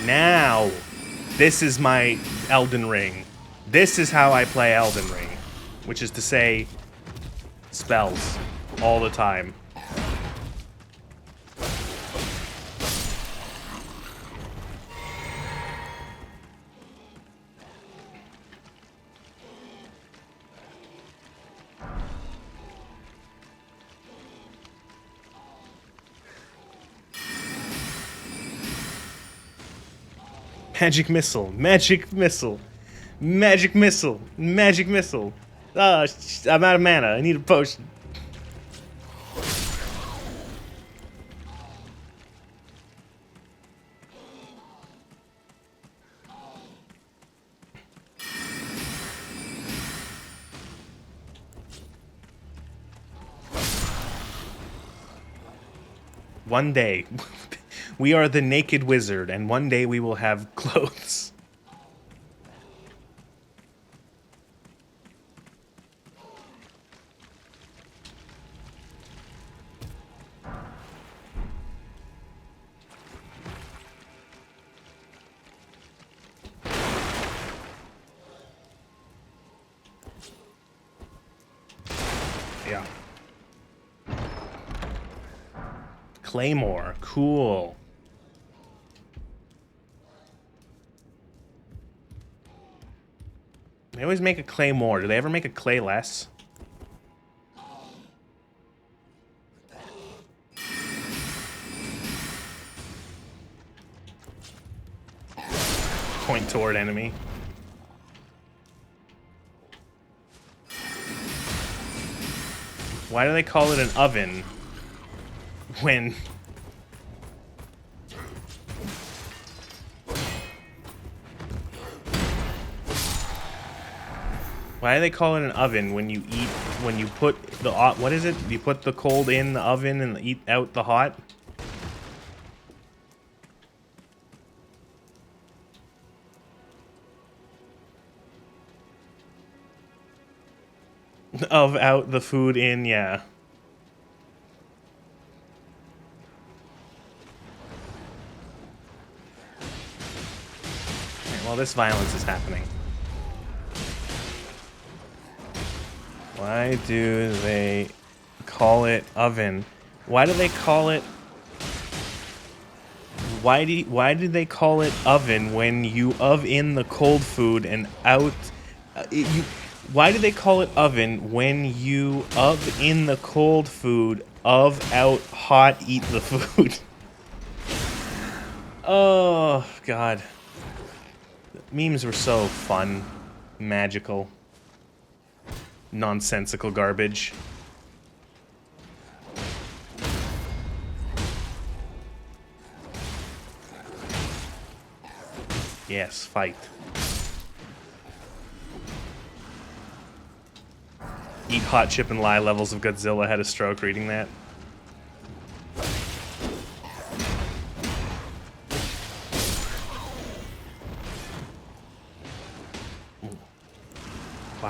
Now, this is my Elden Ring. This is how I play Elden Ring. Which is to say, spells all the time. Magic missile, magic missile, magic missile, magic missile. Ah, I'm out of mana. I need a potion. One day, we are the naked wizard, and one day we will have clothes. Yeah. Claymore, cool. They always make a claymore. Do they ever make a clay-less? Point toward enemy. Why do they call it an oven when... Why do they call it an oven when you eat, when you put the, what is it? You put the cold in the oven and eat out the hot? Of out the food in, yeah. Well, this violence is happening. Why do they call it oven? Why do they call it... Why do they call it oven when you in the cold food and out... Why do they call it oven when you in the cold food, out hot eat the food? Oh, God. Memes were so fun, magical, nonsensical garbage. Yes, fight. Eat hot chip and lie levels of Godzilla had a stroke reading that.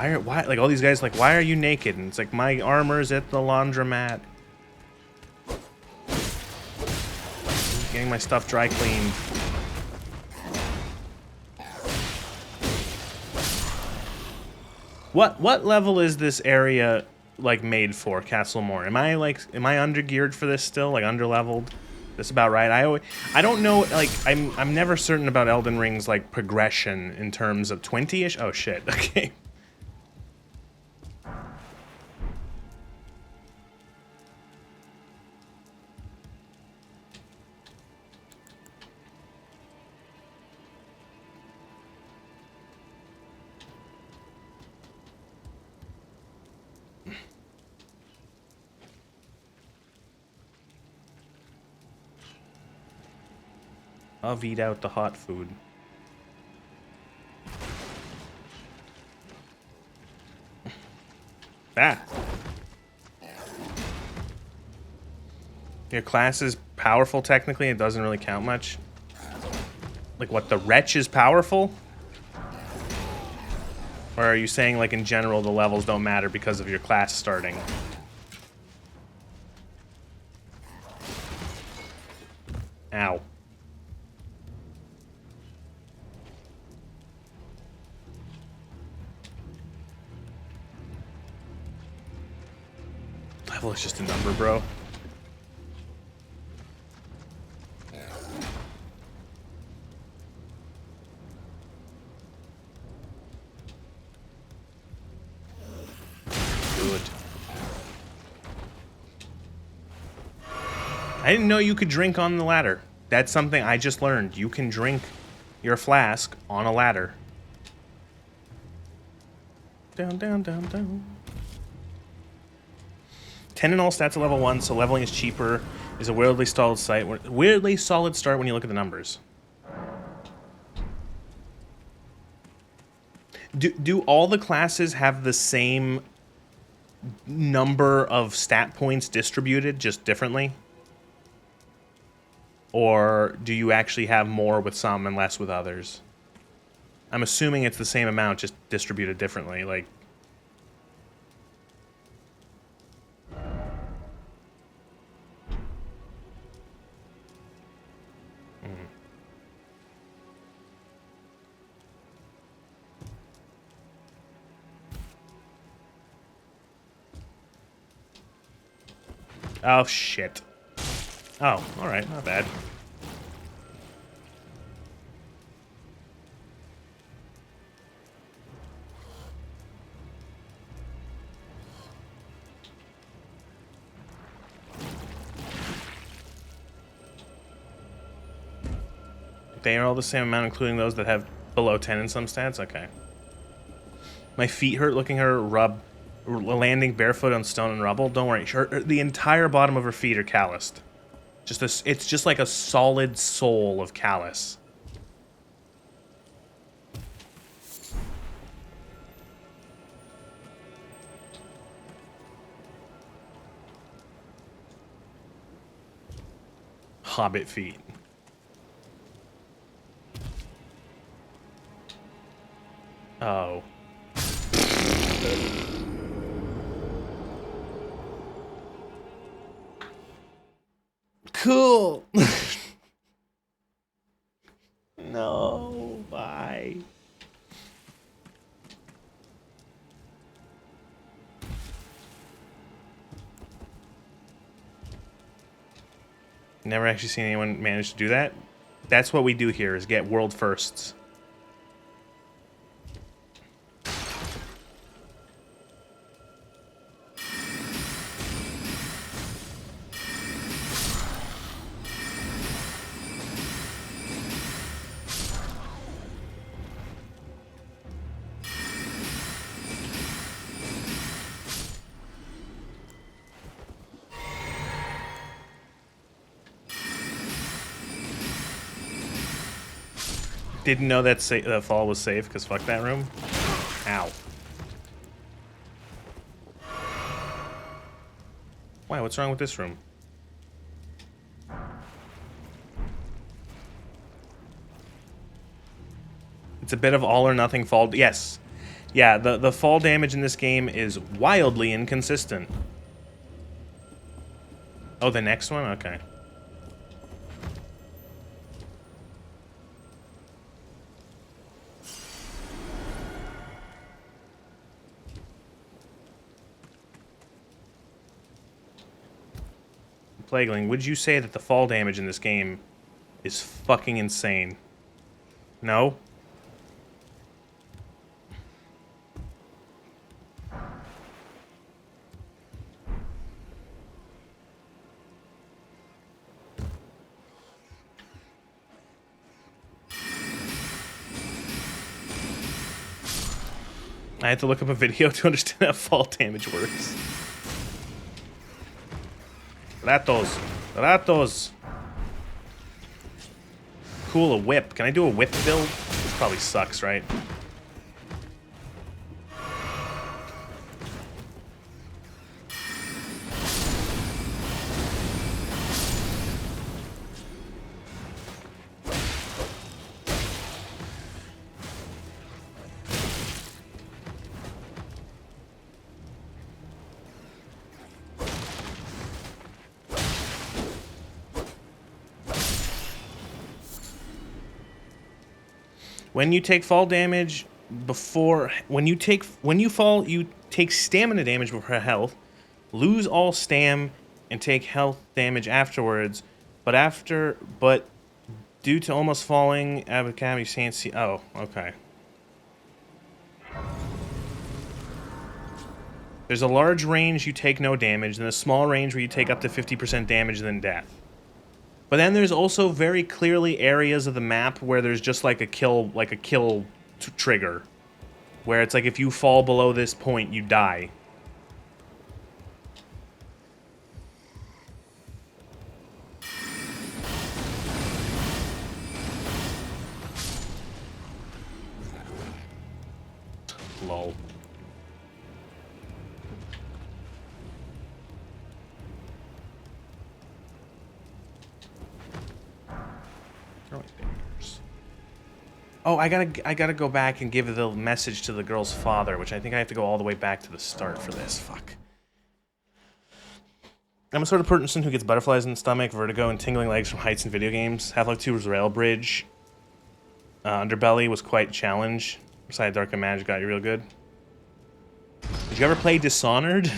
why like all these guys like, why are you naked? And it's like, my armor's at the laundromat. Getting my stuff dry cleaned. What level is this area like made for, Castlemore? Am I undergeared for this still? Like underleveled? That's about right. I don't know, like I'm never certain about Elden Ring's like progression in terms of 20-ish. Oh shit. Okay. I'll eat out the hot food. Ah. Your class is powerful technically, it doesn't really count much. Like what, the wretch is powerful? Or are you saying like in general the levels don't matter because of your class starting? Ow. Level is just a number, bro. Good. I didn't know you could drink on the ladder. That's something I just learned. You can drink your flask on a ladder. Down, down, down, down. 10 in all stats at level 1, so leveling is cheaper. Is a weirdly solid start when you look at the numbers. Do all the classes have the same number of stat points distributed, just differently? Or do you actually have more with some and less with others? I'm assuming it's the same amount, just distributed differently, like... Oh, shit. Oh, alright, not bad. They are all the same amount, including those that have below 10 in some stats? Okay. My feet hurt looking at her landing barefoot on stone and rubble. Don't worry, the entire bottom of her feet are calloused. It's just like a solid soul of callus. Hobbit feet. Oh. Cool. No, bye. Never actually seen anyone manage to do that. That's what we do here, is get world firsts. Didn't know that fall was safe, because fuck that room. Ow. Why, what's wrong with this room? It's a bit of all or nothing fall. Yes. Yeah, the fall damage in this game is wildly inconsistent. Oh, the next one? Okay. Plagueling, would you say that the fall damage in this game is fucking insane? No? I had to look up a video to understand how fall damage works. Ratos. Ratos. Cool, a whip. Can I do a whip build? This probably sucks, right? When you take fall damage when you fall, you take stamina damage before health, lose all stam, and take health damage afterwards. But due to almost falling, Abacam, you can't see. Oh, okay. There's a large range you take no damage, and a small range where you take up to 50% damage, then death. But then there's also very clearly areas of the map where there's just like a kill trigger, where it's like if you fall below this point, you die. Lol. Oh, I gotta go back and give the message to the girl's father, which I think I have to go all the way back to the start for this. Fuck. I'm a sort of person who gets butterflies in the stomach, vertigo, and tingling legs from heights in video games. Half-Life 2's Rail Bridge Underbelly was quite a challenge. Besides, Dark and Magic got you real good. Did you ever play Dishonored?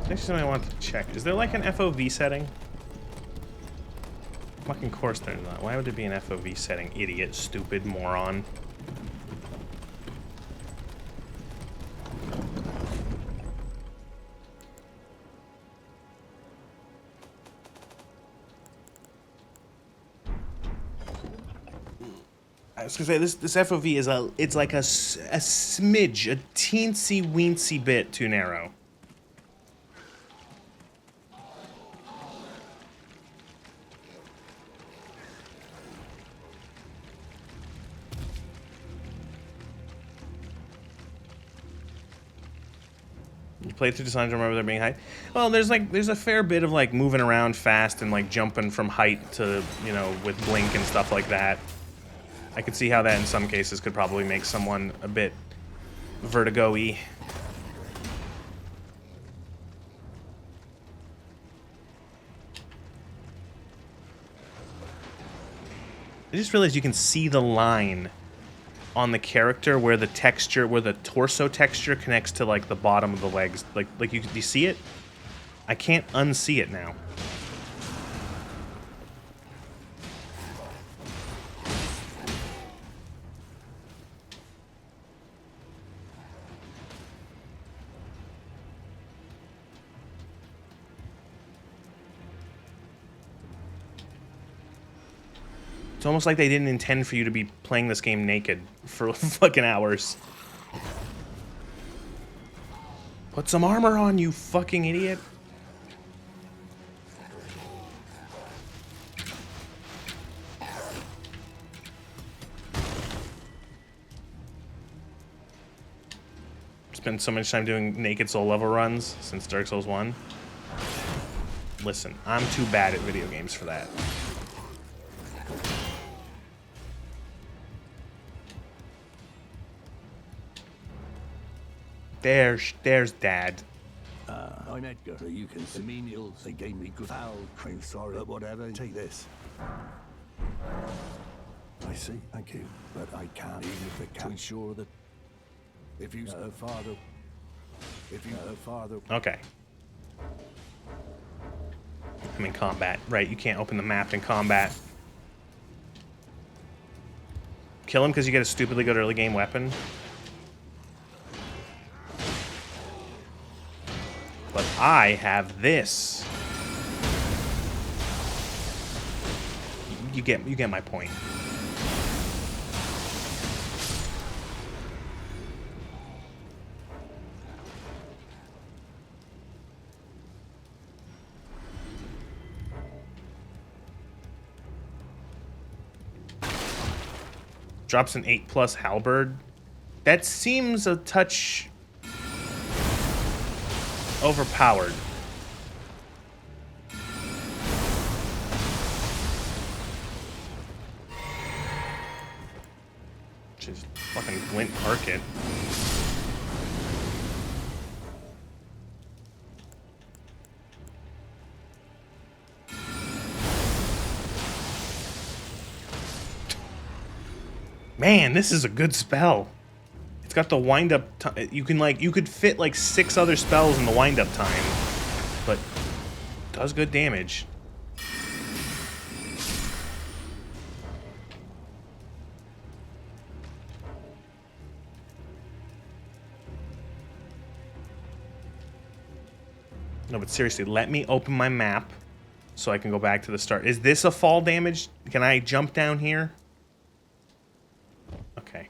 Actually, something I want to check. Is there like an FOV setting? Fucking course there's not. Why would there be an FOV setting? Idiot, stupid, moron. I was gonna say this FOV is it's like a smidge, a teensy weensy bit too narrow. You played through Dishonored, remember there being height? Well, there's a fair bit of like moving around fast and like jumping from height to, you know, with blink and stuff like that. I could see how that in some cases could probably make someone a bit vertigo-y. I just realized you can see the line on the character where the texture, where the torso texture connects to like the bottom of the legs. Like do you see it? I can't unsee it now. It's almost like they didn't intend for you to be playing this game naked for fucking hours. Put some armor on, you fucking idiot. spent so much time doing Naked Soul level runs since Dark Souls 1. Listen, I'm too bad at video games for that. There's Dad. I'm Edgar. So you can see menials. They gave me good foul cream. Sorry, but whatever. Take this. I see. Thank you. But I can't, even if it can, to ensure that if you her father, Okay. I'm in combat. Right, you can't open the map in combat. Kill him because you get a stupidly good early game weapon. But I have this. You get my point. Drops an 8+ halberd. That seems a touch overpowered. Just fucking glint arc it. Man, this is a good spell. It's got the wind up time. You could fit like 6 other spells in the wind up time, but does good damage. No, but seriously, let me open my map so I can go back to the start. Is this a fall damage? Can I jump down here? Okay.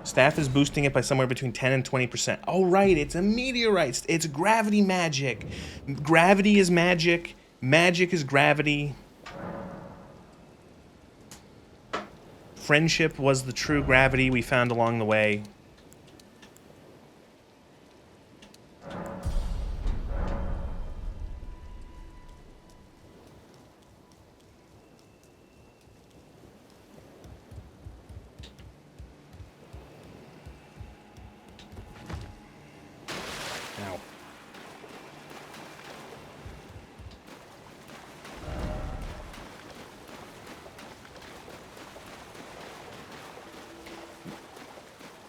Staff is boosting it by somewhere between 10 and 20%. Oh, right, it's a meteorite. It's gravity magic. Gravity is magic. Magic is gravity. Friendship was the true gravity we found along the way.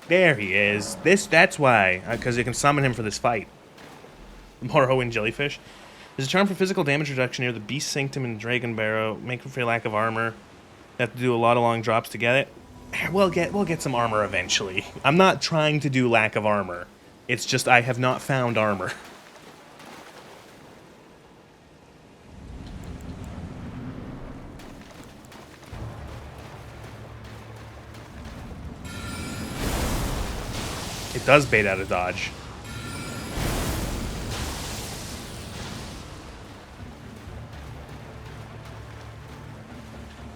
There he is. That's why, because you can summon him for this fight. Morrowind Jellyfish. There's a charm for physical damage reduction near the Beast Sanctum and Dragon Barrow. Make up for your lack of armor. You have to do a lot of long drops to get it. We'll get some armor eventually. I'm not trying to do lack of armor. It's just I have not found armor. It does bait out of dodge.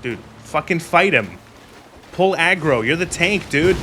Dude, fucking fight him. Pull aggro. You're the tank, dude.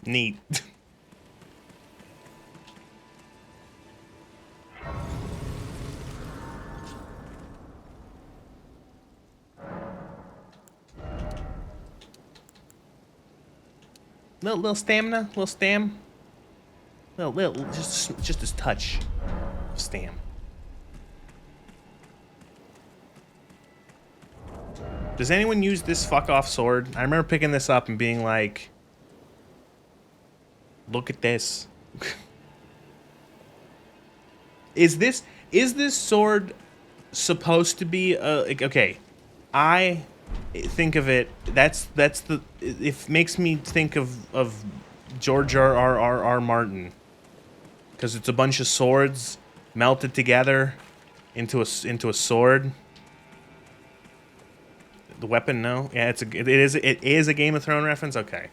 Neat. Little stamina, little stam. Little, just this touch of stam. Does anyone use this fuck off sword? I remember picking this up and being like, look at this. Is this sword supposed to be okay? I think of it. That's the. It makes me think of George R. Martin, because it's a bunch of swords melted together into a sword. The weapon, no. Yeah, it is a Game of Thrones reference. Okay.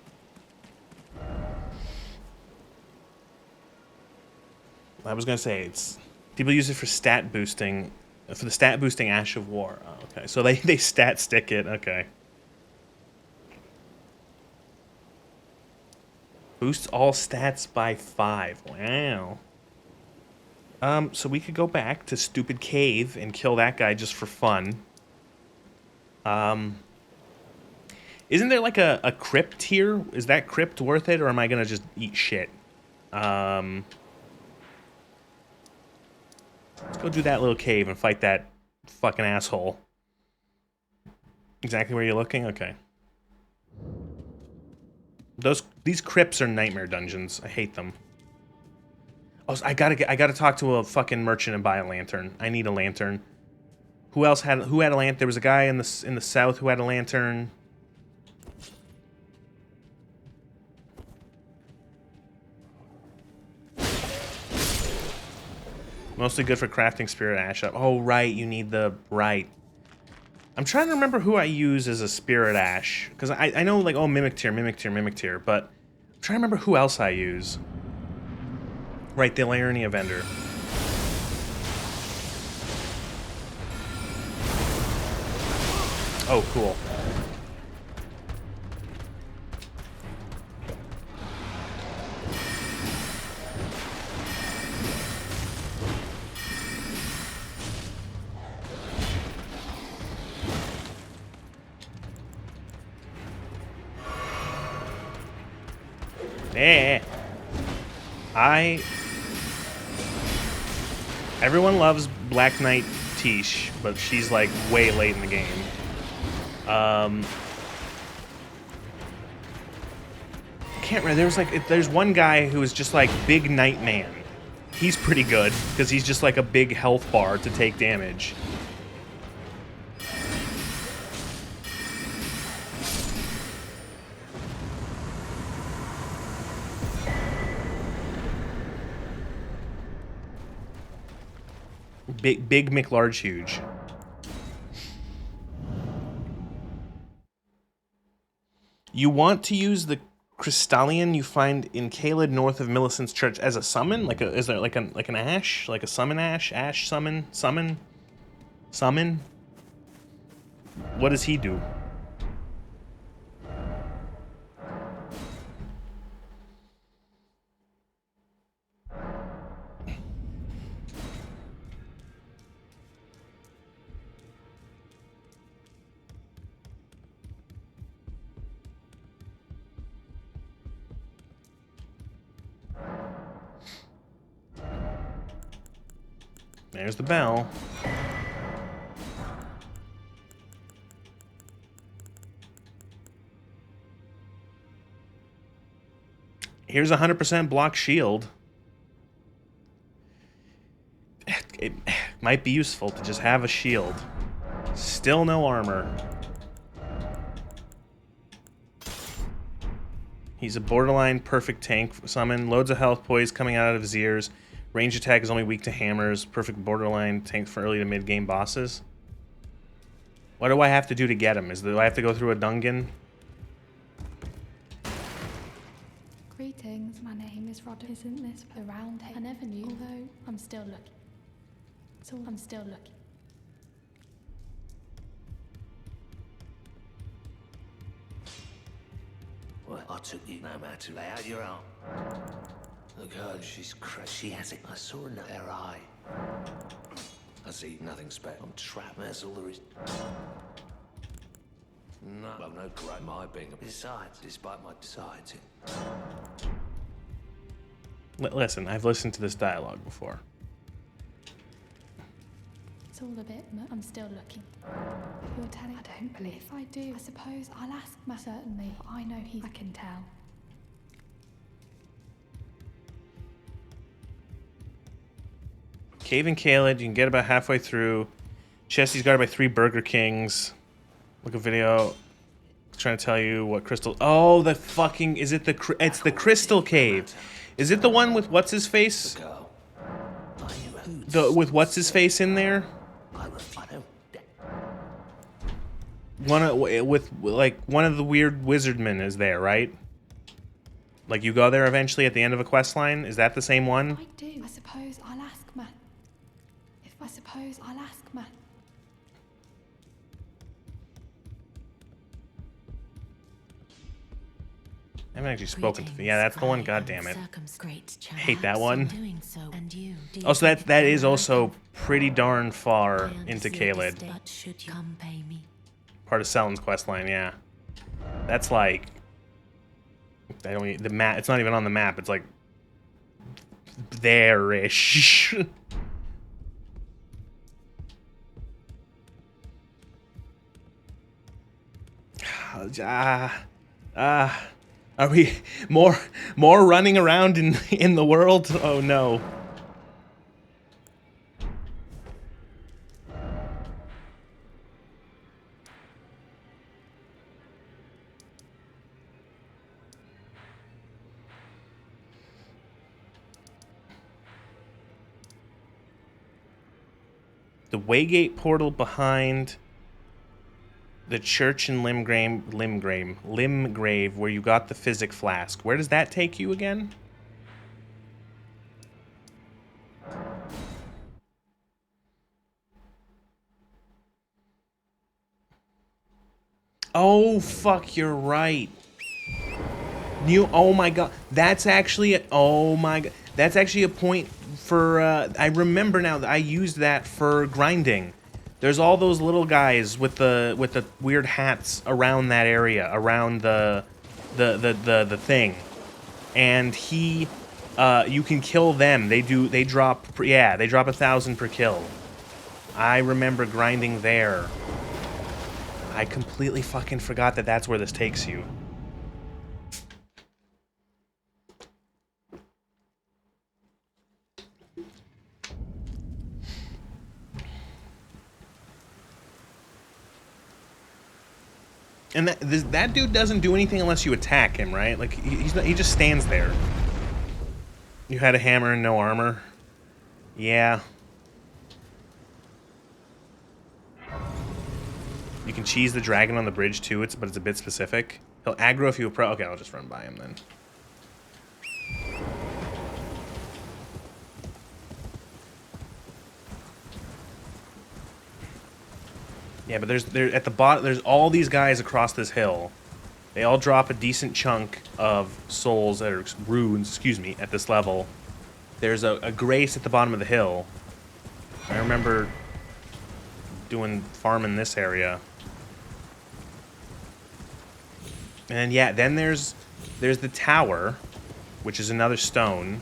I was gonna say it's people use it for stat boosting, for the stat boosting Ash of War. Oh, okay, so they stat stick it. Okay. Boosts all stats by 5. Wow. So we could go back to Stupid Cave and kill that guy just for fun. Isn't there like a crypt here? Is that crypt worth it, or am I gonna just eat shit? Let's go do that little cave and fight that fucking asshole. Exactly where you're looking? Okay. These crypts are nightmare dungeons. I hate them. Oh, I gotta talk to a fucking merchant and buy a lantern. I need a lantern. Who had a lantern? There was a guy in the south who had a lantern. Mostly good for crafting spirit ash up. Oh, right, you need the... Right. I'm trying to remember who I use as a spirit ash. Because I know, like, oh, Mimic Tear, but... I'm trying to remember who else I use. Right, the Liurnia vendor. Oh, cool. Eh. Everyone loves Black Knight Tish, but she's like way late in the game. Can't remember. There's one guy who is just like Big Nightman. He's pretty good because he's just like a big health bar to take damage. Big McLarge Huge. You want to use the Crystallion you find in Caelid north of Millicent's Church as a summon? Is there like an ash? Like a summon ash? Ash summon? Summon? What does he do? There's the bell. Here's 100% block shield. It might be useful to just have a shield. Still no armor. He's a borderline perfect tank summon. Loads of health poise coming out of his ears. Range attack is only weak to hammers. Perfect borderline tank for early to mid-game bosses. What do I have to do to get him? Do I have to go through a dungeon? Greetings, my name is Rod. Isn't this the round table? I never knew, although I'm still looking. So I'm still looking. Well, I took you no matter to lay out your arm. Look at her, she's crazy. She has it. I saw her in her eye. I see nothing special. I'm trapped, that's all there is. No, well, no great my being a... Besides, despite my decides Listen, I've listened to this dialogue before. So all a bit. I'm still looking. You're telling? I don't believe. If I do, I suppose I'll ask Matt. Certainly, I know I can tell. Cave and Caelid, you can get about halfway through. Chessie's guarded by 3 Burger Kings. Look at video. Trying to tell you what crystal. Oh, the fucking. Is it the. It's the Crystal Cave. Is it the one with what's his face? With what's his face in there? With like one of the weird wizardmen is there, right? Like you go there eventually at the end of a quest line. Is that the same one? I do. I suppose I'll ask Matt. I suppose I'll ask Matt. I haven't actually spoken to. Yeah, that's the one. God damn it! I hate that one. Oh, so that is also pretty darn far into Caelid. Part of Selen's quest line, yeah. That's like the map. It's not even on the map. It's like there-ish. Are we more running around in the world? Oh no. The Waygate portal behind the church in Limgrave, where you got the physic flask. Where does that take you again? Oh, fuck, you're right. Oh my god. That's actually that's actually a point for, I remember now that I used that for grinding. There's all those little guys with the weird hats around that area, around the thing, and you can kill them. They drop 1,000 per kill. I remember grinding there. I completely fucking forgot that that's where this takes you. And that dude doesn't do anything unless you attack him, right? Like, he just stands there. You had a hammer and no armor? Yeah. You can cheese the dragon on the bridge too, but it's a bit specific. He'll aggro if you approach. Okay, I'll just run by him then. Yeah, but there's at the bottom. There's all these guys across this hill. They all drop a decent chunk of souls or runes, excuse me, at this level. There's a grace at the bottom of the hill. I remember doing farm in this area. And yeah, then there's the tower, which is another stone.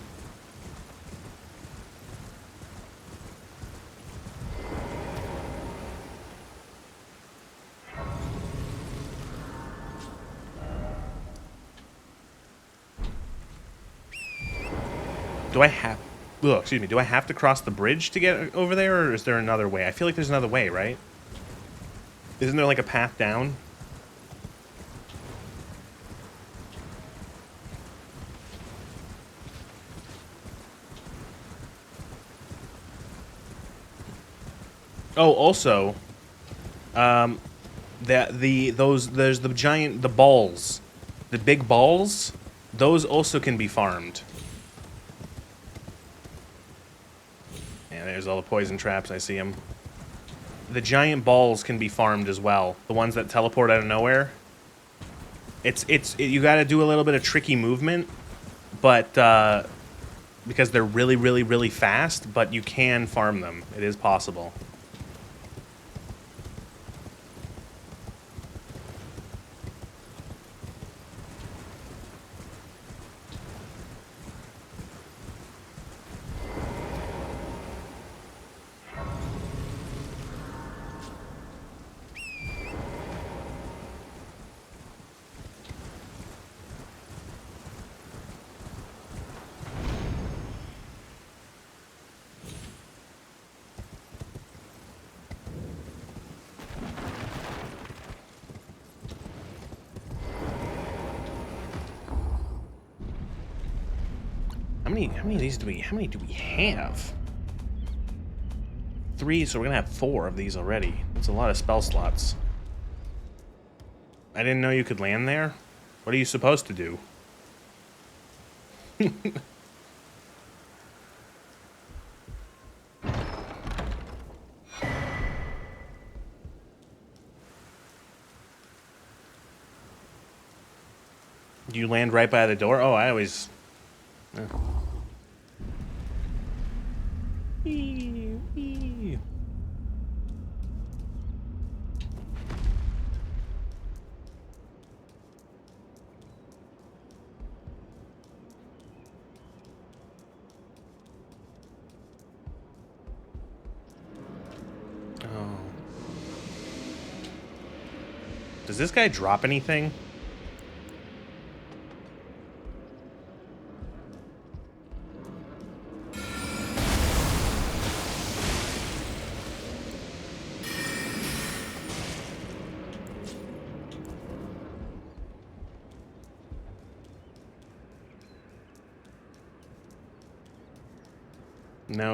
Do I have... Ugh, excuse me. Do I have to cross the bridge to get over there, or is there another way? I feel like there's another way, right? Isn't there like a path down? Oh, also, there's the balls, the big balls. Those also can be farmed. Yeah, there's all the poison traps. I see them. The giant balls can be farmed as well. The ones that teleport out of nowhere. You got to do a little bit of tricky movement, but because they're really, really, really fast. But you can farm them. It is possible. How many of these do we have? 3, so we're gonna have 4 of these already. That's a lot of spell slots. I didn't know you could land there. What are you supposed to do? Do you land right by the door? Oh, I always... Wee, wee. Oh. Does this guy drop anything?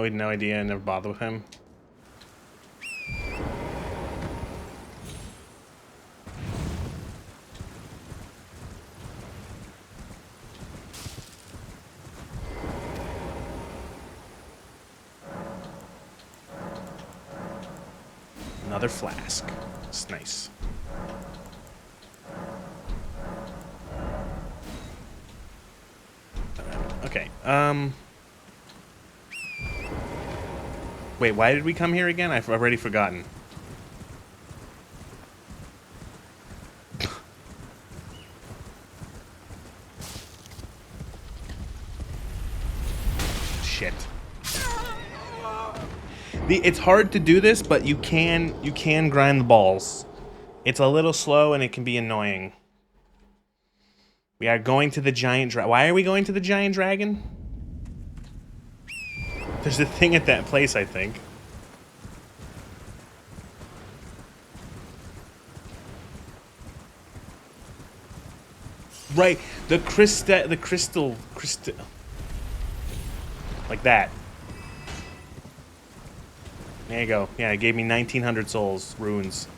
No idea. I never bothered with him. Another flask. It's nice. Okay. Wait, why did we come here again? I've already forgotten. Shit. It's hard to do this, but you can grind the balls. It's a little slow and it can be annoying. We are going to the giant dragon. Why are we going to the giant dragon? There's a thing at that place, I think. Right, the crystal. Like that. There you go. Yeah, it gave me 1900 souls, runes.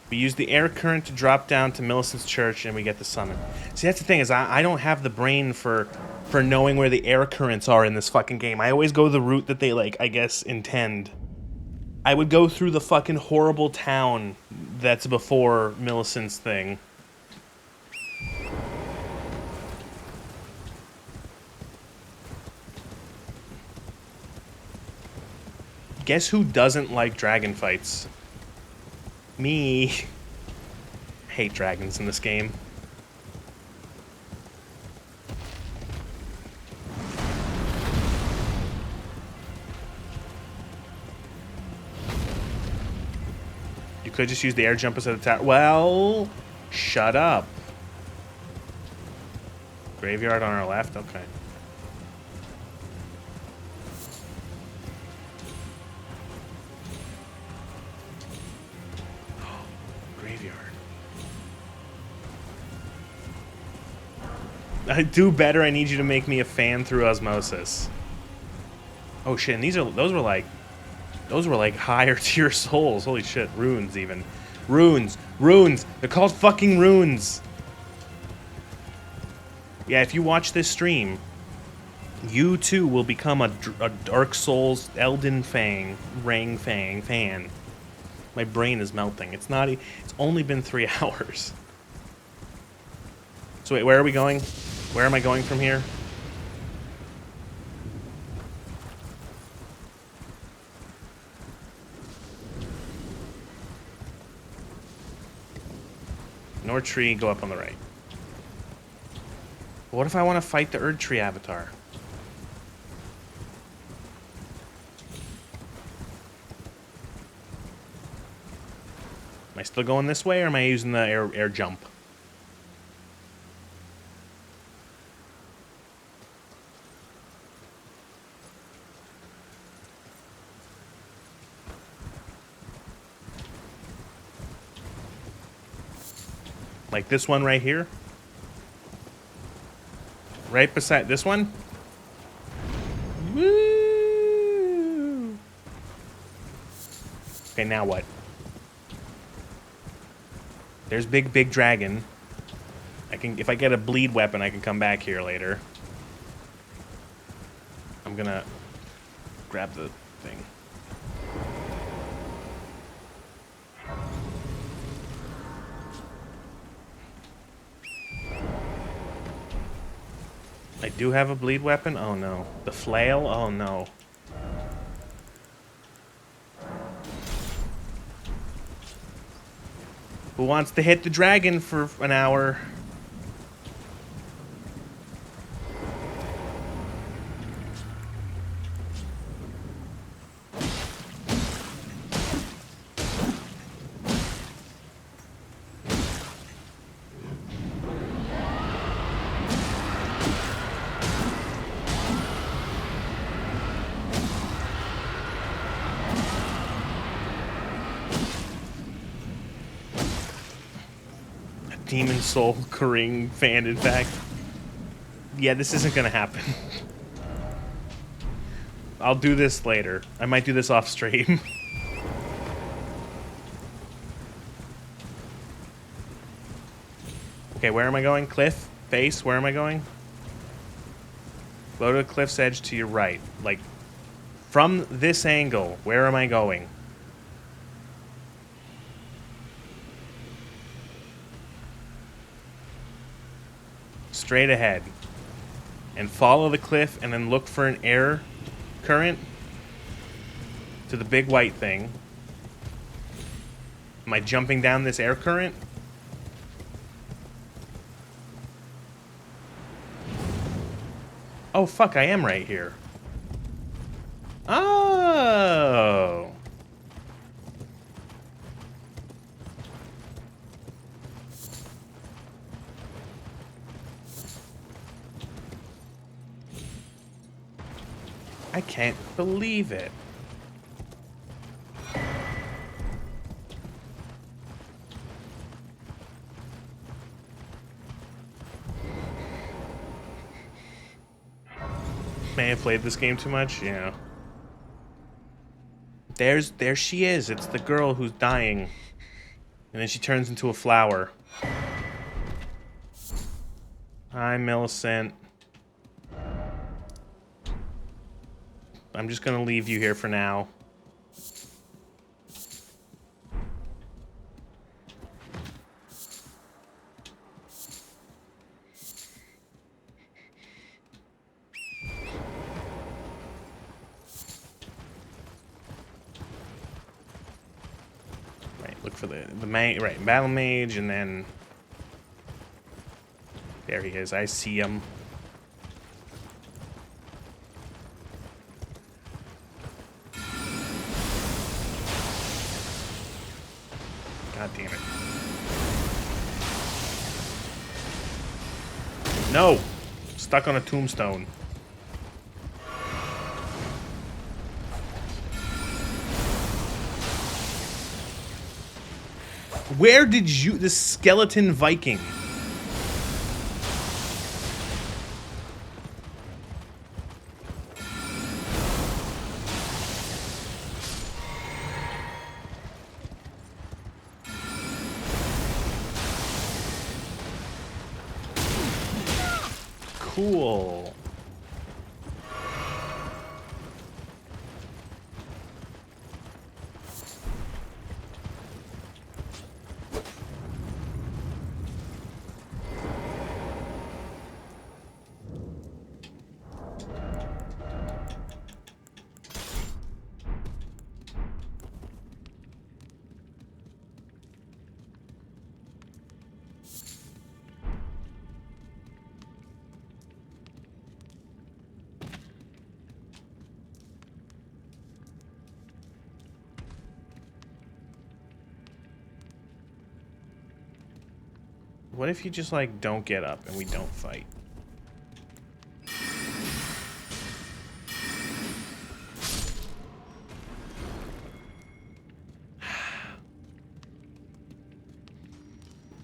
We use the air current to drop down to Millicent's church, and we get the summon. See, that's the thing, is I don't have the brain for knowing where the air currents are in this fucking game. I always go the route that they, like, I guess, intend. I would go through the fucking horrible town that's before Millicent's thing. Guess who doesn't like dragon fights? Me. I hate dragons in this game. You could just use the air jump instead of tower. Well, shut up. Graveyard on our left? Okay. I do better. I need you to make me a fan through osmosis. Oh shit! And those were like higher tier souls. Holy shit! Runes even, runes. They're called fucking runes. Yeah, if you watch this stream, you too will become a Dark Souls Elden fan. My brain is melting. It's only been 3 hours. So wait, where are we going? Where am I going from here? North Tree, go up on the right. What if I want to fight the Erd Tree avatar? Am I still going this way, or am I using the air jump? Like this one right here? Right beside this one? Woo! Okay, now what? There's big dragon. I can, if I get a bleed weapon, I can come back here later. I'm gonna grab the thing. I do have a bleed weapon? Oh no. The flail? Oh no. Who wants to hit the dragon for an hour? Demon Soul Kring fan, in fact. Yeah, this isn't gonna happen. I'll do this later. I might do this off stream. Okay, where am I going? Cliff? Face? Where am I going? Go to the cliff's edge to your right. Like, from this angle, where am I going? Straight ahead. And follow the cliff and then look for an air current to the big white thing. Am I jumping down this air current? Oh, fuck, I am right here. Oh! I can't believe it. May have played this game too much, yeah. There she is. It's the girl who's dying. And then she turns into a flower. Hi, Millicent. I'm just gonna leave you here for now. Right, look for the main, right, battle mage, and then there he is. I see him. God damn it. No! Stuck on a tombstone. Where did you... This skeleton Viking. Cool. What if you just, like, don't get up and we don't fight?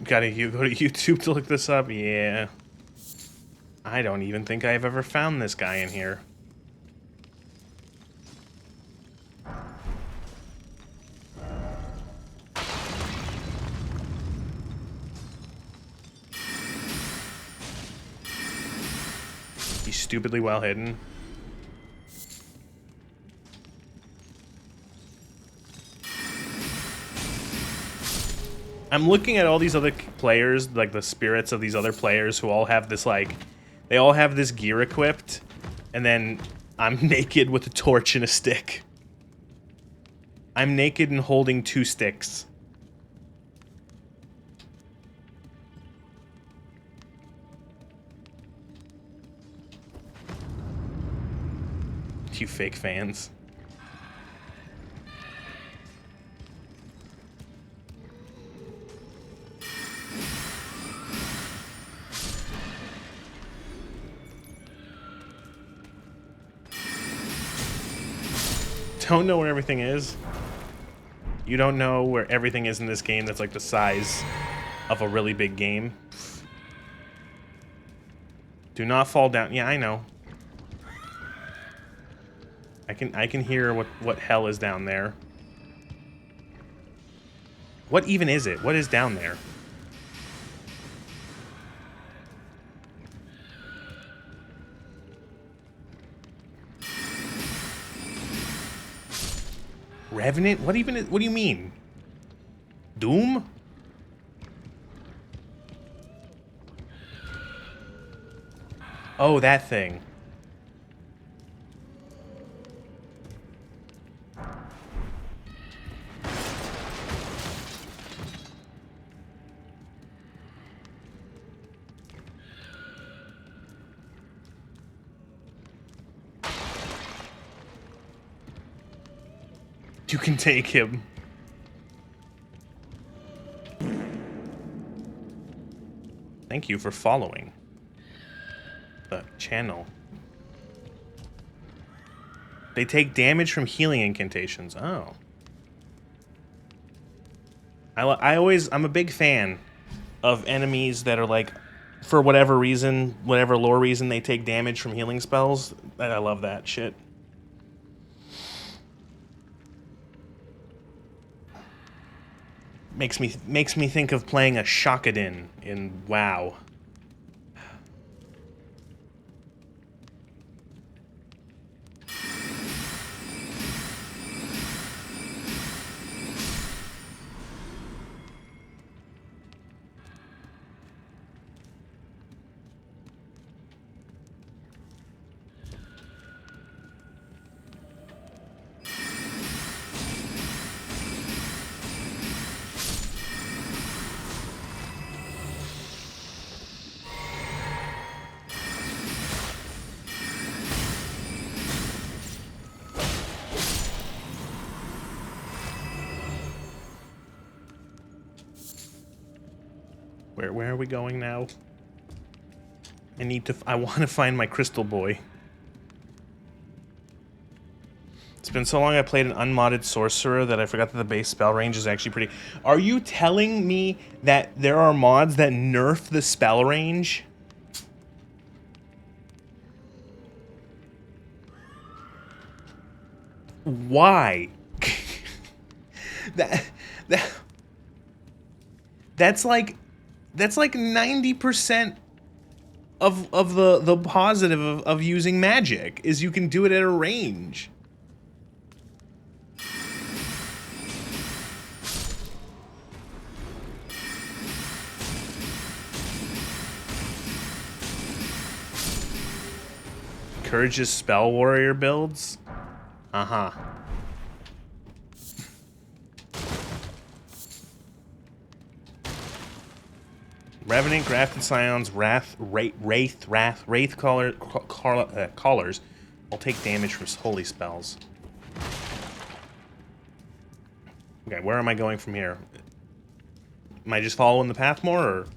Gotta go to YouTube to look this up? Yeah. I don't even think I've ever found this guy in here. He's stupidly well hidden. I'm looking at all these other players, like the spirits of these other players who all have this, like, they all have this gear equipped, and then I'm naked with a torch and a stick. I'm naked and holding 2 sticks. You fake fans. Don't know where everything is. You don't know where everything is in this game that's like the size of a really big game. Do not fall down. Yeah, I know. I can hear what hell is down there. What even is it? What is down there? Revenant? What even is, what do you mean? Doom? Oh, that thing. You can take him. Thank you for following the channel. They take damage from healing incantations. Oh. I'm a big fan of enemies that are like, for whatever reason, whatever lore reason, they take damage from healing spells. I love that shit. Makes me think of playing a Shakadin in WoW. Where are we going now? I want to find my crystal boy. It's been so long I played an unmodded sorcerer that I forgot that the base spell range is actually pretty... Are you telling me that there are mods that nerf the spell range? Why? That's like 90% of the positive of using magic is you can do it at a range. Encourages spell warrior builds? Uh-huh. Revenant, Grafted Scions, Wraith Callers will take damage from holy spells. Okay, where am I going from here? Am I just following the path more, or?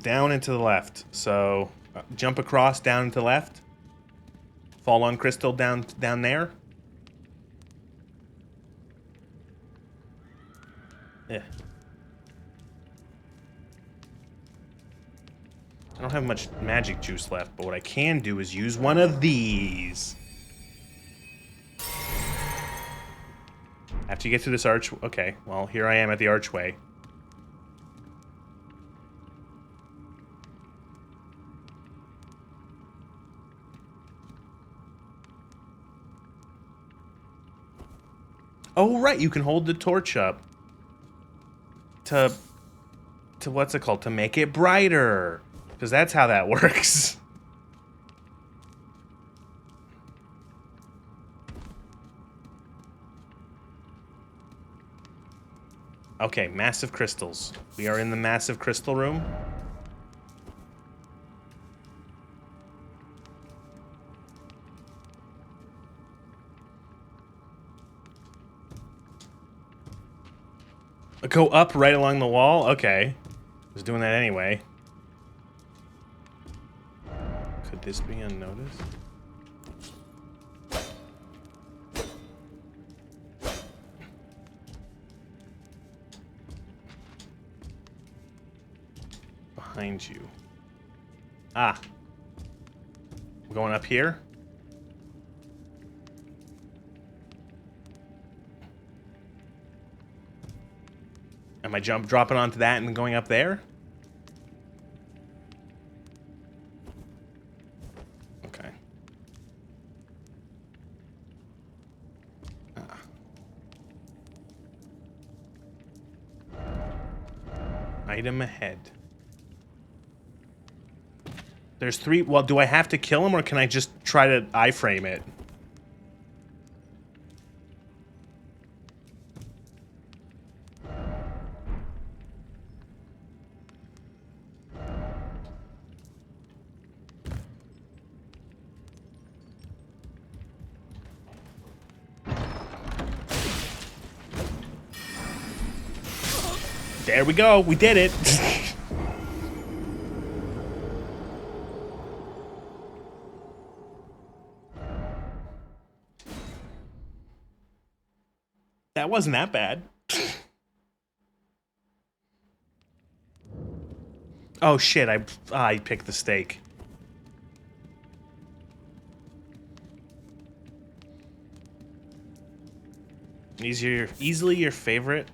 Down and to the left. So, jump across, down to the left. Fall on crystal down there. Yeah. I don't have much magic juice left, but what I can do is use one of these. After you get through this arch... Okay, well, here I am at the archway. Oh, right, you can hold the torch up. To what's it called? To make it brighter. Because that's how that works. Okay, massive crystals. We are in the massive crystal room. Go up right along the wall? Okay. I was doing that anyway. Could this be unnoticed? Behind you. Ah. We're going up here? Am I dropping onto that and going up there? Okay. Ah. Item ahead. There's 3. Well, do I have to kill him or can I just try to iframe it? There we go. We did it. That wasn't that bad. Oh shit, I picked the steak. Easily your favorite.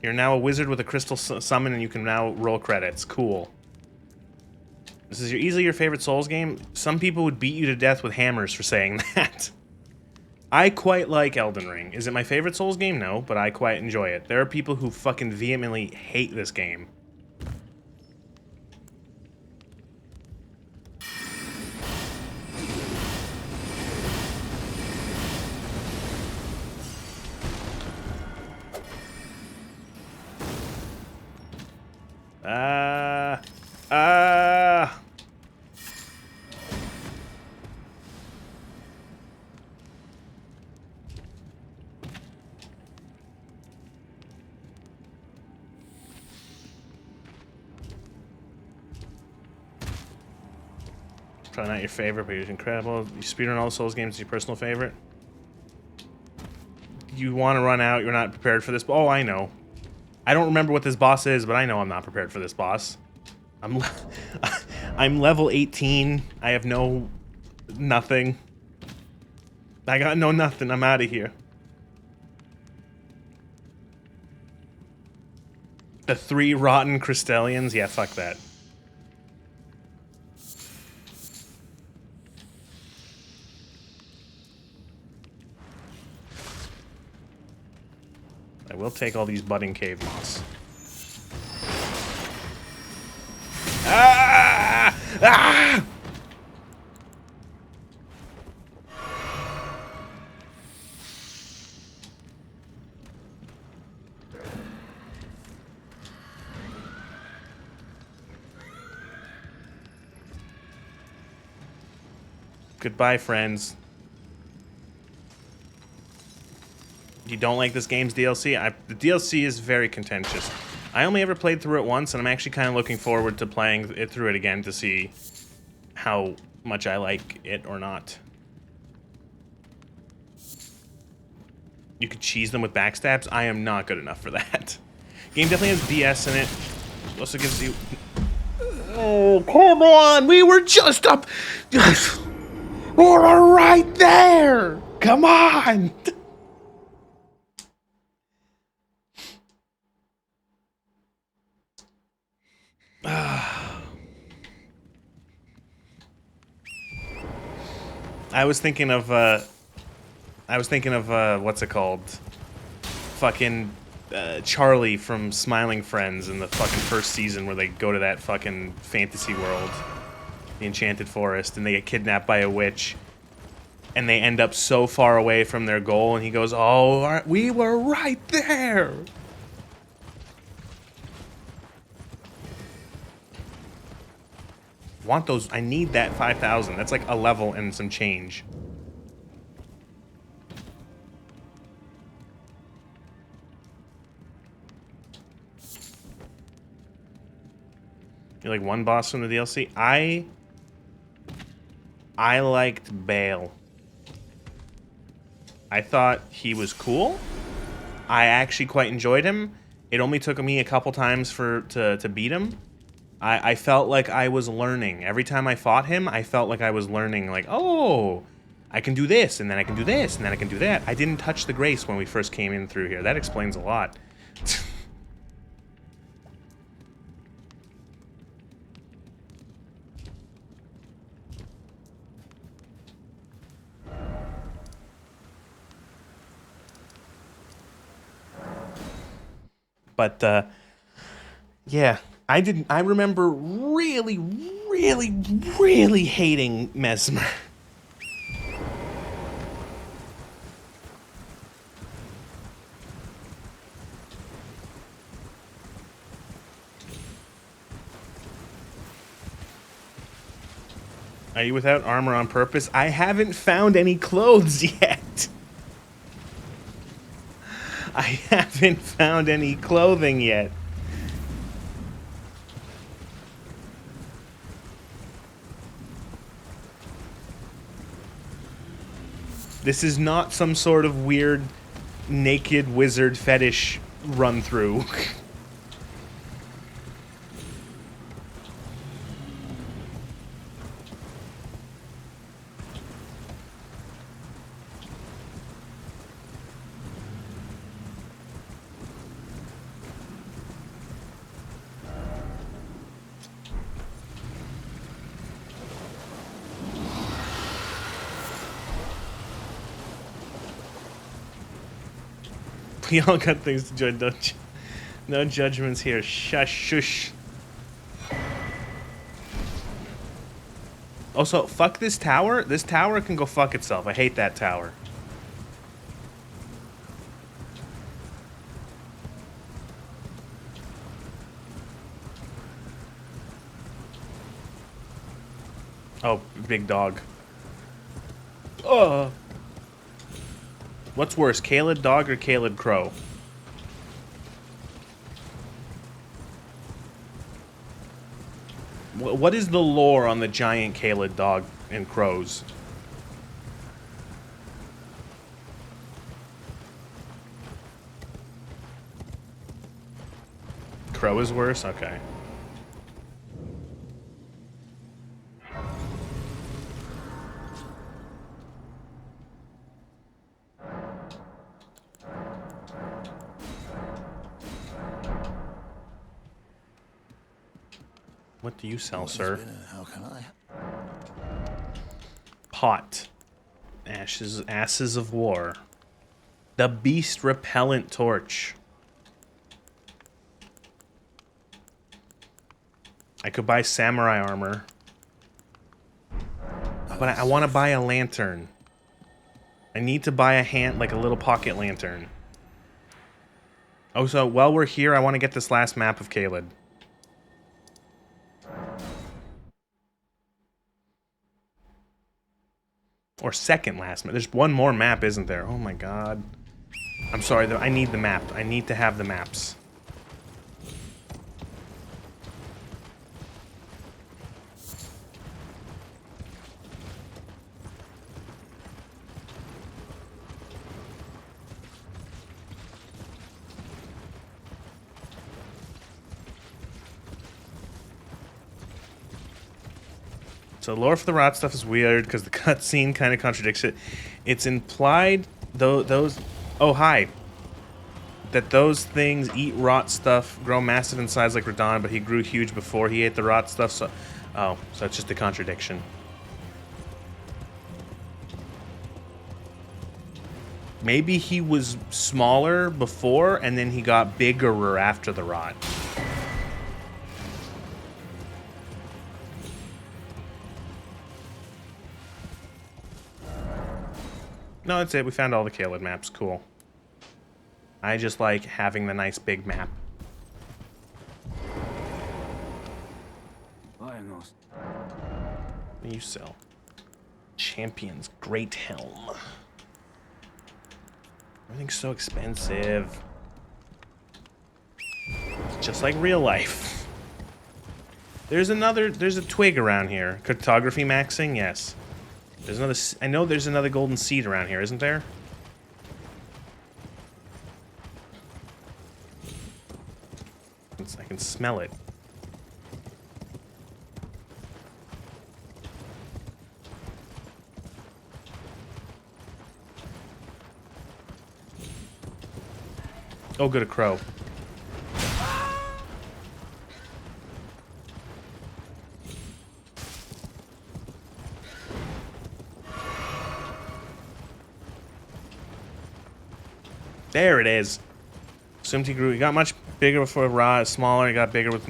You're now a wizard with a crystal summon and you can now roll credits. Cool. This is easily your favorite Souls game? Some people would beat you to death with hammers for saying that. I quite like Elden Ring. Is it my favorite Souls game? No, but I quite enjoy it. There are people who fucking vehemently hate this game. Probably not your favorite, but it's incredible. You speedrun all the Souls games, your personal favorite? You want to run out, you're not prepared for this. Oh, I know. I don't remember what this boss is, but I know I'm not prepared for this boss. I'm level 18. I have nothing. I got nothing. I'm out of here. The 3 rotten Crystallians? Yeah, fuck that. I will take all these budding cave moss. Ah! Ah! Goodbye, friends. You don't like this game's DLC? The DLC is very contentious. I only ever played through it once, and I'm actually kind of looking forward to playing it through it again to see how much I like it or not. You could cheese them with backstabs? I am not good enough for that. Game definitely has BS in it. It also gives you... Oh, come on! We were just up. We were right there. Come on. I was thinking of what's it called? Fucking Charlie from Smiling Friends in the fucking first season where they go to that fucking fantasy world, the Enchanted Forest, and they get kidnapped by a witch, and they end up so far away from their goal, and he goes, "Oh, we were right there." Want those? I need that 5,000. That's like a level and some change. You're like one boss from the DLC? I liked Bale. I thought he was cool. I actually quite enjoyed him. It only took me a couple times to beat him. I felt like I was learning. Every time I fought him, I felt like I was learning, like, oh, I can do this, and then I can do this, and then I can do that. I didn't touch the grace when we first came in through here. That explains a lot. But, yeah, I remember really, really, really hating Mesmer. Are you without armor on purpose? I haven't found any clothes yet. I haven't found any clothing yet. This is not some sort of weird naked wizard fetish run through. We all got things to judge, don't you? No judgments here. Shush, shush. Also, fuck this tower. This tower can go fuck itself. I hate that tower. Oh, big dog. What's worse, Caled dog or Caled crow? What is the lore on the giant Caled dog and crows? Crow is worse? Okay. What do you sell, sir? How can I? Pot. Asses of war. The beast repellent torch. I could buy samurai armor. But I want to buy a lantern. I need to buy a like a little pocket lantern. Oh, so while we're here, I want to get this last map of Caled. Or second last map. There's one more map, isn't there? Oh my god. I'm sorry, though. I need the map. I need to have the maps. So lore for the rot stuff is weird because the cutscene kind of contradicts it. It's implied, though, those... Oh, hi. That those things eat rot stuff, grow massive in size like Radon, but he grew huge before he ate the rot stuff, so... Oh, so it's just a contradiction. Maybe he was smaller before, and then he got bigger after the rot. No, that's it. We found all the Caelid maps. Cool. I just like having the nice big map. What do you sell? Champion's Great Helm. Everything's so expensive. It's just like real life. There's a twig around here. Cartography maxing? Yes. There's another, I know there's another golden seed around here, isn't there? I can smell it. Oh, good, a crow. There it is. Assumed he grew. He got much bigger before Ra. Smaller. He got bigger with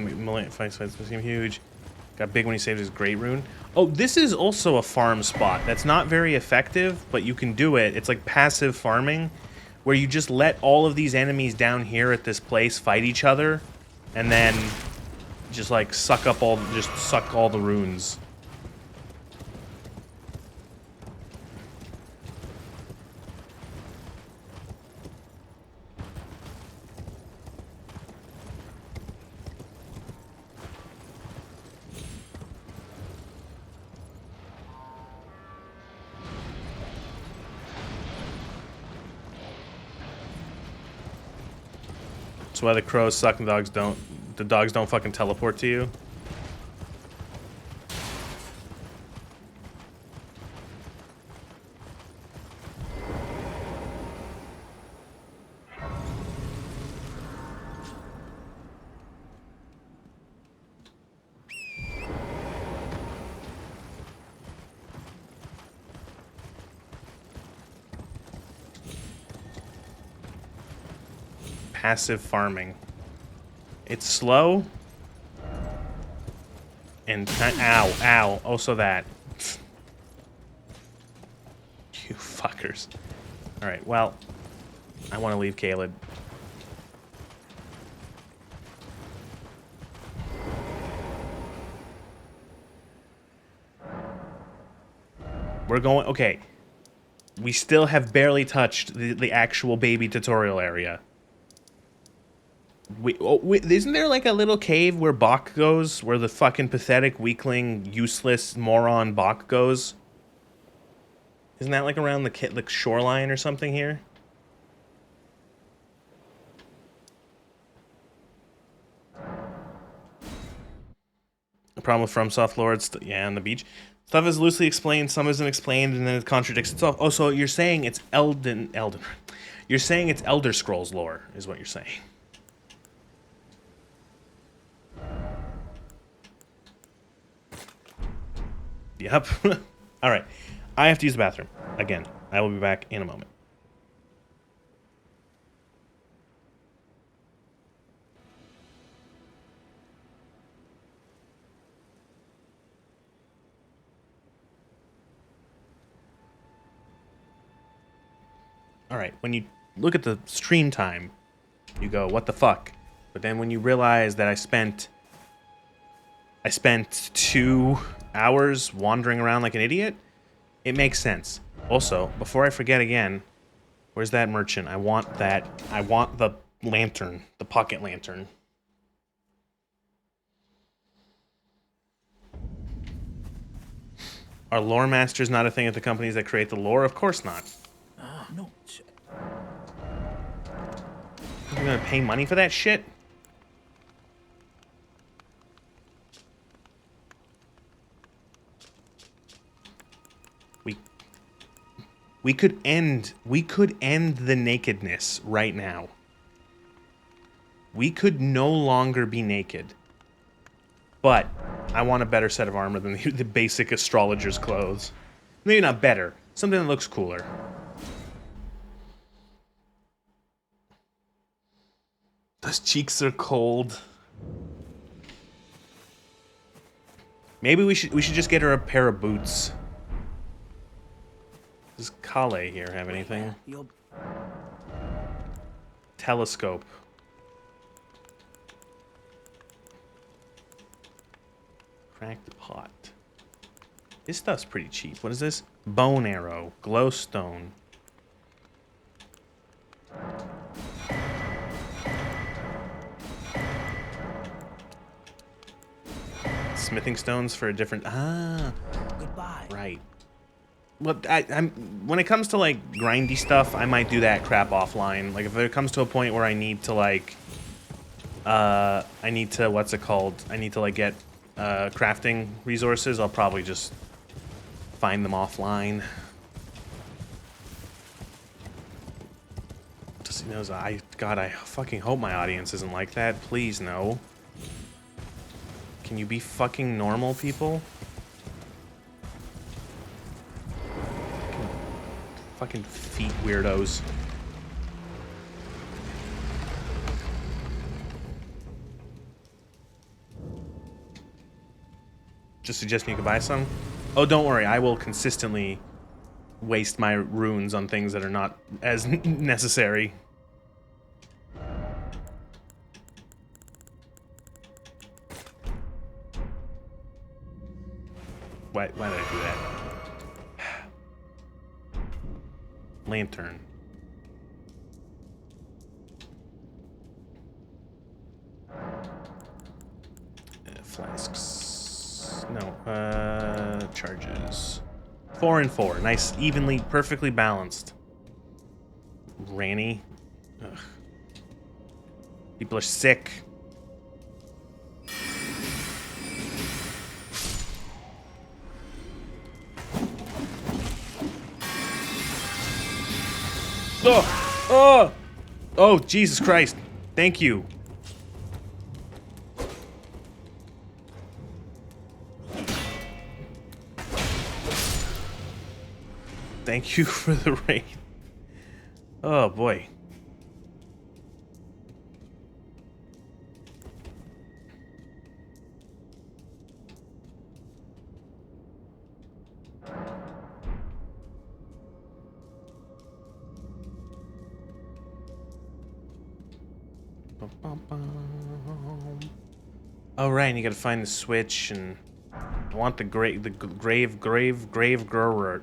fights. Became huge. Got big when he saved his Great Rune. Oh, this is also a farm spot. That's not very effective, but you can do it. It's like passive farming, where you just let all of these enemies down here at this place fight each other, and then just like suck all the runes. That's why the crows suck and the dogs don't fucking teleport to you. Passive farming. It's slow. And ow. Also that. You fuckers. Alright, well, I want to leave Caelid. We're going... Okay. We still have barely touched the actual baby tutorial area. Isn't there like a little cave where Bach goes? Where the fucking pathetic, weakling, useless, moron Bach goes? Isn't that like around the shoreline or something here? The problem with FromSoft lore, yeah, on the beach. Stuff is loosely explained, some isn't explained, and then it contradicts itself. Oh, so you're saying it's Elden. You're saying it's Elder Scrolls lore, is what you're saying. Yep. Alright. I have to use the bathroom. Again. I will be back in a moment. Alright, when you look at the stream time, you go, what the fuck? But then when you realize that I spent 2 hours wandering around like an idiot, it makes sense. Also, before I forget again, where's that merchant? I want the lantern, the pocket lantern. Are lore masters not a thing at the companies that create the lore? Of course not. No. You're gonna pay money for that shit? We could end the nakedness right now. We could no longer be naked. But I want a better set of armor than the basic astrologer's clothes. Maybe not better. Something that looks cooler. Those cheeks are cold. Maybe we should just get her a pair of boots. Does Kale here have anything? Telescope. Cracked pot. This stuff's pretty cheap. What is this? Bone arrow. Glowstone. Smithing stones for a different... Ah. Goodbye. Right. Well, I'm when it comes to, like, grindy stuff, I might do that crap offline. Like, if it comes to a point where I need to, like... I need to... What's it called? I need to, like, get... crafting resources, I'll probably just find them offline. Just, you know, God, I fucking hope my audience isn't like that. Please, no. Can you be fucking normal, people? Fucking feet weirdos. Just suggesting you could buy some? Oh, don't worry. I will consistently waste my runes on things that are not as necessary. Why did I do that? Lantern. Flasks. No, charges. 4 and 4. Nice, evenly, perfectly balanced. Ranny. Ugh. People are sick. Oh! Oh! Oh, Jesus Christ. Thank you. Thank you for the raid. Oh, boy. Oh, right, and you gotta find the switch, and I want the grave grower.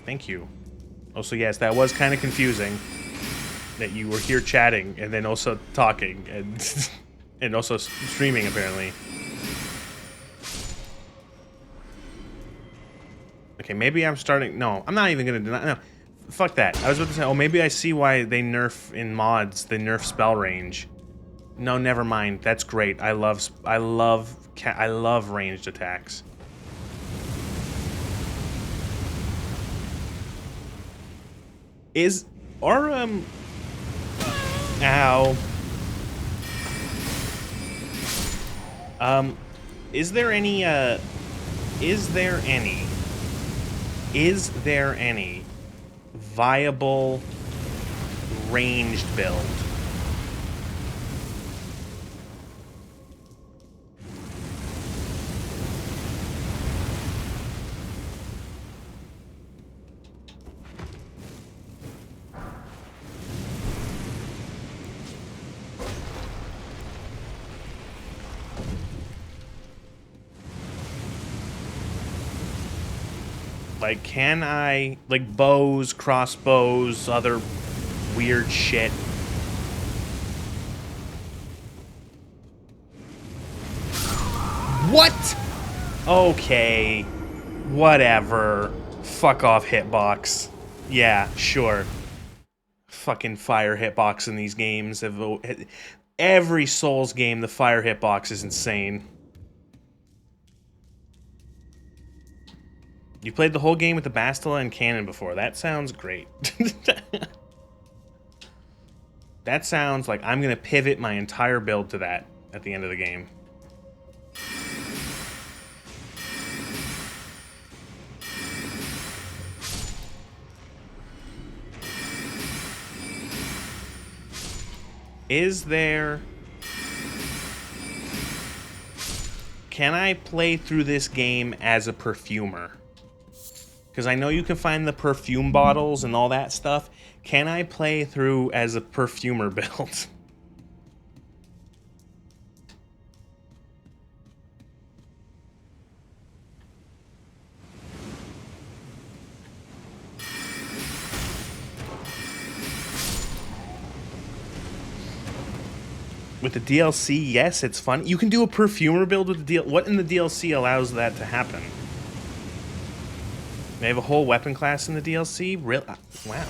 Thank you. Also, yes, that was kind of confusing that you were here chatting and then also talking and and also streaming apparently. Okay, maybe I'm starting. No, I'm not even gonna deny. No, fuck that. I was about to say, oh, maybe I see why they nerf in mods. They nerf spell range. No, never mind. That's great. I love ranged attacks. Is or ow. Is there any viable ranged build? Like, can I, like, bows, crossbows, other weird shit? What? Okay. Whatever. Fuck off, hitbox. Yeah, sure. Fucking fire hitbox in these games. Every Souls game, the fire hitbox is insane. You played the whole game with the Bastila and cannon before. That sounds great. That sounds like I'm going to pivot my entire build to that at the end of the game. Is there... Can I play through this game as a perfumer? Because I know you can find the perfume bottles and all that stuff. Can I play through as a perfumer build? With the DLC, yes, it's fun. You can do a perfumer build with the DLC. What in the DLC allows that to happen? They have a whole weapon class in the DLC? Real? Wow.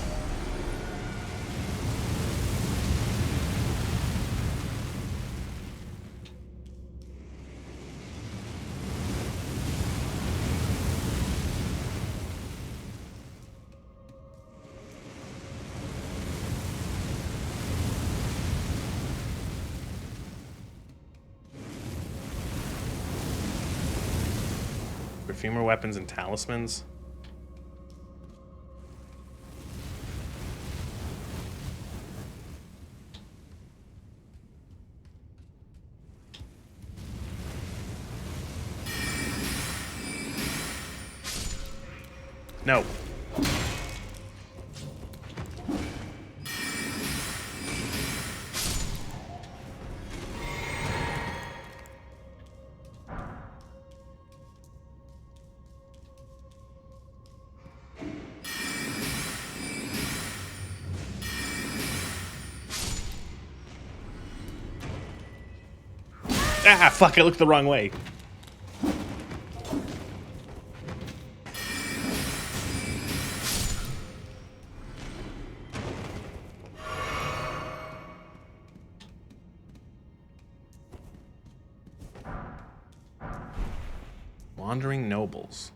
Perfumer weapons and talismans. No. Ah, fuck, I looked the wrong way. Wandering nobles.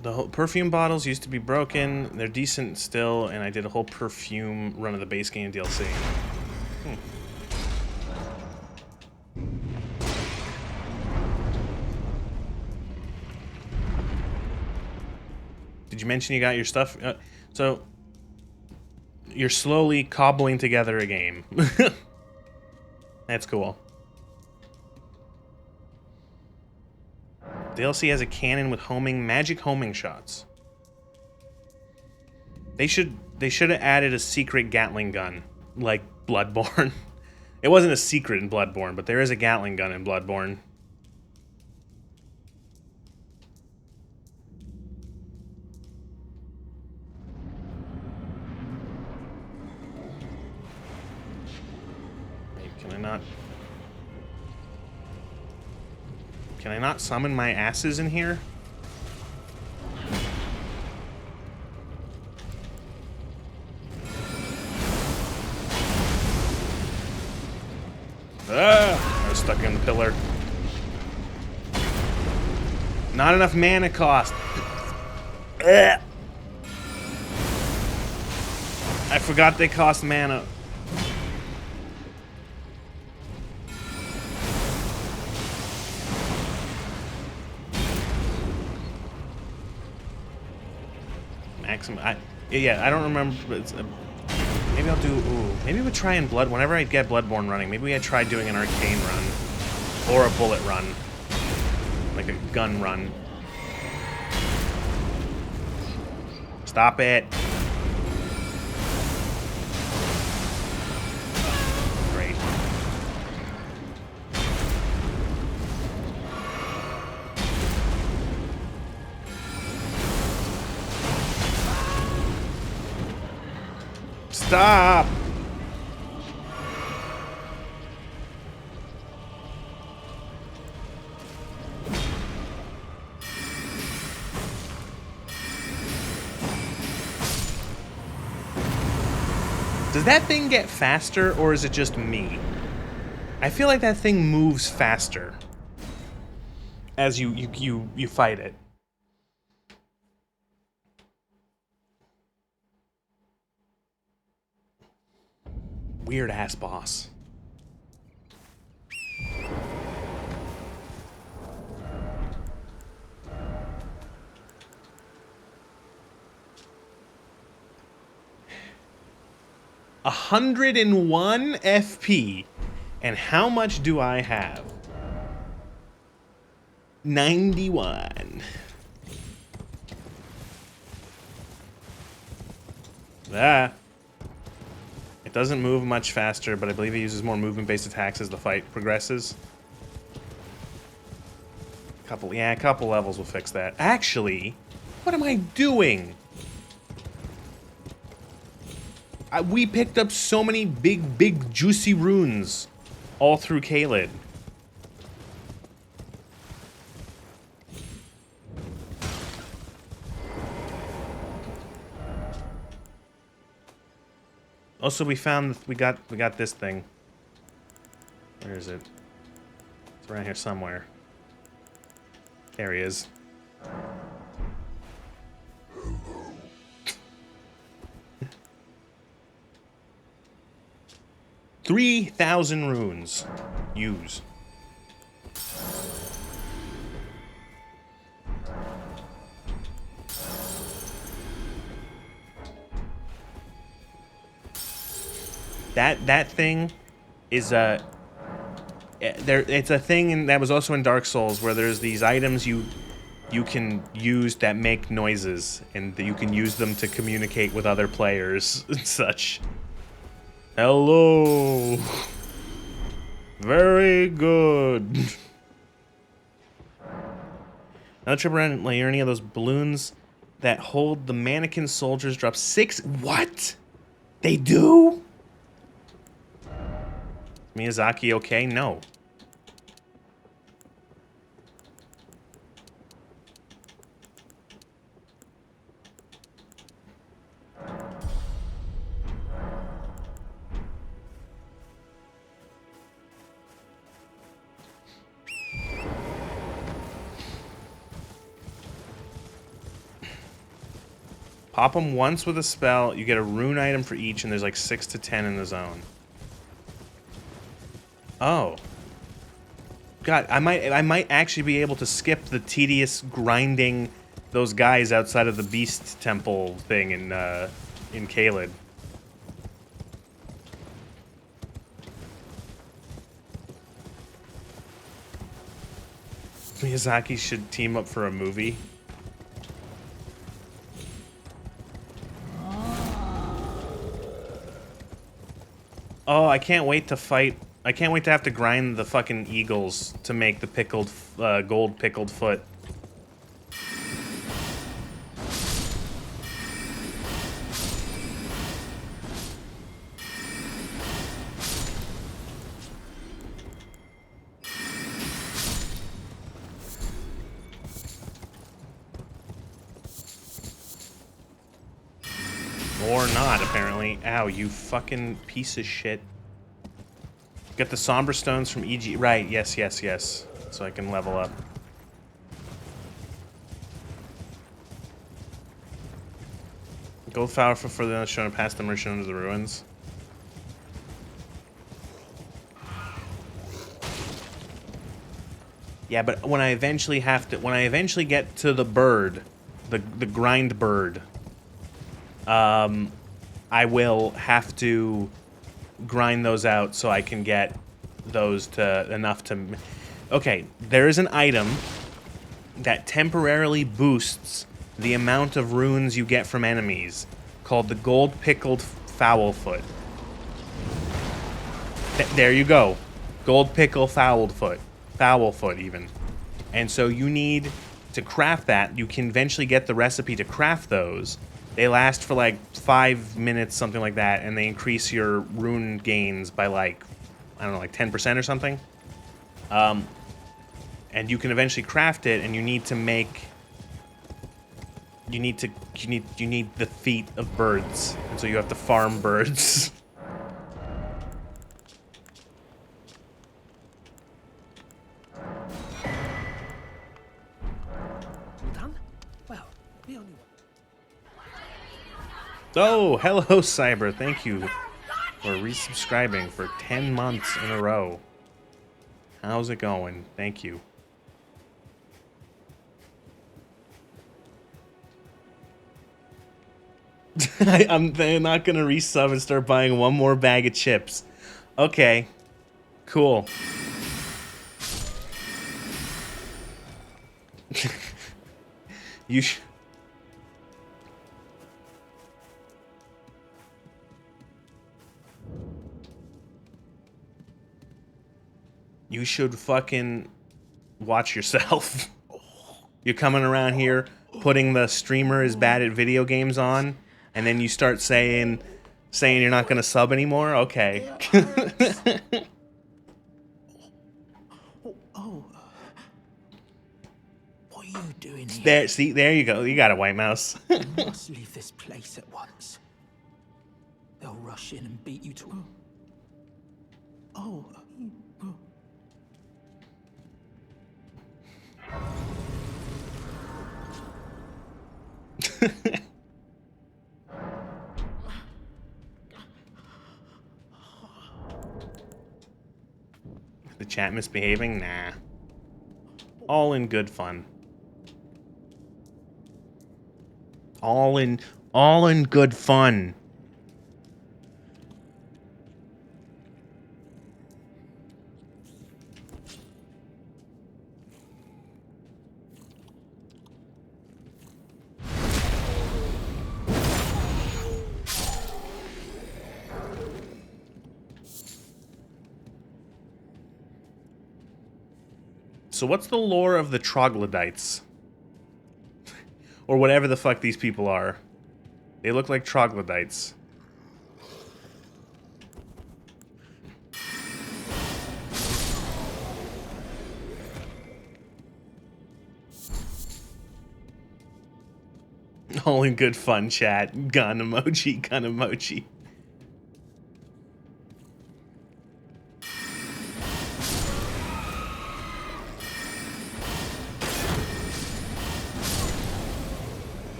The whole perfume bottles used to be broken. They're decent still, and I did a whole perfume run of the base game DLC. Did you mention you got your stuff? So, you're slowly cobbling together a game. That's cool. DLC has a cannon with magic homing shots. They should have added a secret Gatling gun, like Bloodborne. It wasn't a secret in Bloodborne, but there is a Gatling gun in Bloodborne. Wait, Can I not summon my asses in here? Ah! I was stuck in the pillar. Not enough mana cost. Ugh. I forgot they cost mana. Yeah, I don't remember. But it's, maybe I'll do. Ooh, maybe we'll try in Blood. Whenever I get Bloodborne running, maybe I try doing an arcane run or a bullet run, like a gun run. Stop it! Great. Stop! Does that thing get faster, or is it just me? I feel like that thing moves faster as you fight it. Weird ass boss. A 101 FP. And how much do I have? 91. Ah. It doesn't move much faster, but I believe it uses more movement-based attacks as the fight progresses. A couple levels will fix that. Actually, what am I doing? We picked up so many big, juicy runes all through Caelid. Also, we found we got this thing. Where is it? It's around here somewhere. There he is. 3,000 runes. Use. That thing is it's a thing that was also in Dark Souls where there's these items you can use that make noises, and you can use them to communicate with other players and such. Hello. Very good. Another trip around Liurnia, of those balloons that hold the mannequin soldiers drop 6. What? They do? Miyazaki okay? No. Pop them once with a spell, you get a rune item for each, and there's like 6 to 10 in the zone. Oh. God, I might actually be able to skip the tedious grinding those guys outside of the Beast Temple thing in Caelid. Miyazaki should team up for a movie. Oh, I can't wait to fight. I can't wait to have to grind the fucking eagles to make the pickled, gold pickled foot. Or not, apparently. Ow, you fucking piece of shit. Get the somber stones from EG. Right, yes. So I can level up. Gold flower for the shown past the merchant into the ruins. Yeah, but when I eventually get to the bird, the grind bird, I will have to grind those out so I can get those to enough to... Okay, there is an item that temporarily boosts the amount of runes you get from enemies called the gold pickled foulfoot. There you go. Gold pickle foulfoot even. And so you need to craft that. You can eventually get the recipe to craft those. They last for like 5 minutes, something like that, and they increase your rune gains by like, I don't know, like 10% or something. And you can eventually craft it, and you need to make... You need the feet of birds, and so you have to farm birds. Oh, hello, Cyber. Thank you for resubscribing for 10 months in a row. How's it going? Thank you. They're not gonna resub and start buying one more bag of chips. Okay, cool. You should fucking watch yourself. You're coming around here putting the streamer is bad at video games on, and then you start saying you're not gonna sub anymore? Okay. What are you doing here? There, see, there you go. You got a white mouse. You must leave this place at once. They'll rush in and beat you to... Oh. The chat misbehaving? Nah. All in good fun. All in good fun. So what's the lore of the troglodytes? Or whatever the fuck these people are. They look like troglodytes. All in good fun, chat. Gun emoji, gun emoji.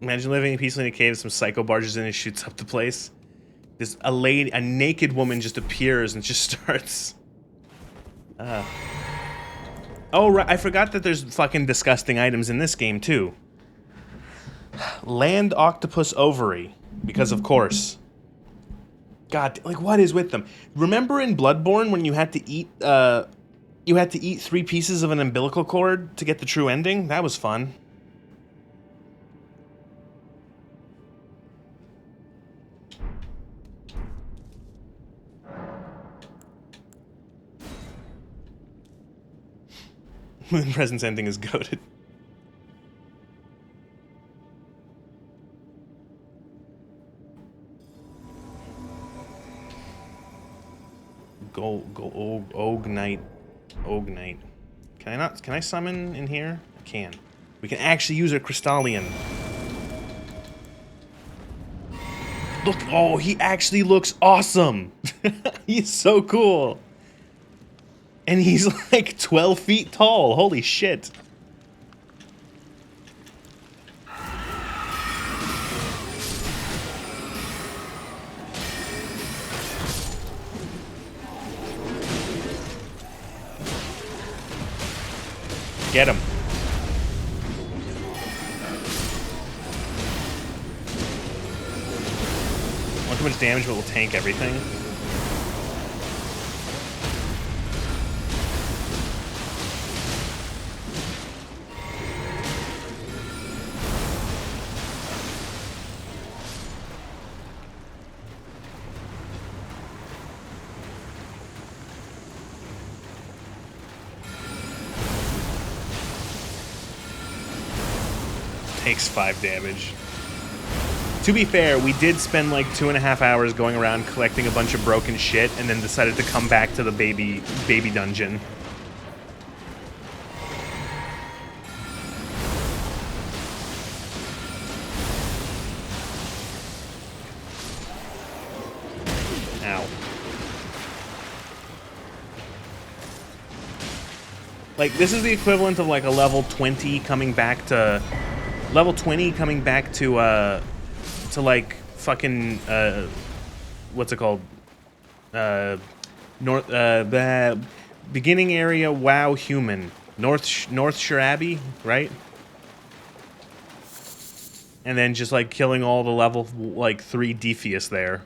Imagine living peacefully in a cave, some psycho barges in and shoots up the place. There's a naked woman just appears and just starts. Oh, right, I forgot that there's fucking disgusting items in this game, too. Land octopus ovary. Because of course. God, like, what is with them? Remember in Bloodborne when you had to eat, 3 pieces of an umbilical cord to get the true ending? That was fun. Moon Presence ending is goated. Ognite. Can I summon in here? I can. We can actually use a Crystallian. Look, oh, he actually looks awesome. He's so cool. And he's like 12 feet tall. Holy shit. Get him. Not too much damage, but we'll tank everything. Takes 5 damage. To be fair, we did spend like 2.5 hours going around collecting a bunch of broken shit and then decided to come back to the baby dungeon. like, this is the equivalent of like a level 20 coming back to level 20 coming back to like fucking what's it called? The beginning area WoW human. North Shore Abbey, right? And then just like killing all the level like 3 Defius there.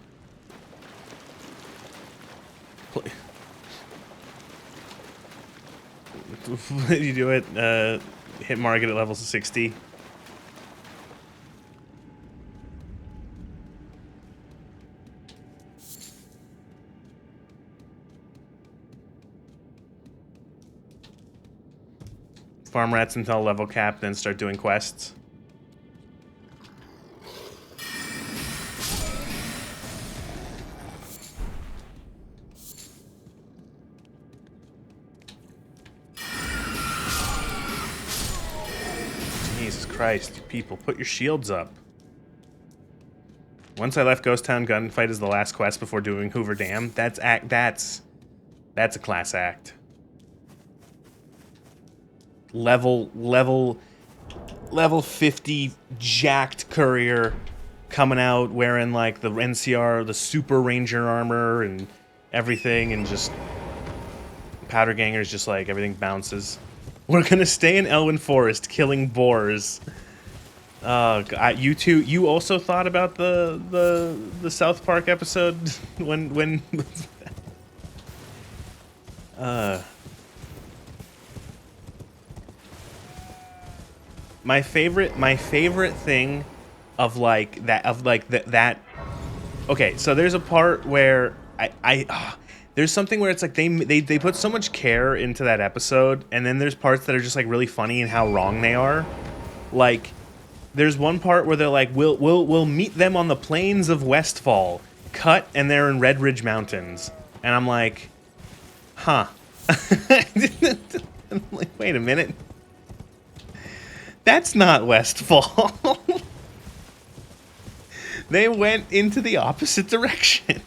You do it, hit Margit at level 60. Farm rats until level cap, then start doing quests. Jesus Christ, you people, put your shields up. Once I left Ghost Town, gunfight is the last quest before doing Hoover Dam. That's a class act. Level 50 jacked courier coming out wearing like the NCR, the Super Ranger armor and everything, and just powder gangers, just like everything bounces. We're gonna stay in Elwyn Forest killing boars. You two, you also thought about the South Park episode when my favorite thing of like that. Okay, so there's a part where there's something where it's like they put so much care into that episode, and then there's parts that are just like really funny and how wrong they are. Like, there's one part where they're like, we'll meet them on the plains of Westfall. Cut, and they're in Red Ridge Mountains, and I'm like, huh. I'm like, wait a minute. That's not Westfall. They went into the opposite direction.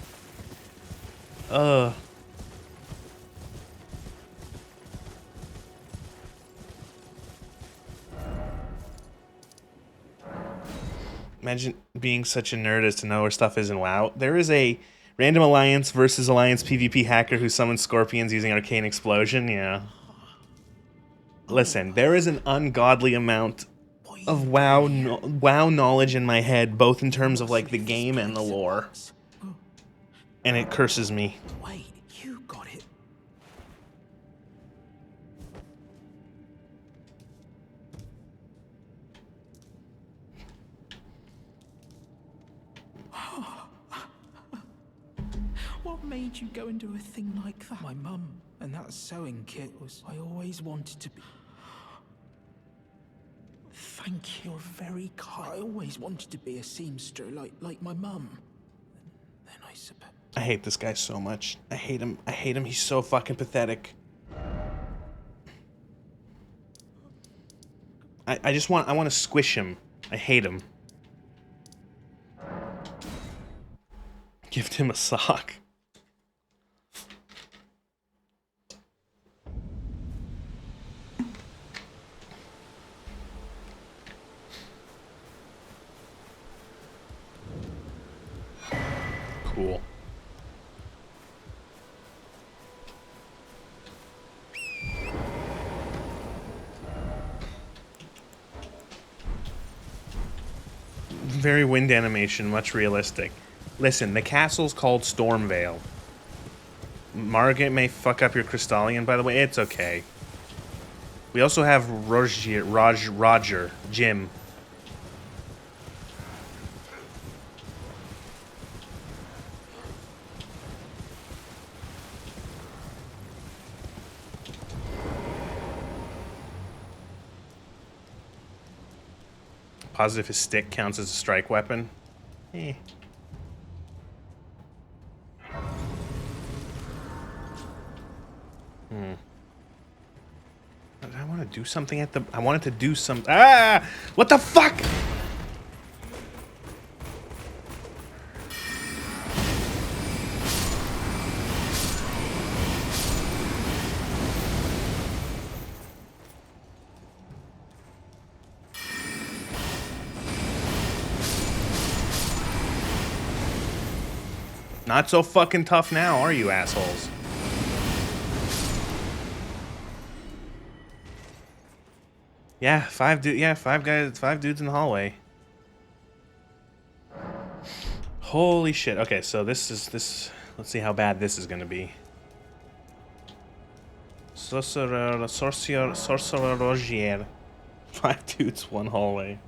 Imagine being such a nerd as to know where stuff is in WoW. There is a random Alliance versus Alliance PvP hacker who summons scorpions using Arcane Explosion, yeah. Listen, there is an ungodly amount of WoW knowledge in my head, both in terms of like the game and the lore. And it curses me. Wait, you got it. What made you go and do a thing like that? My mum and that sewing kit was... I always wanted to be... Thank you. You're very kind. I always wanted to be a seamster like my mum. Then I suppose... I hate this guy so much. I hate him. I hate him. He's so fucking pathetic. I want to squish him. I hate him. Gift him a sock. Cool. Very wind animation, much realistic. Listen, the castle's called Stormvale. Margit may fuck up your Crystallion, by the way. It's okay. We also have Roger, Jim. Positive his stick counts as a strike weapon. Eh. I want to do something at the... I wanted to do some... Ah! What the fuck? Not so fucking tough now, are you assholes? Yeah, five guys, 5 dudes in the hallway. Holy shit. Okay, so this. Let's see how bad this is gonna be. Sorcerer Rogier. 5 dudes, 1 hallway.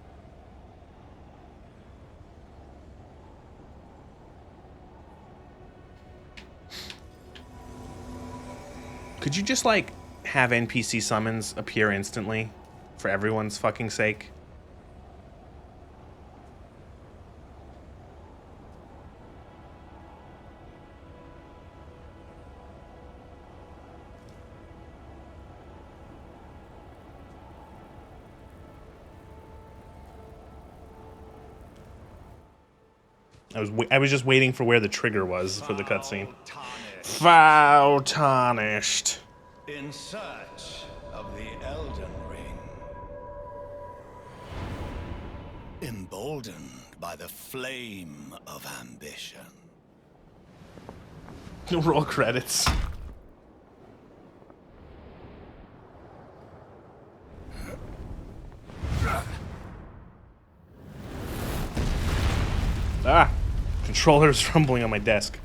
Could you just, like, have NPC summons appear instantly? For everyone's fucking sake? I was just waiting for where the trigger was for the cutscene. Foul tarnished. In search of the Elden Ring. Emboldened by the flame of ambition. Roll credits. Ah! Controller's rumbling on my desk.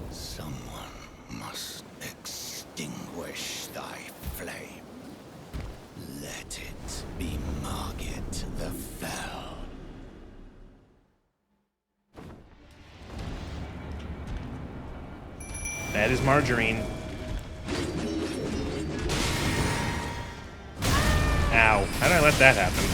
Someone must extinguish thy flame. Let it be Margit the Fell. That is Margarine. Ow. How did I let that happen?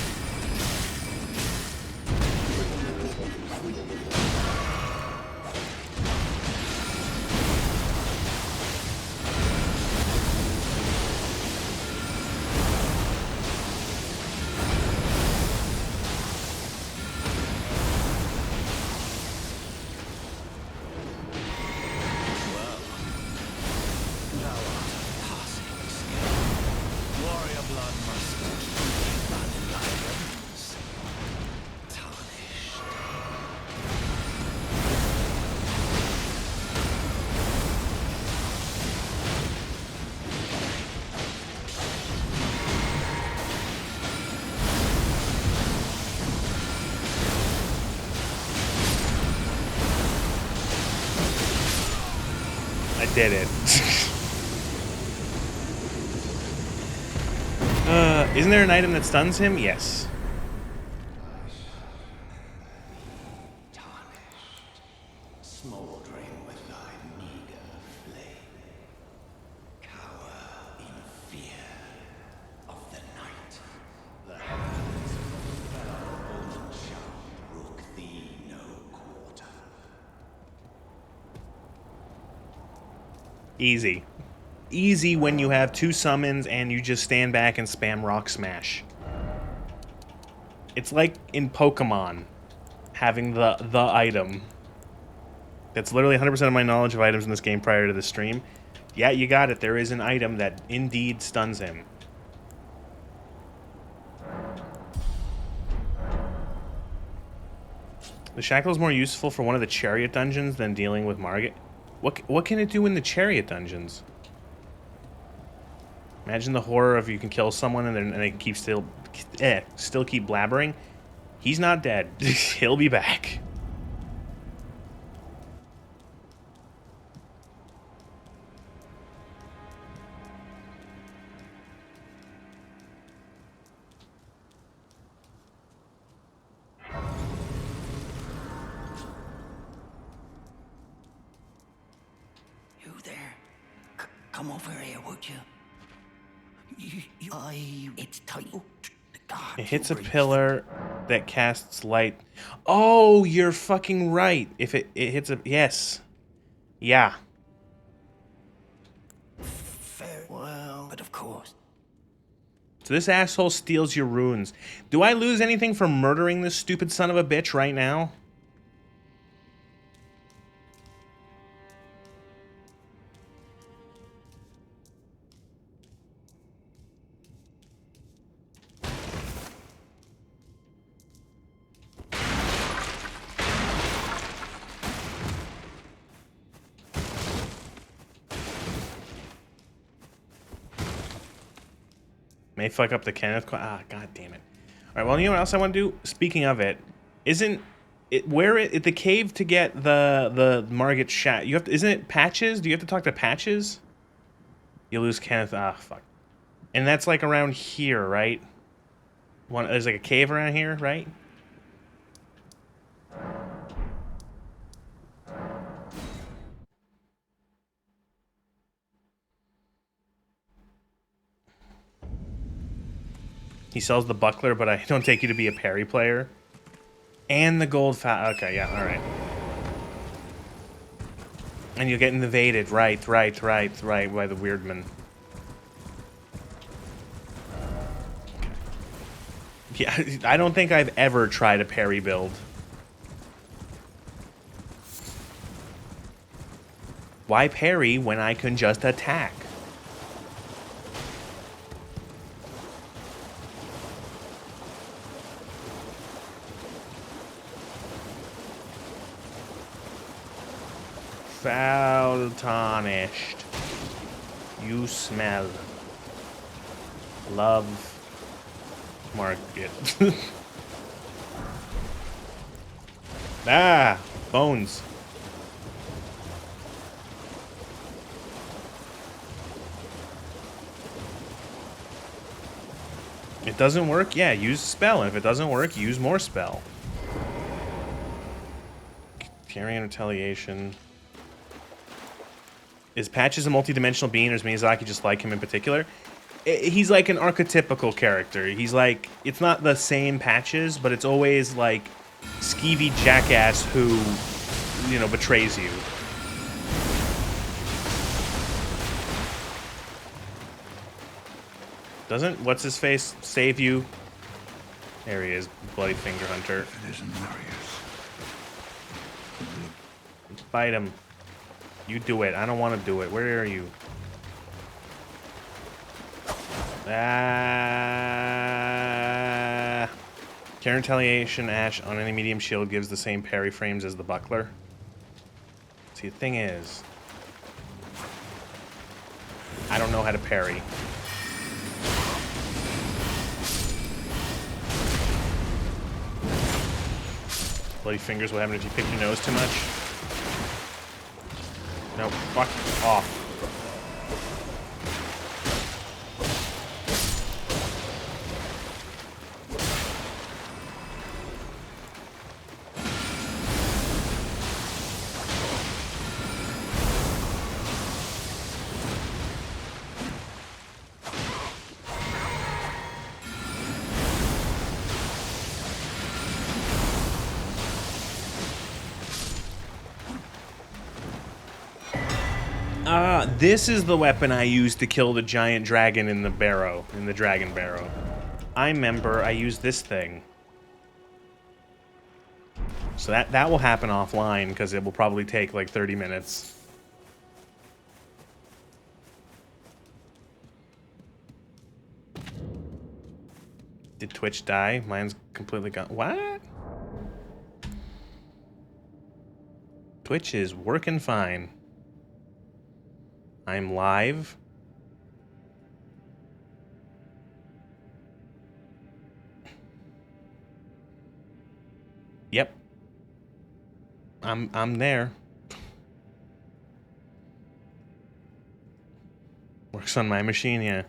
I did it. Isn't there an item that stuns him? Yes. Smoldering with thy meager flame. Cower in fear of the night. The hands of the fell omen shall brook thee no quarter. Easy. Easy when you have 2 summons and you just stand back and spam Rock Smash. It's like in Pokemon, having the item. That's literally 100% of my knowledge of items in this game prior to the stream. Yeah, you got it. There is an item that indeed stuns him. The Shackle is more useful for one of the Chariot dungeons than dealing with Margit. What can it do in the Chariot dungeons? Imagine the horror of you can kill someone and they keep still keep blabbering. He's not dead. He'll be back. You there? Come over here, would you? It's tight. It hits a pillar that casts light. Oh, you're fucking right. If it hits a... Yes. Yeah. Fair. Well, but of course. So this asshole steals your runes. Do I lose anything for murdering this stupid son of a bitch right now? May fuck up the Kenneth. Ah, god damn it. Alright, well, you know what else I want to do? Speaking of it, isn't it where it at the cave to get the Margit Shat? You have to, isn't it Patches? Do you have to talk to Patches? You lose Kenneth. Ah, fuck. And that's like around here, right? There's like a cave around here, right? He sells the buckler, but I don't take you to be a parry player. And the gold okay, yeah, alright. And you're getting invaded, right, by the Weirdman. Okay. Yeah, I don't think I've ever tried a parry build. Why parry when I can just attack? Foul tarnished. You smell. Love. Market. Ah! Bones. It doesn't work? Yeah, use spell. And if it doesn't work, use more spell. Carrying retaliation. Is Patches a multi-dimensional being, or is Miyazaki just like him in particular? He's like an archetypical character. He's like, it's not the same Patches, but it's always like skeevy jackass who, you know, betrays you. Doesn't what's-his-face save you? There he is, Bloody Finger Hunter. If it isn't Marius. Fight him. You do it. I don't want to do it. Where are you? Ah. Carry retaliation Ash on any medium shield gives the same parry frames as the buckler. See, the thing is, I don't know how to parry. Bloody fingers, what happens if you pick your nose too much? No, fuck off. This is the weapon I used to kill the giant dragon in the barrow, in the dragon barrow. I remember I used this thing. So that will happen offline, because it will probably take like 30 minutes. Did Twitch die? Mine's completely gone. What? Twitch is working fine. I'm live. Yep. I'm there. Works on my machine, yeah.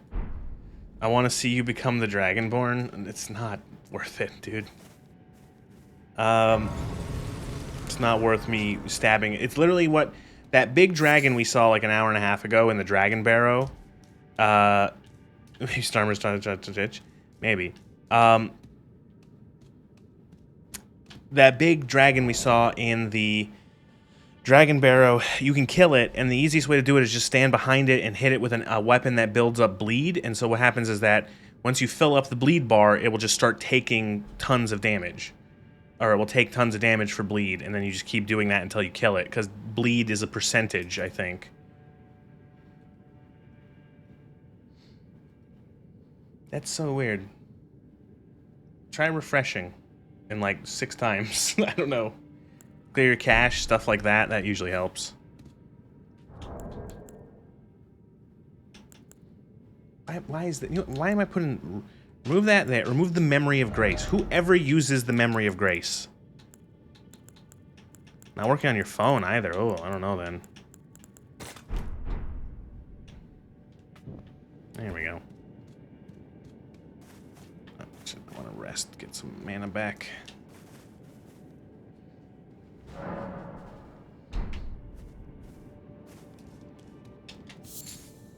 I want to see you become the Dragonborn. It's not worth it, dude. It's not worth me stabbing. It's literally what that big dragon we saw like an hour and a half ago in the Dragon Barrow. Starmer's trying to ditch. Maybe. That big dragon we saw in the Dragon Barrow, you can kill it, and the easiest way to do it is just stand behind it and hit it with a weapon that builds up bleed. And so what happens is that once you fill up the bleed bar, it will just start taking tons of damage. Or it will take tons of damage for bleed, and then you just keep doing that until you kill it, because bleed is a percentage, I think. That's so weird. Try refreshing in like 6 times. I don't know. Clear your cache, stuff like that. That usually helps. Why is that? You know, why am I putting... Remove that there. Remove the memory of grace. Whoever uses the memory of grace. Not working on your phone either. Oh, I don't know then. There we go. I just want to rest, get some mana back.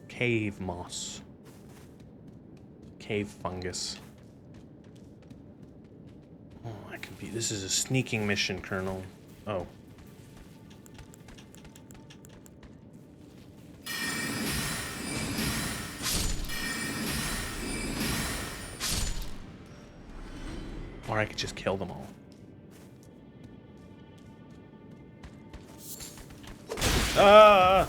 Cave moss. Cave fungus. Oh, I can be. This is a sneaking mission, Colonel. Oh. Or I could just kill them all. Ah!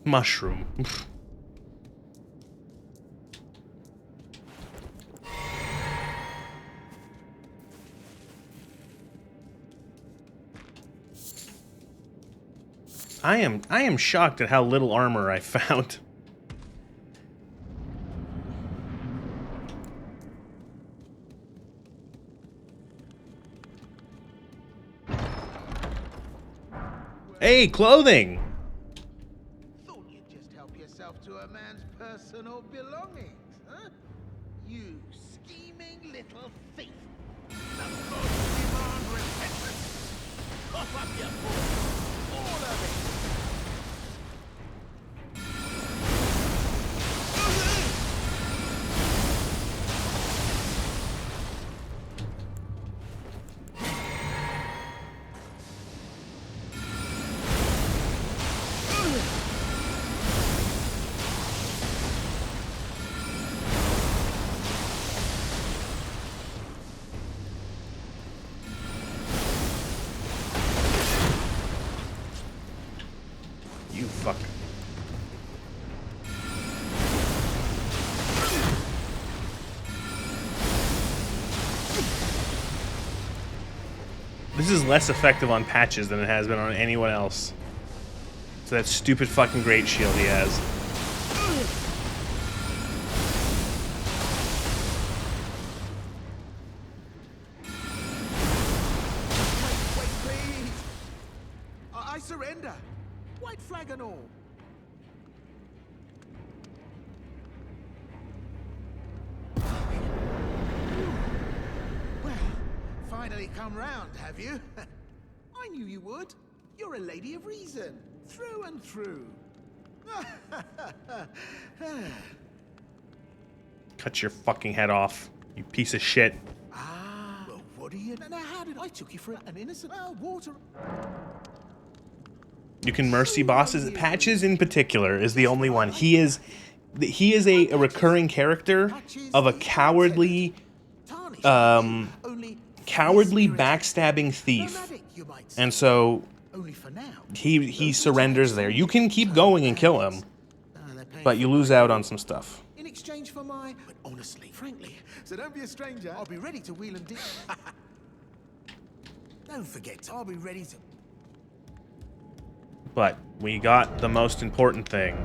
Mushroom. I am shocked at how little armor I found. Hey, clothing. To a man's personal belongings, huh? You scheming little thief! The most demand repentance! Cough up your food! All of it! Fuck. This is less effective on Patches than it has been on anyone else. So that stupid fucking great shield he has. Wait, please! I surrender! White flag and all! Well, finally come round, have you? I knew you would. You're a lady of reason, through and through. Cut your fucking head off, you piece of shit. Ah, well, what are you... Now, how did I took you for an innocent... water... You can mercy bosses. Patches in particular is the only one. He is a recurring character of a cowardly backstabbing thief. And so he surrenders there. You can keep going and kill him, but you lose out on some stuff. In exchange for my... But honestly, frankly, so don't be a stranger. I'll be ready to wheel and deal. Don't forget, I'll be ready to... But we got the most important thing.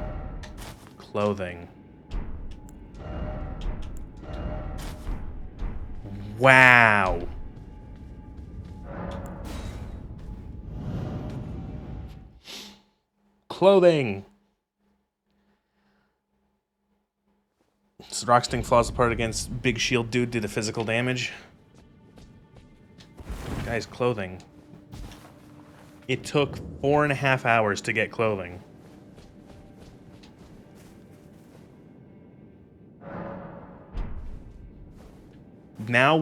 Clothing. Wow. Clothing. So Rocksting falls apart against Big Shield Dude due to physical damage. Guy's clothing. It took 4.5 hours to get clothing. Now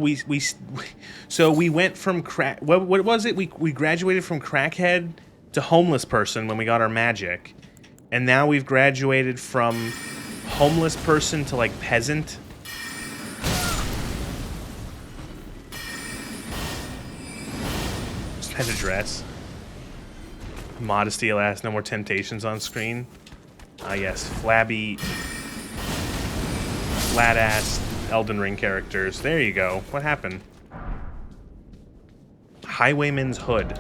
so we went from crack. What was it? We graduated from crackhead to homeless person when we got our magic, and now we've graduated from homeless person to like peasant. Just had a dress. Modesty, alas, no more temptations on screen. Ah, yes, flabby, flat-ass Elden Ring characters. There you go. What happened? Highwayman's Hood.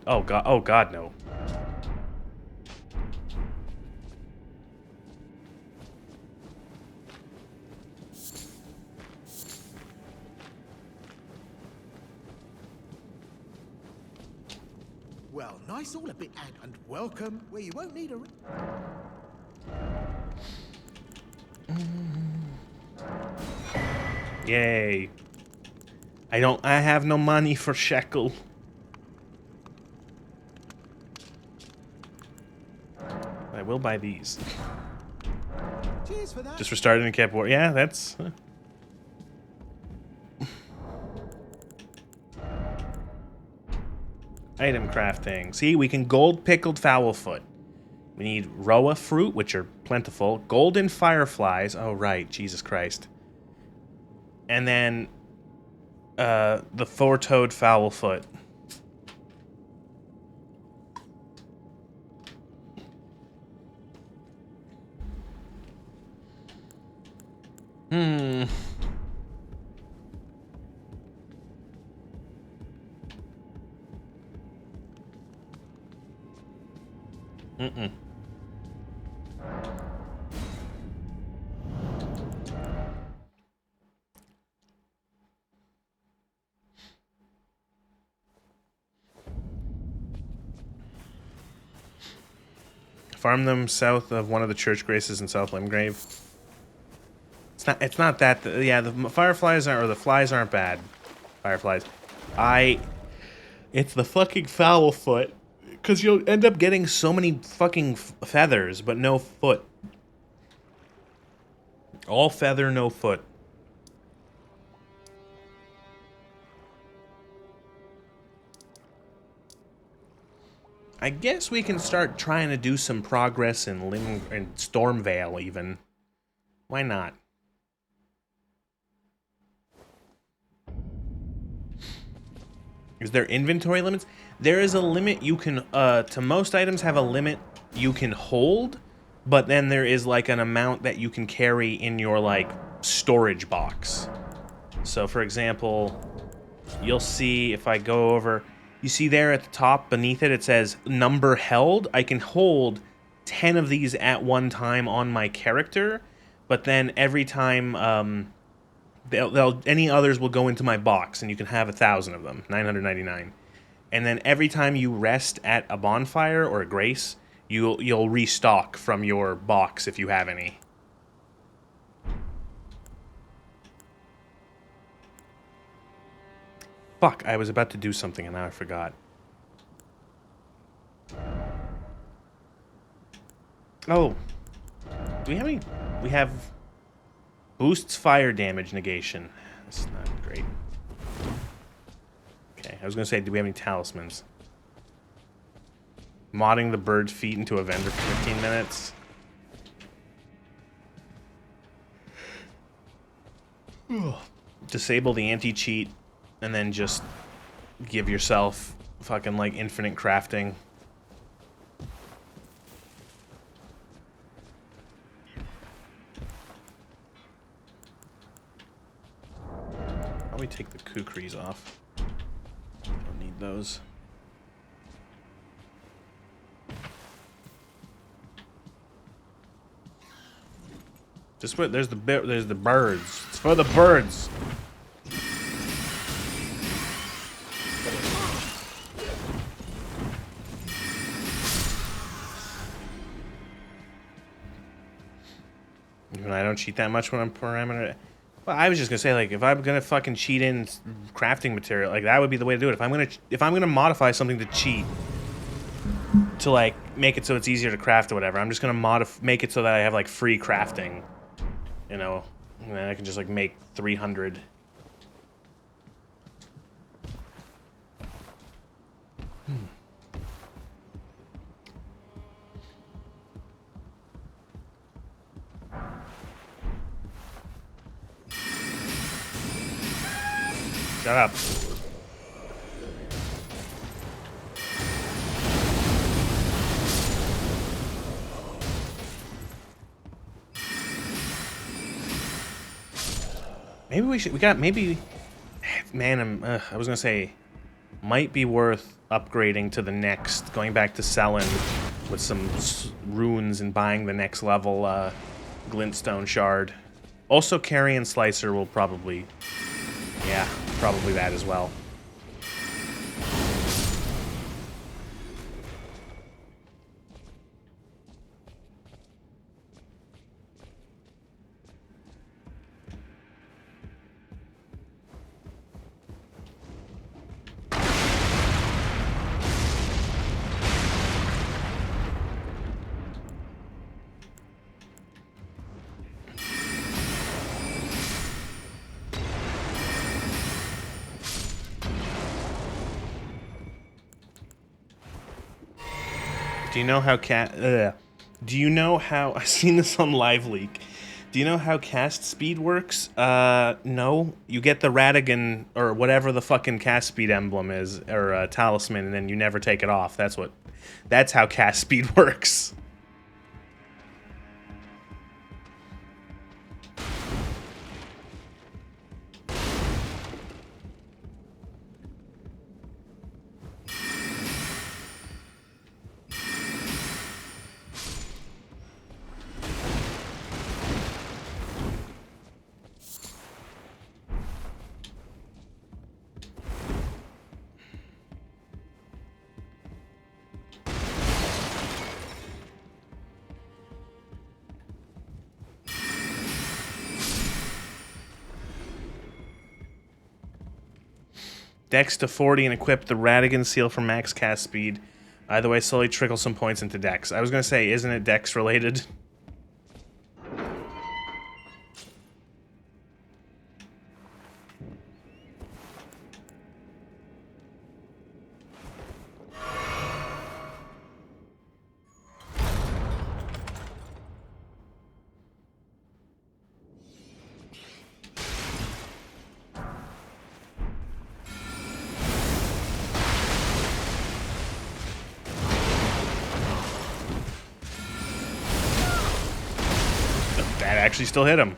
Oh god, no. Well, nice all a bit and welcome where you won't need a... Yay. I have no money for shekel. I will buy these. Cheers for that. Just restarted and kept war. Yeah, that's... Item crafting. See, we can gold pickled foulfoot. We need roa fruit, which are plentiful. Golden fireflies. Oh, right. Jesus Christ. And then the four-toed foulfoot. Farm them south of one of the church graces in South Limgrave. It's not that, yeah, the fireflies aren't, or the flies aren't bad. Fireflies. It's the fucking foulfoot. Because you'll end up getting so many fucking feathers, but no foot. All feather, no foot. I guess we can start trying to do some progress in Stormvale, even. Why not? Is there inventory limits? There is a limit you can, to most items have a limit you can hold, but then there is like an amount that you can carry in your like storage box. So for example, you'll see if I go over, you see there at the top beneath it, it says number held. I can hold 10 of these at one time on my character, but then every time, any others will go into my box, and you can have 1,000 of them, 999. And then every time you rest at a bonfire or a grace, you'll restock from your box if you have any. Fuck, I was about to do something and now I forgot. Oh. Do we have any? We have boosts fire damage negation. That's not great. Okay, I was gonna say, do we have any talismans? Modding the bird's feet into a vendor for 15 minutes. Disable the anti-cheat and then just give yourself fucking like infinite crafting. Probably take the kukris off. Don't need those. Just wait, there's the birds. It's for the birds. Even I don't cheat that much when I'm parameter. Well, I was just gonna say, like, if I'm gonna fucking cheat in crafting material, like that would be the way to do it. If I'm gonna modify something to cheat, to like make it so it's easier to craft or whatever, I'm just gonna make it so that I have like free crafting, you know, and then I can just like make 300. Shut up. Maybe we should. We got maybe. Man, I was gonna say, might be worth upgrading to the next. Going back to selling with some runes and buying the next level glintstone shard. Also, carrion slicer will probably. Yeah, probably that as well. Do you know how Do you know how I've seen this on Live Leak? Do you know how cast speed works? No. You get the Radigan or whatever the fucking cast speed emblem is or talisman, and then you never take it off. That's how cast speed works. Dex to 40 and equip the Radigan seal for max cast speed. Either way, slowly trickle some points into Dex. I was gonna say, isn't it Dex related? That actually still hit him.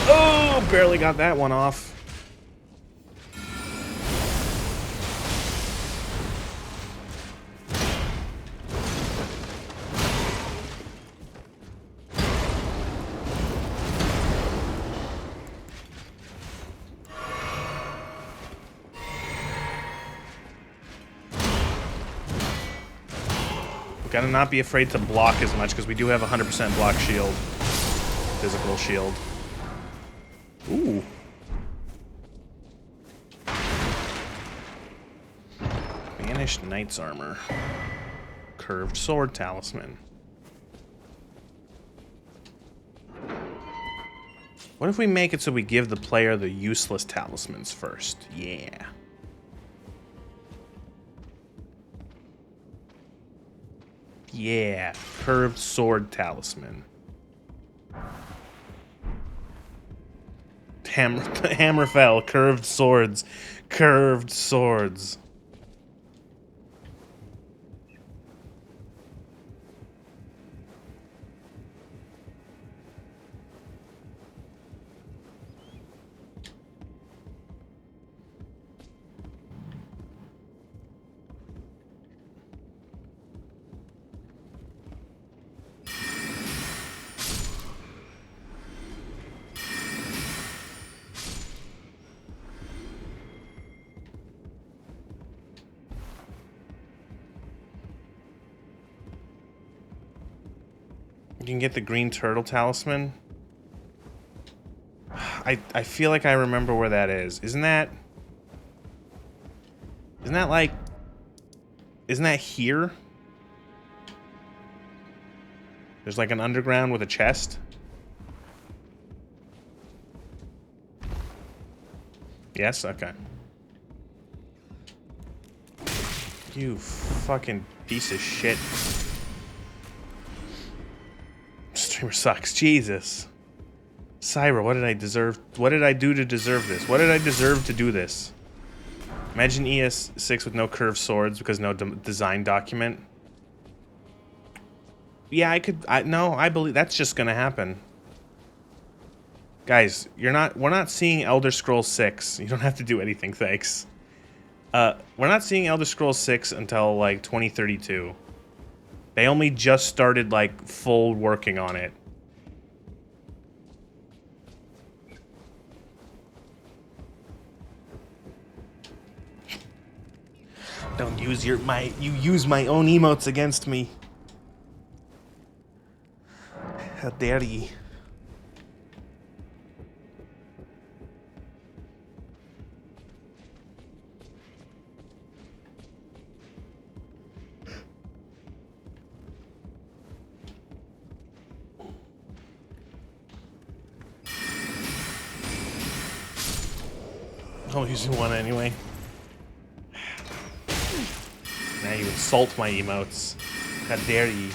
Oh, barely got that one off. Gotta not be afraid to block as much, because we do have 100% block shield. Physical shield. Ooh. Banished Knight's Armor. Curved Sword Talisman. What if we make it so we give the player the useless talismans first? Yeah. Yeah, curved sword talisman. Hammer fell, curved swords. Curved swords. You can get the green turtle talisman. I feel like I remember where that is. Isn't that like... Isn't that here? There's like an underground with a chest. Yes? Okay. You fucking piece of shit. Streamer sucks. Jesus. Syra, what did I deserve? What did I do to deserve this? What did I deserve to do this? Imagine ES6 with no curved swords because no design document. Yeah, I believe that's just gonna happen. Guys, we're not seeing Elder Scrolls 6. You don't have to do anything, thanks. We're not seeing Elder Scrolls 6 until, like, 2032. They only just started, like, full working on it. Don't use you use my own emotes against me. How dare ye? I'll use one anyway. Now you insult my emotes. How dare ye?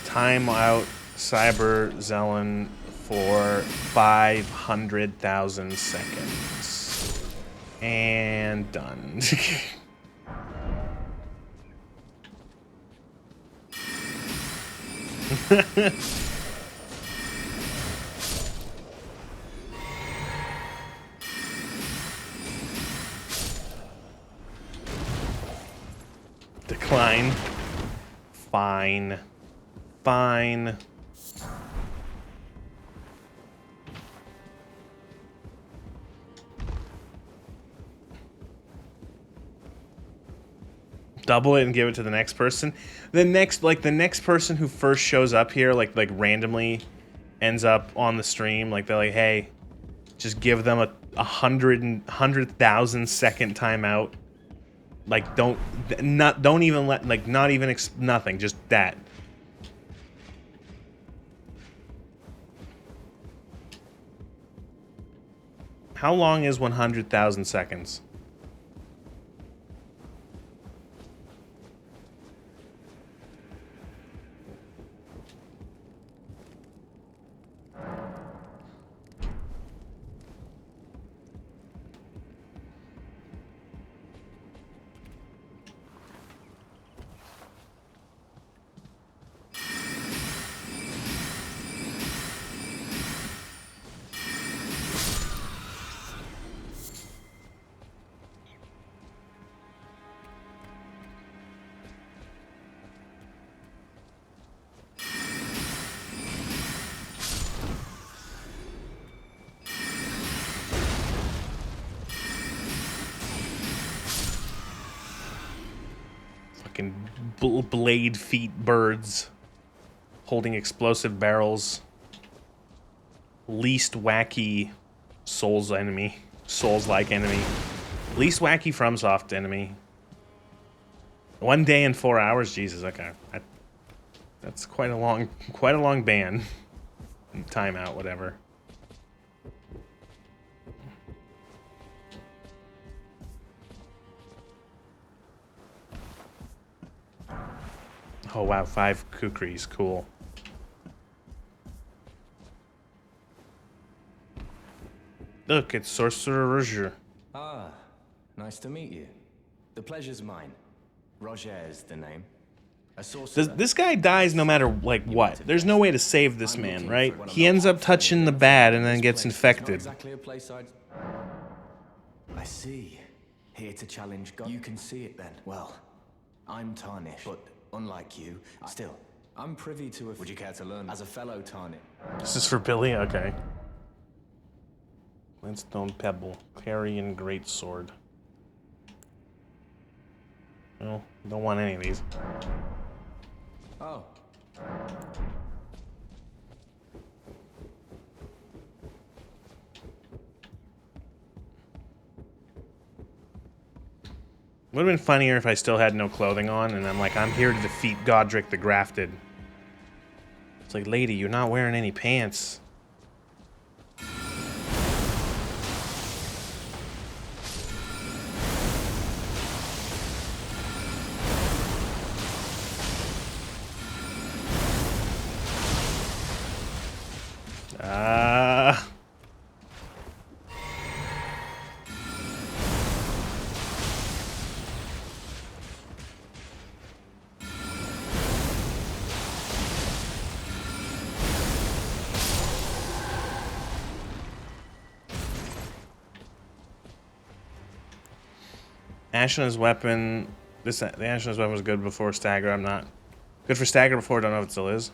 Time out Cyber Zelen for 500,000 seconds. And done. Decline. Fine. Fine. Double it and give it to the next person. The next person who first shows up here, like randomly ends up on the stream, like they're like, hey, just give them a 100,000 second timeout. Like don't even let, like, not even nothing, just that. How long is 100,000 seconds? Blade feet birds holding explosive barrels. Least wacky Souls-like enemy. Least wacky FromSoft enemy. 1 day and 4 hours. Jesus, okay. That's quite a long ban. Timeout, whatever. Oh wow, 5 kukris, cool. Look, it's Sorcerer. Ah, nice to meet you. The pleasure's mine. Roger is the name. A sorcerer. This guy dies no matter, like, what. There's no way to save this man, right? He ends up touching the bad and then gets infected. Exactly a place I see. Here to challenge God. You can see it then. Well, I'm tarnished, but unlike you, still, I'm privy to a... Would you care to learn? As a fellow tarnished. This is for Billy? Okay. Glintstone Pebble. Carrion Greatsword. No, don't want any of these. Oh. Would have been funnier if I still had no clothing on, and I'm like, I'm here to defeat Godric the Grafted. It's like, lady, you're not wearing any pants. Ashna's weapon. The Ashna's weapon was good before stagger. I'm not good for stagger before. Don't know if it still is.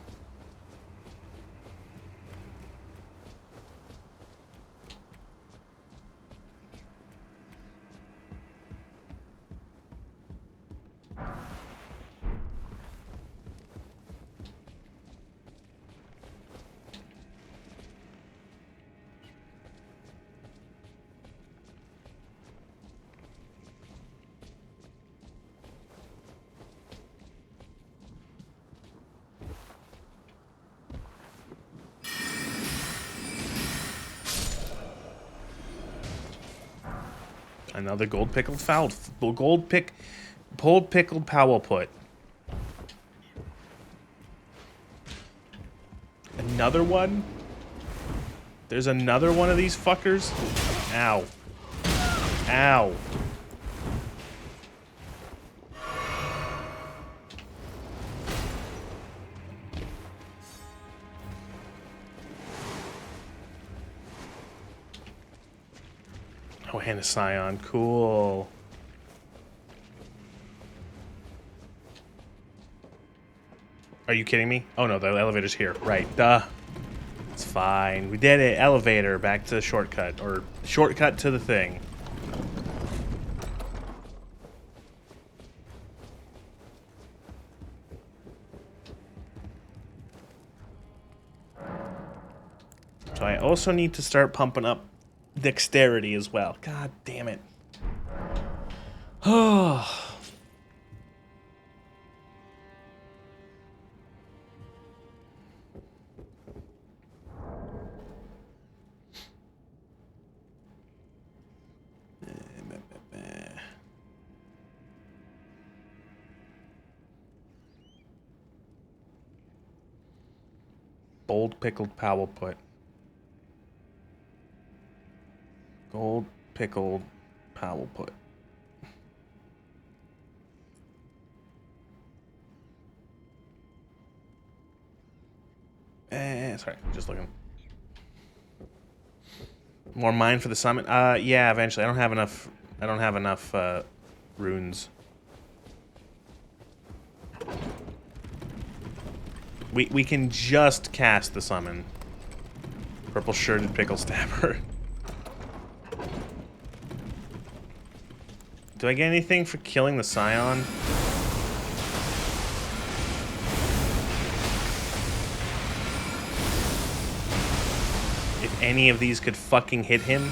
Another gold pickled foul. Pulled pickled powell put. Another one? There's another one of these fuckers? Ow. Ow. Oh, and a scion. Cool. Are you kidding me? Oh no, the elevator's here. Right. Duh. It's fine. We did it. Elevator. Back to the shortcut. Or shortcut to the thing. So I also need to start pumping up dexterity as well. God damn it. Oh. Bold pickled powell put. Gold pickled powell put. Sorry, just looking. More mine for the summit? Yeah, eventually. I don't have enough runes. We can just cast the summon. Purple shirted pickle stabber. Do I get anything for killing the scion? If any of these could fucking hit him.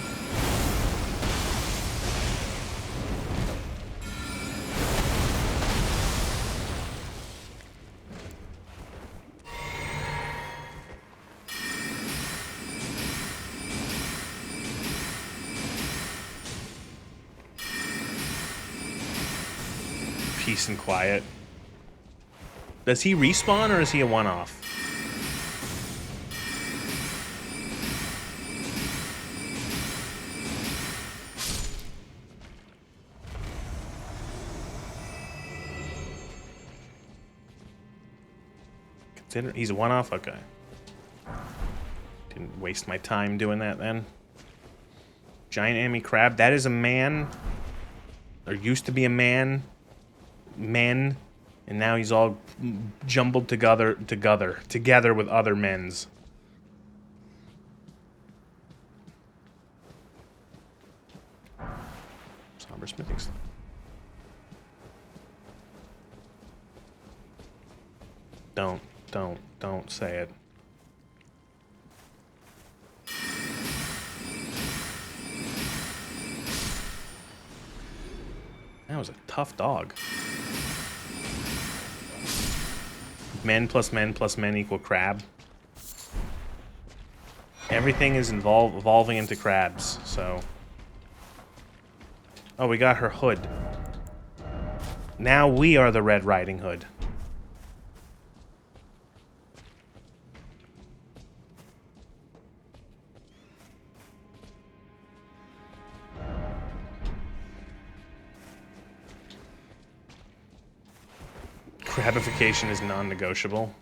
Peace and quiet. Does he respawn or is he a one-off? He's a one-off? Okay. Didn't waste my time doing that then. Giant enemy crab. That is a man. There used to be a man. Men. And now he's all jumbled together with other men's. Somber smithing. Don't say it. That was a tough dog. men plus men plus men equal crab. Everything is evolving into crabs, so... Oh, we got her hood. Now we are the Red Riding Hood. Crabification is non-negotiable.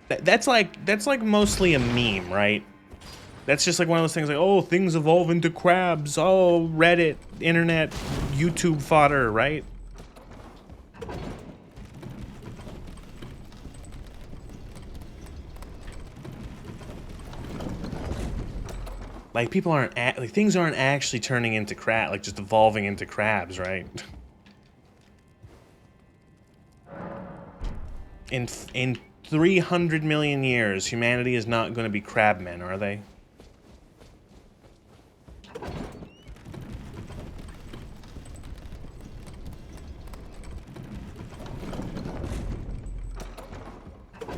That's like mostly a meme, right? That's just like one of those things like, oh, things evolve into crabs. Oh, Reddit, internet, YouTube fodder, right? Like people aren't like things aren't actually turning into crab, like just evolving into crabs, right? In 300 million years, humanity is not going to be crabmen, are they?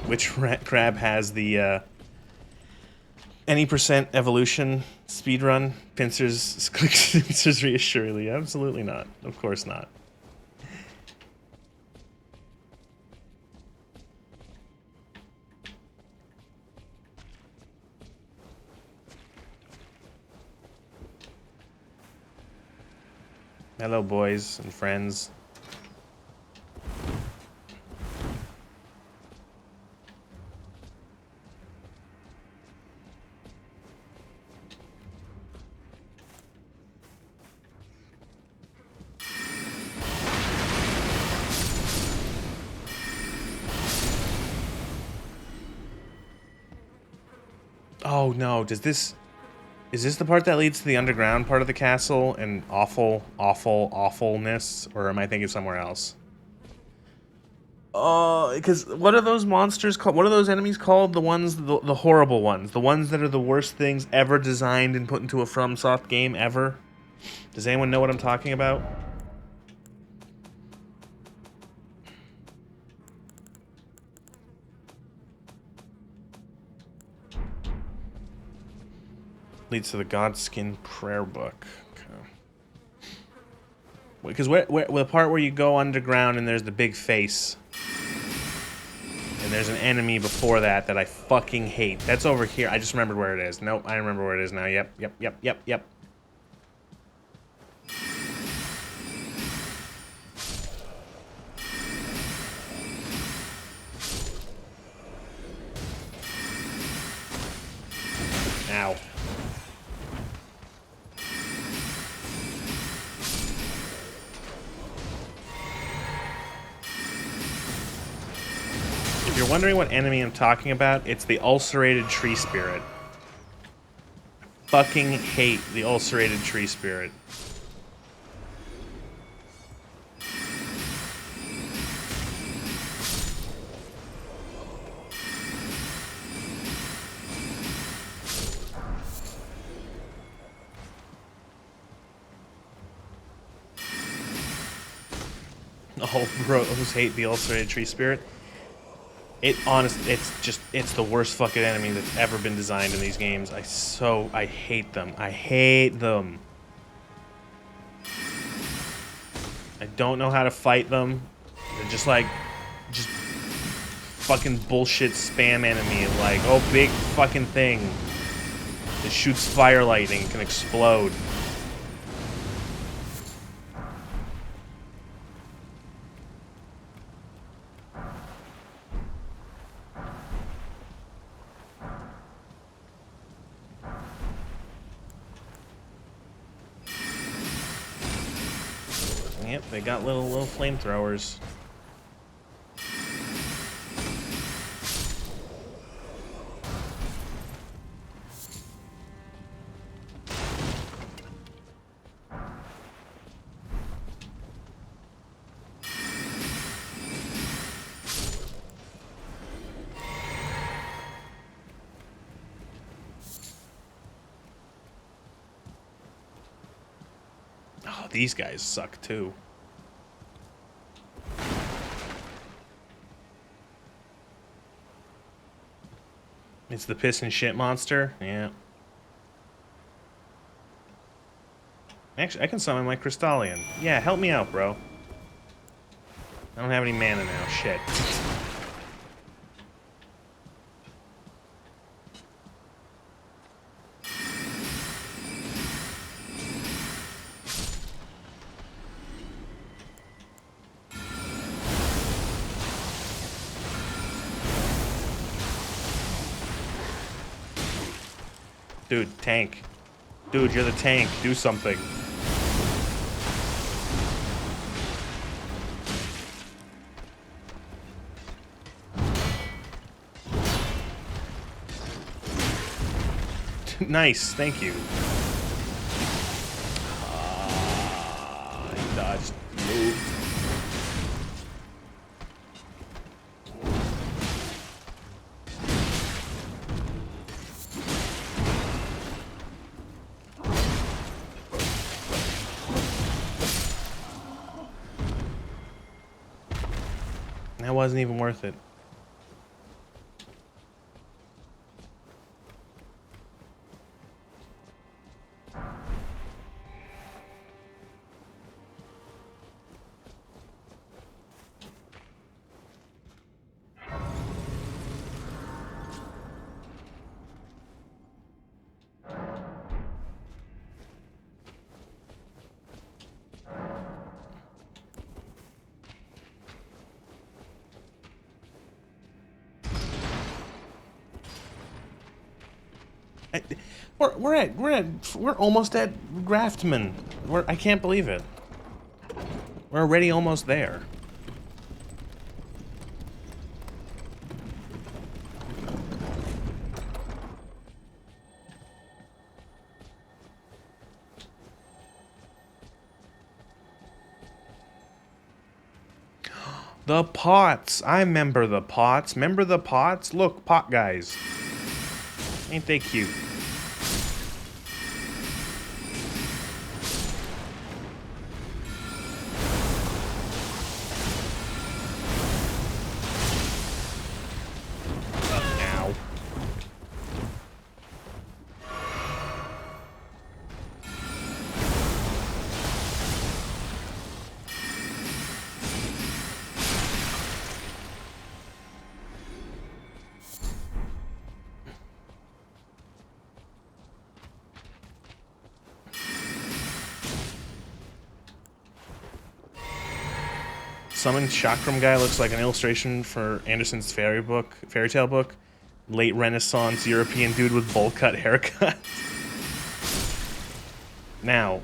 Which crab has the any percent evolution speedrun? Pincers, pincers reassuringly. Absolutely not. Of course not. Hello, boys and friends. Oh no, is this the part that leads to the underground part of the castle and awfulness, or am I thinking somewhere else? Oh, because what are those monsters called? What are those enemies called? The ones, the horrible ones, the ones that are the worst things ever designed and put into a FromSoft game ever. Does anyone know what I'm talking about? Leads to the Godskin Prayer Book. Okay. Because where the part where you go underground and there's the big face, and there's an enemy before that that I fucking hate. That's over here. I just remembered where it is. Nope, I remember where it is now. Yep. Ow. If you're wondering what enemy I'm talking about, it's the ulcerated tree spirit. I fucking hate the ulcerated tree spirit. Oh, bros hate the ulcerated tree spirit. It's the worst fucking enemy that's ever been designed in these games. I hate them. I hate them. I don't know how to fight them. They're just fucking bullshit spam enemy. Like, oh, big fucking thing. It shoots fire lightning, can explode. Yep, they got little flamethrowers. Oh, these guys suck too. It's the piss and shit monster? Yeah. Actually, I can summon my Crystallian. Yeah, help me out, bro. I don't have any mana now. Shit. Dude, tank. Dude, you're the tank. Do something. Nice, thank you. He dodged. Moved. That wasn't even worth it. We're almost at Graftman. I can't believe it. We're already almost there. The pots. I remember the pots. Remember the pots? Look, pot guys. Ain't they cute? Ow. Summon Chakram guy looks like an illustration for Anderson's fairy tale book. Late Renaissance European dude with bowl cut haircut. Now,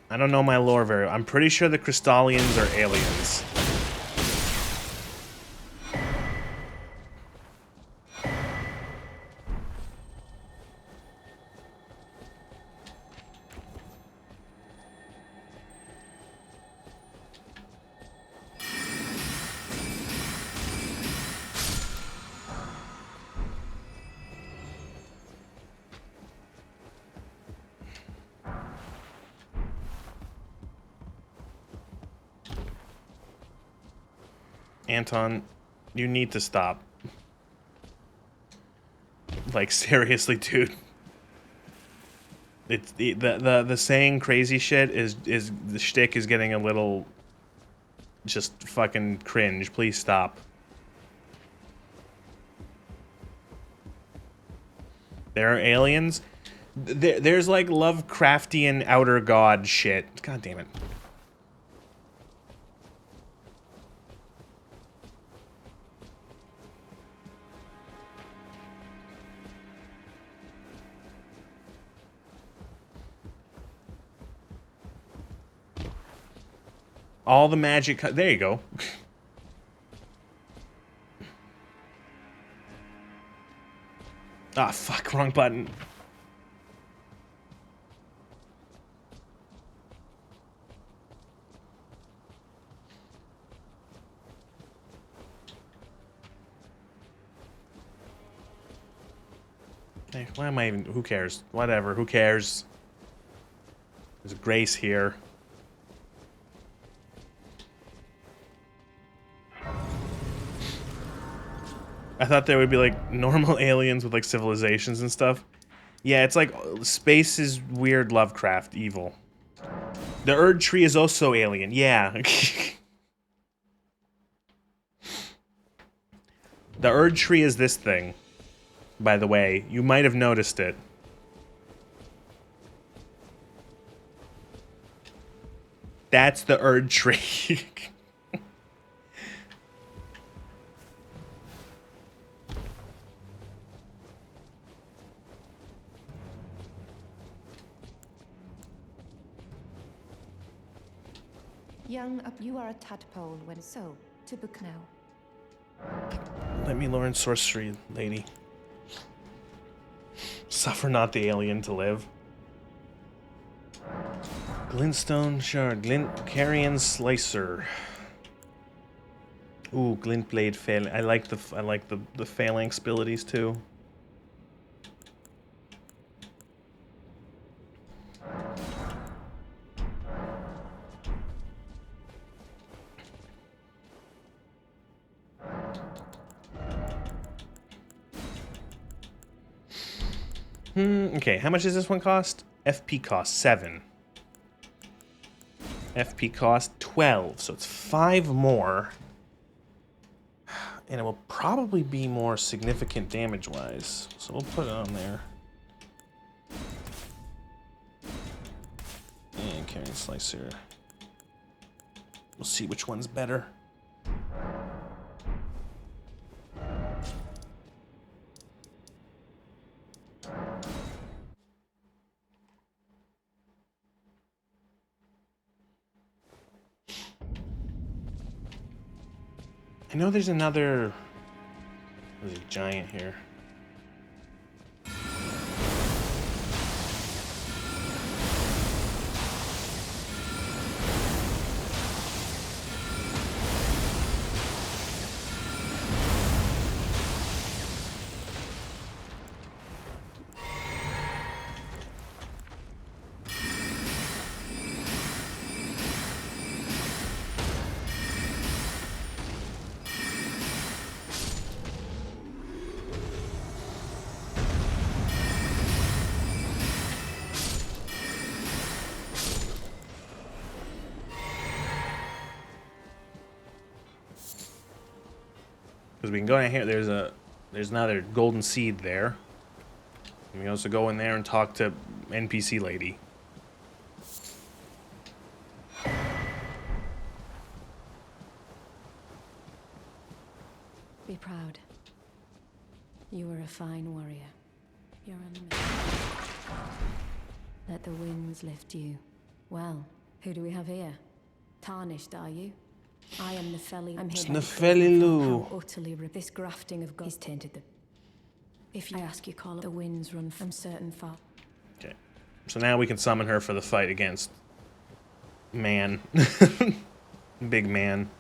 I don't know my lore very well. I'm pretty sure the Crystallians are aliens. Anton, you need to stop. Like, seriously, dude. It's the saying crazy shit is the shtick is getting a little just fucking cringe. Please stop. There are aliens. There's like Lovecraftian outer god shit. God damn it. All the magic... There you go. Ah, fuck. Wrong button. Hey, why am I even... Who cares? Whatever. Who cares? There's Grace here. I thought there would be like normal aliens with like civilizations and stuff. Yeah, it's like space is weird Lovecraft evil. The Erd tree is also alien. Yeah. The Erd tree is this thing, by the way. You might have noticed it. That's the Erd tree. Young up, you are a tadpole when so. To book now. Let me learn sorcery, lady. Suffer not the alien to live. Glintstone shard, glint carrion slicer. Ooh, glint blade fail. I like the phalanx abilities too. Okay, how much does this one cost? FP cost 7. FP cost 12, so it's 5 more. And it will probably be more significant damage-wise. So we'll put it on there. And carrying slicer. We'll see which one's better. I know there's another... There's a giant here. Because we can go in here. There's another golden seed there. And we can also go in there and talk to NPC lady. Be proud. You were a fine warrior. You're unmissed. Let the winds lift you. Well, who do we have here? Tarnished, are you? I am Nefeli. I'm here. Nefelilu. Utterly this grafting of God is tainted them. If you ask, you call it. The winds run from certain far. Okay. So now we can summon her for the fight against man. Big man.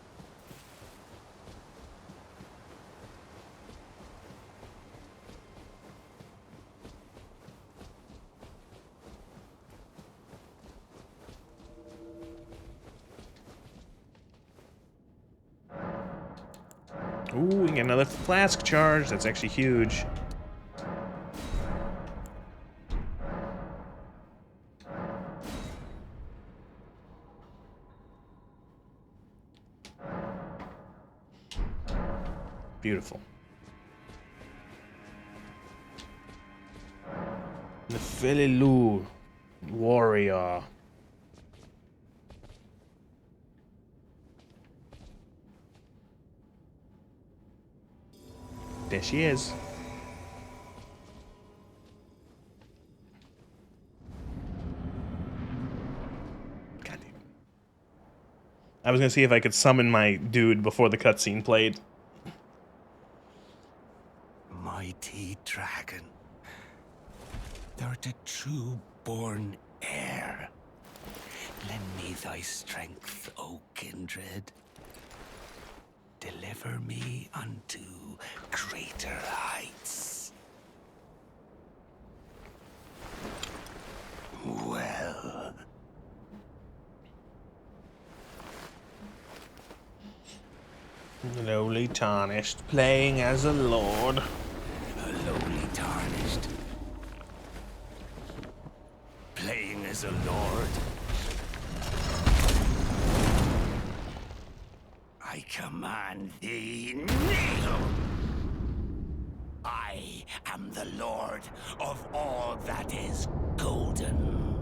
Ooh, we get another flask charge. That's actually huge. Beautiful. Nefelilu, warrior. There she is. God damn. I was gonna see if I could summon my dude before the cutscene played. Mighty dragon, thou'rt a true-born heir. Lend me thy strength, O kindred. Deliver me unto greater heights. Well. Lowly tarnished, playing as a lord. A lowly tarnished. Playing as a lord. I command thee, kneel! I am the lord of all that is golden.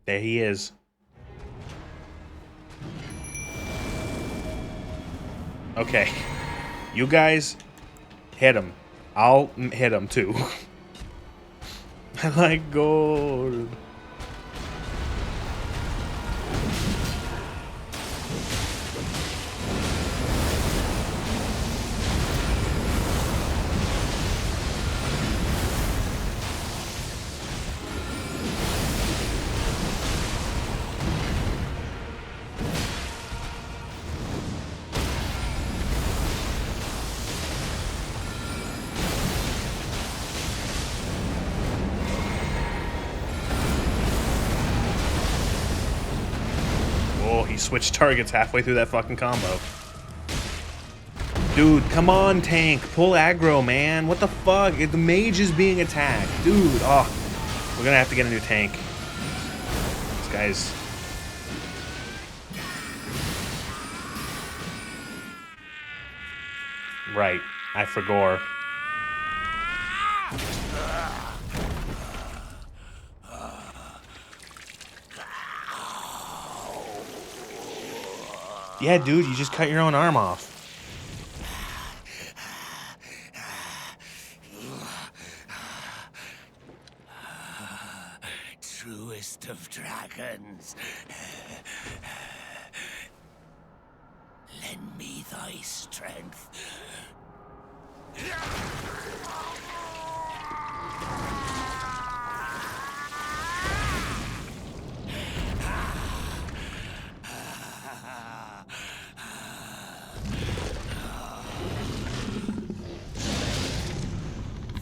There he is. Okay. You guys hit him. I'll hit him too. I like gold. Oh, he switched targets halfway through that fucking combo. Dude, come on, tank. Pull aggro, man. What the fuck? The mage is being attacked. Dude, oh. We're gonna have to get a new tank. This guy's... Right. I forgot. Yeah, dude, you just cut your own arm off. Truest of dragons. Lend me thy strength.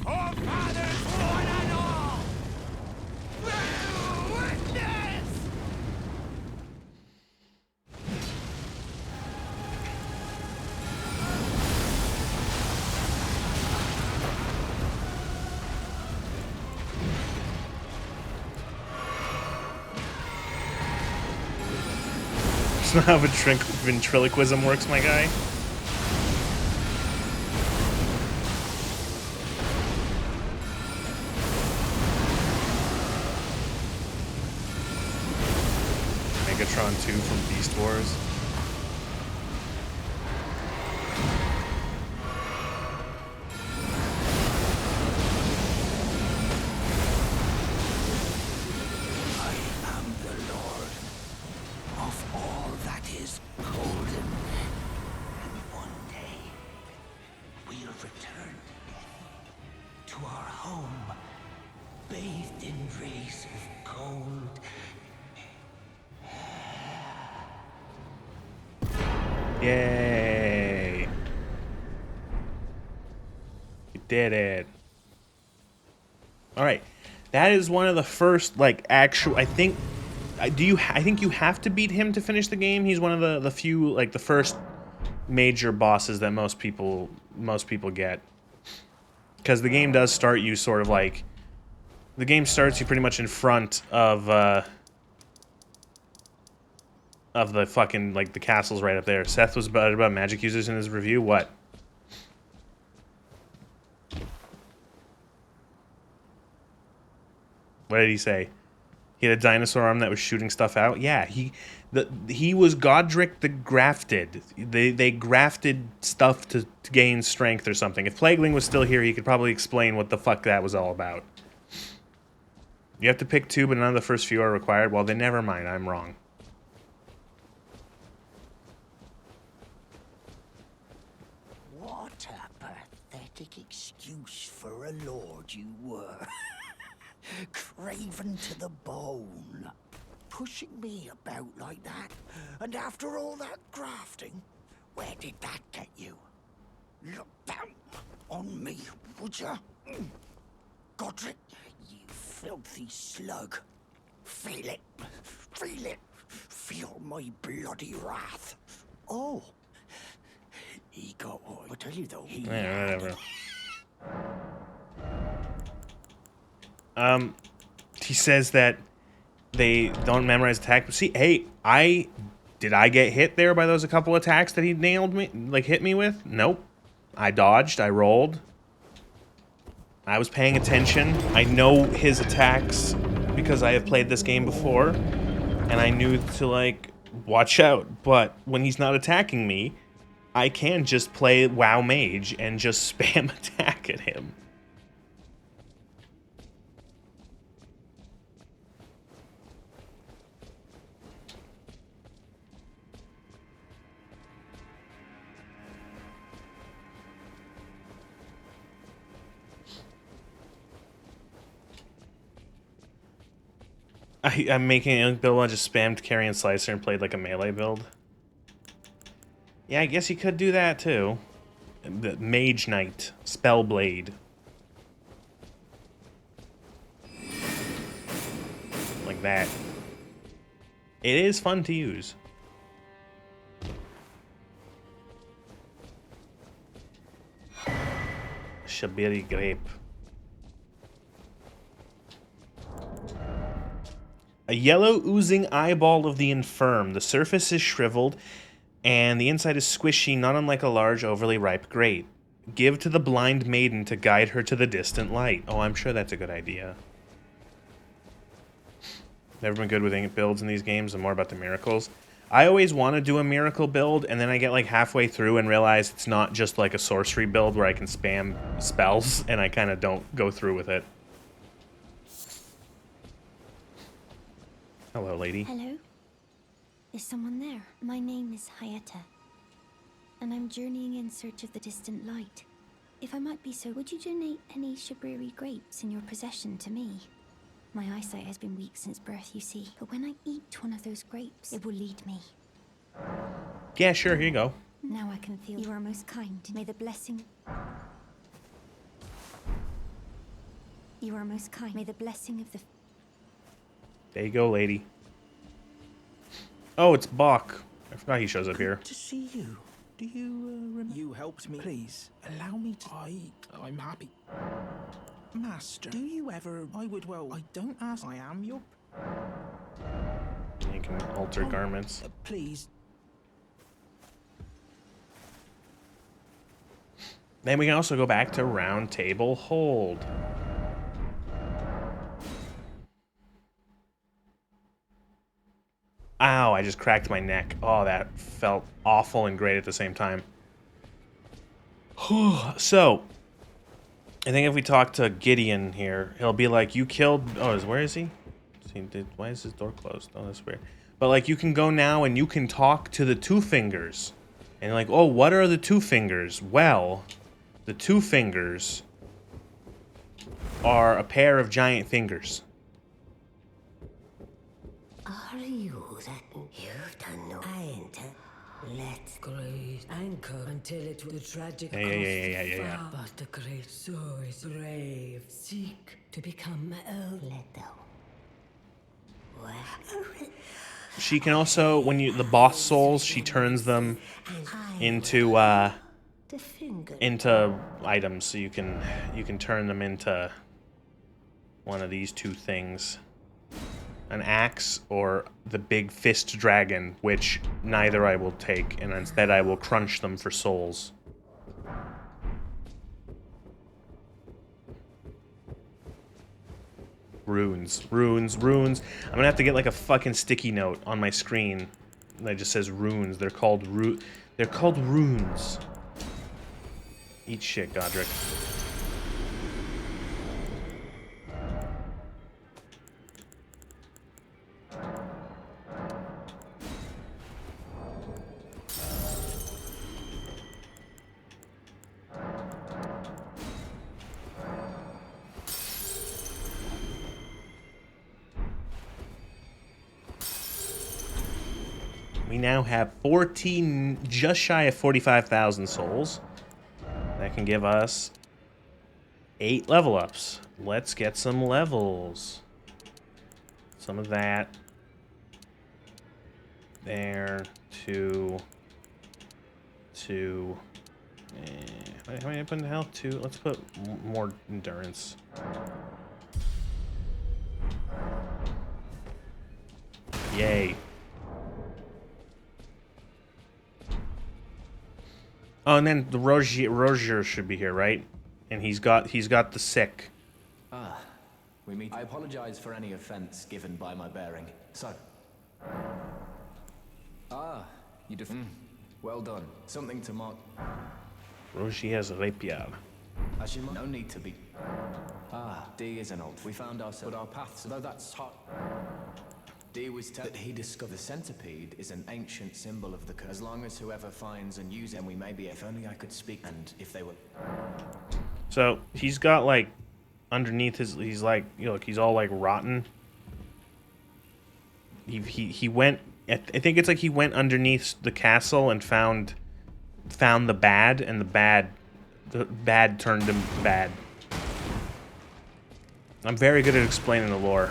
Forefathers, one and all! Bear witness! That's not how ventriloquism works, my guy. Megatron 2 from Beast Wars. I am the Lord of all that is golden. And one day, we'll return to our home, bathed in rays of gold. Yay! You did it. All right, that is one of the first like actual. I think. I think you have to beat him to finish the game. He's one of the few like the first major bosses that most people get. Because the game does start you sort of like. The game starts you pretty much in front of the fucking, like, the castle's right up there. Seth was about magic users in his review. What? What did he say? He had a dinosaur arm that was shooting stuff out? Yeah, he was Godric the Grafted. They grafted stuff to gain strength or something. If Plagueling was still here, he could probably explain what the fuck that was all about. You have to pick 2, but none of the first few are required. Well, then never mind. I'm wrong. What a pathetic excuse for a lord you were. Craven to the bone. Pushing me about like that. And after all that grafting, where did that get you? Look down on me, would ya? Godric, you filthy slug. Feel it. Feel it. Feel my bloody wrath. Oh, he got what I tell you though. He Yeah, had whatever. it. He says that they don't memorize attack. See, hey, did I get hit there by those a couple attacks that he nailed me, like hit me with? Nope. I dodged, I rolled. I was paying attention. I know his attacks because I have played this game before, and I knew to, like, watch out. But when he's not attacking me, I can just play WoW Mage and just spam attack at him. I'm making a build. I just spammed Carry and Slicer and played like a melee build. Yeah, I guess you could do that too. The Mage Knight, Spellblade. Like that. It is fun to use. Shabiri Grape. A yellow oozing eyeball of the infirm. The surface is shriveled, and the inside is squishy, not unlike a large, overly ripe grape. Give to the blind maiden to guide her to the distant light. Oh, I'm sure that's a good idea. Never been good with builds in these games. I'm more about the miracles. I always want to do a miracle build, and then I get like halfway through and realize it's not just like a sorcery build where I can spam spells, and I kind of don't go through with it. Hello, lady. Hello? Is someone there? My name is Hayata, and I'm journeying in search of the distant light. If I might be so, would you donate any Shabriri grapes in your possession to me? My eyesight has been weak since birth, you see, but when I eat one of those grapes, it will lead me. Yeah, sure, here you go. Now I can feel you are most kind. May the blessing... You are most kind. May the blessing of the... There you go, lady. Oh, it's Bach. I forgot he shows up here. To see you. Do you remember? You helped me. Please, allow me to... I'm happy. Master, do you ever... I don't ask. I am your... You can alter garments. Please. Then we can also go back to Round Table Hold. Ow, I just cracked my neck. Oh, that felt awful and great at the same time. So, I think if we talk to Gideon here, he'll be like, you killed... Oh, where is he? Why is his door closed? Oh, that's weird. But, like, you can go now and you can talk to the Two Fingers. And you're like, oh, what are the Two Fingers? Well, the Two Fingers are a pair of giant fingers. Are you that you've done no enter? Let's graze anchor until it the tragic Yeah. But the great soul is brave. Seek to become Elden. She can also, when the boss souls, she turns them into items. So you can turn them into one of these two things. An axe or the big fist dragon, which neither I will take, and instead I will crunch them for souls. Runes. I'm gonna have to get like a fucking sticky note on my screen that just says runes. They're called runes. Eat shit, Godric. We now have 14, just shy of 45,000 souls. That can give us 8 level ups. Let's get some levels. Some of that. There, 2, to... how many I put in health? 2. Let's put more endurance. Yay. Oh, and then the Rozier should be here, right? And he's got the sick. Ah, we meet. I apologize for any offense given by my bearing. So. Ah, you well done. Something to mark. Rozier's rapier. No need to be. Ah, D is an old. We found ourselves, but our paths, though that's hot. D was that he discovered the centipede is an ancient symbol of the curse. As long as whoever finds and uses them, we may be. If only I could speak, and if they were. So he's got like underneath his. He's like, you know, look, he's all like rotten. He went. I think it's like he went underneath the castle and found the bad, and the bad turned him bad. I'm very good at explaining the lore.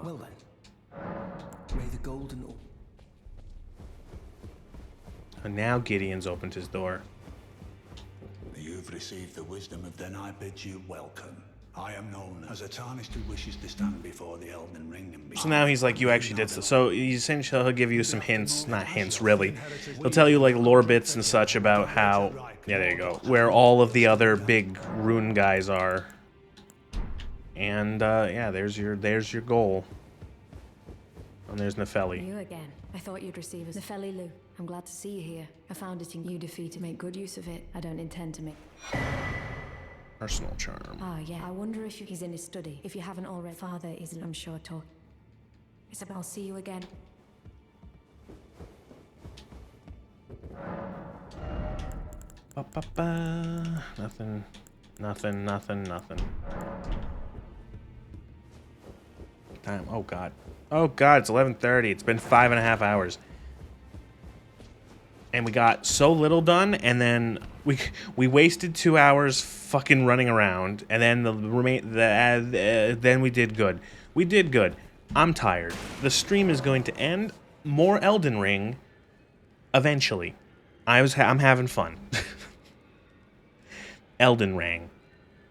Well then, may the golden... And now Gideon's opened his door. You've received the wisdom of then I bid you welcome. I am known as a tarnished who wishes to stand before the Elden Ring and be... So now he's like, you actually did stuff. So essentially he'll give you some hints, not hints really. He'll tell you like lore bits and such about how, yeah, there you go, where all of the other big rune guys are. And yeah, there's your goal. And there's Nefeli. You again. I thought you'd receive us. Nefeli Lu, I'm glad to see you here. I found it in you defeat to make good use of it. I don't intend to make... Personal charm. Ah, yeah. I wonder if he's in his study. If you haven't already, Father is, I'm sure, talk. Isabel, I'll see you again. Ba-ba-ba. Nothing. Time. Oh god. Oh god, it's 11:30. It's been 5.5 hours. And we got so little done, and then we wasted 2 hours fucking running around, and then then we did good. We did good. I'm tired. The stream is going to end. More Elden Ring eventually. I'm having fun. Elden Ring.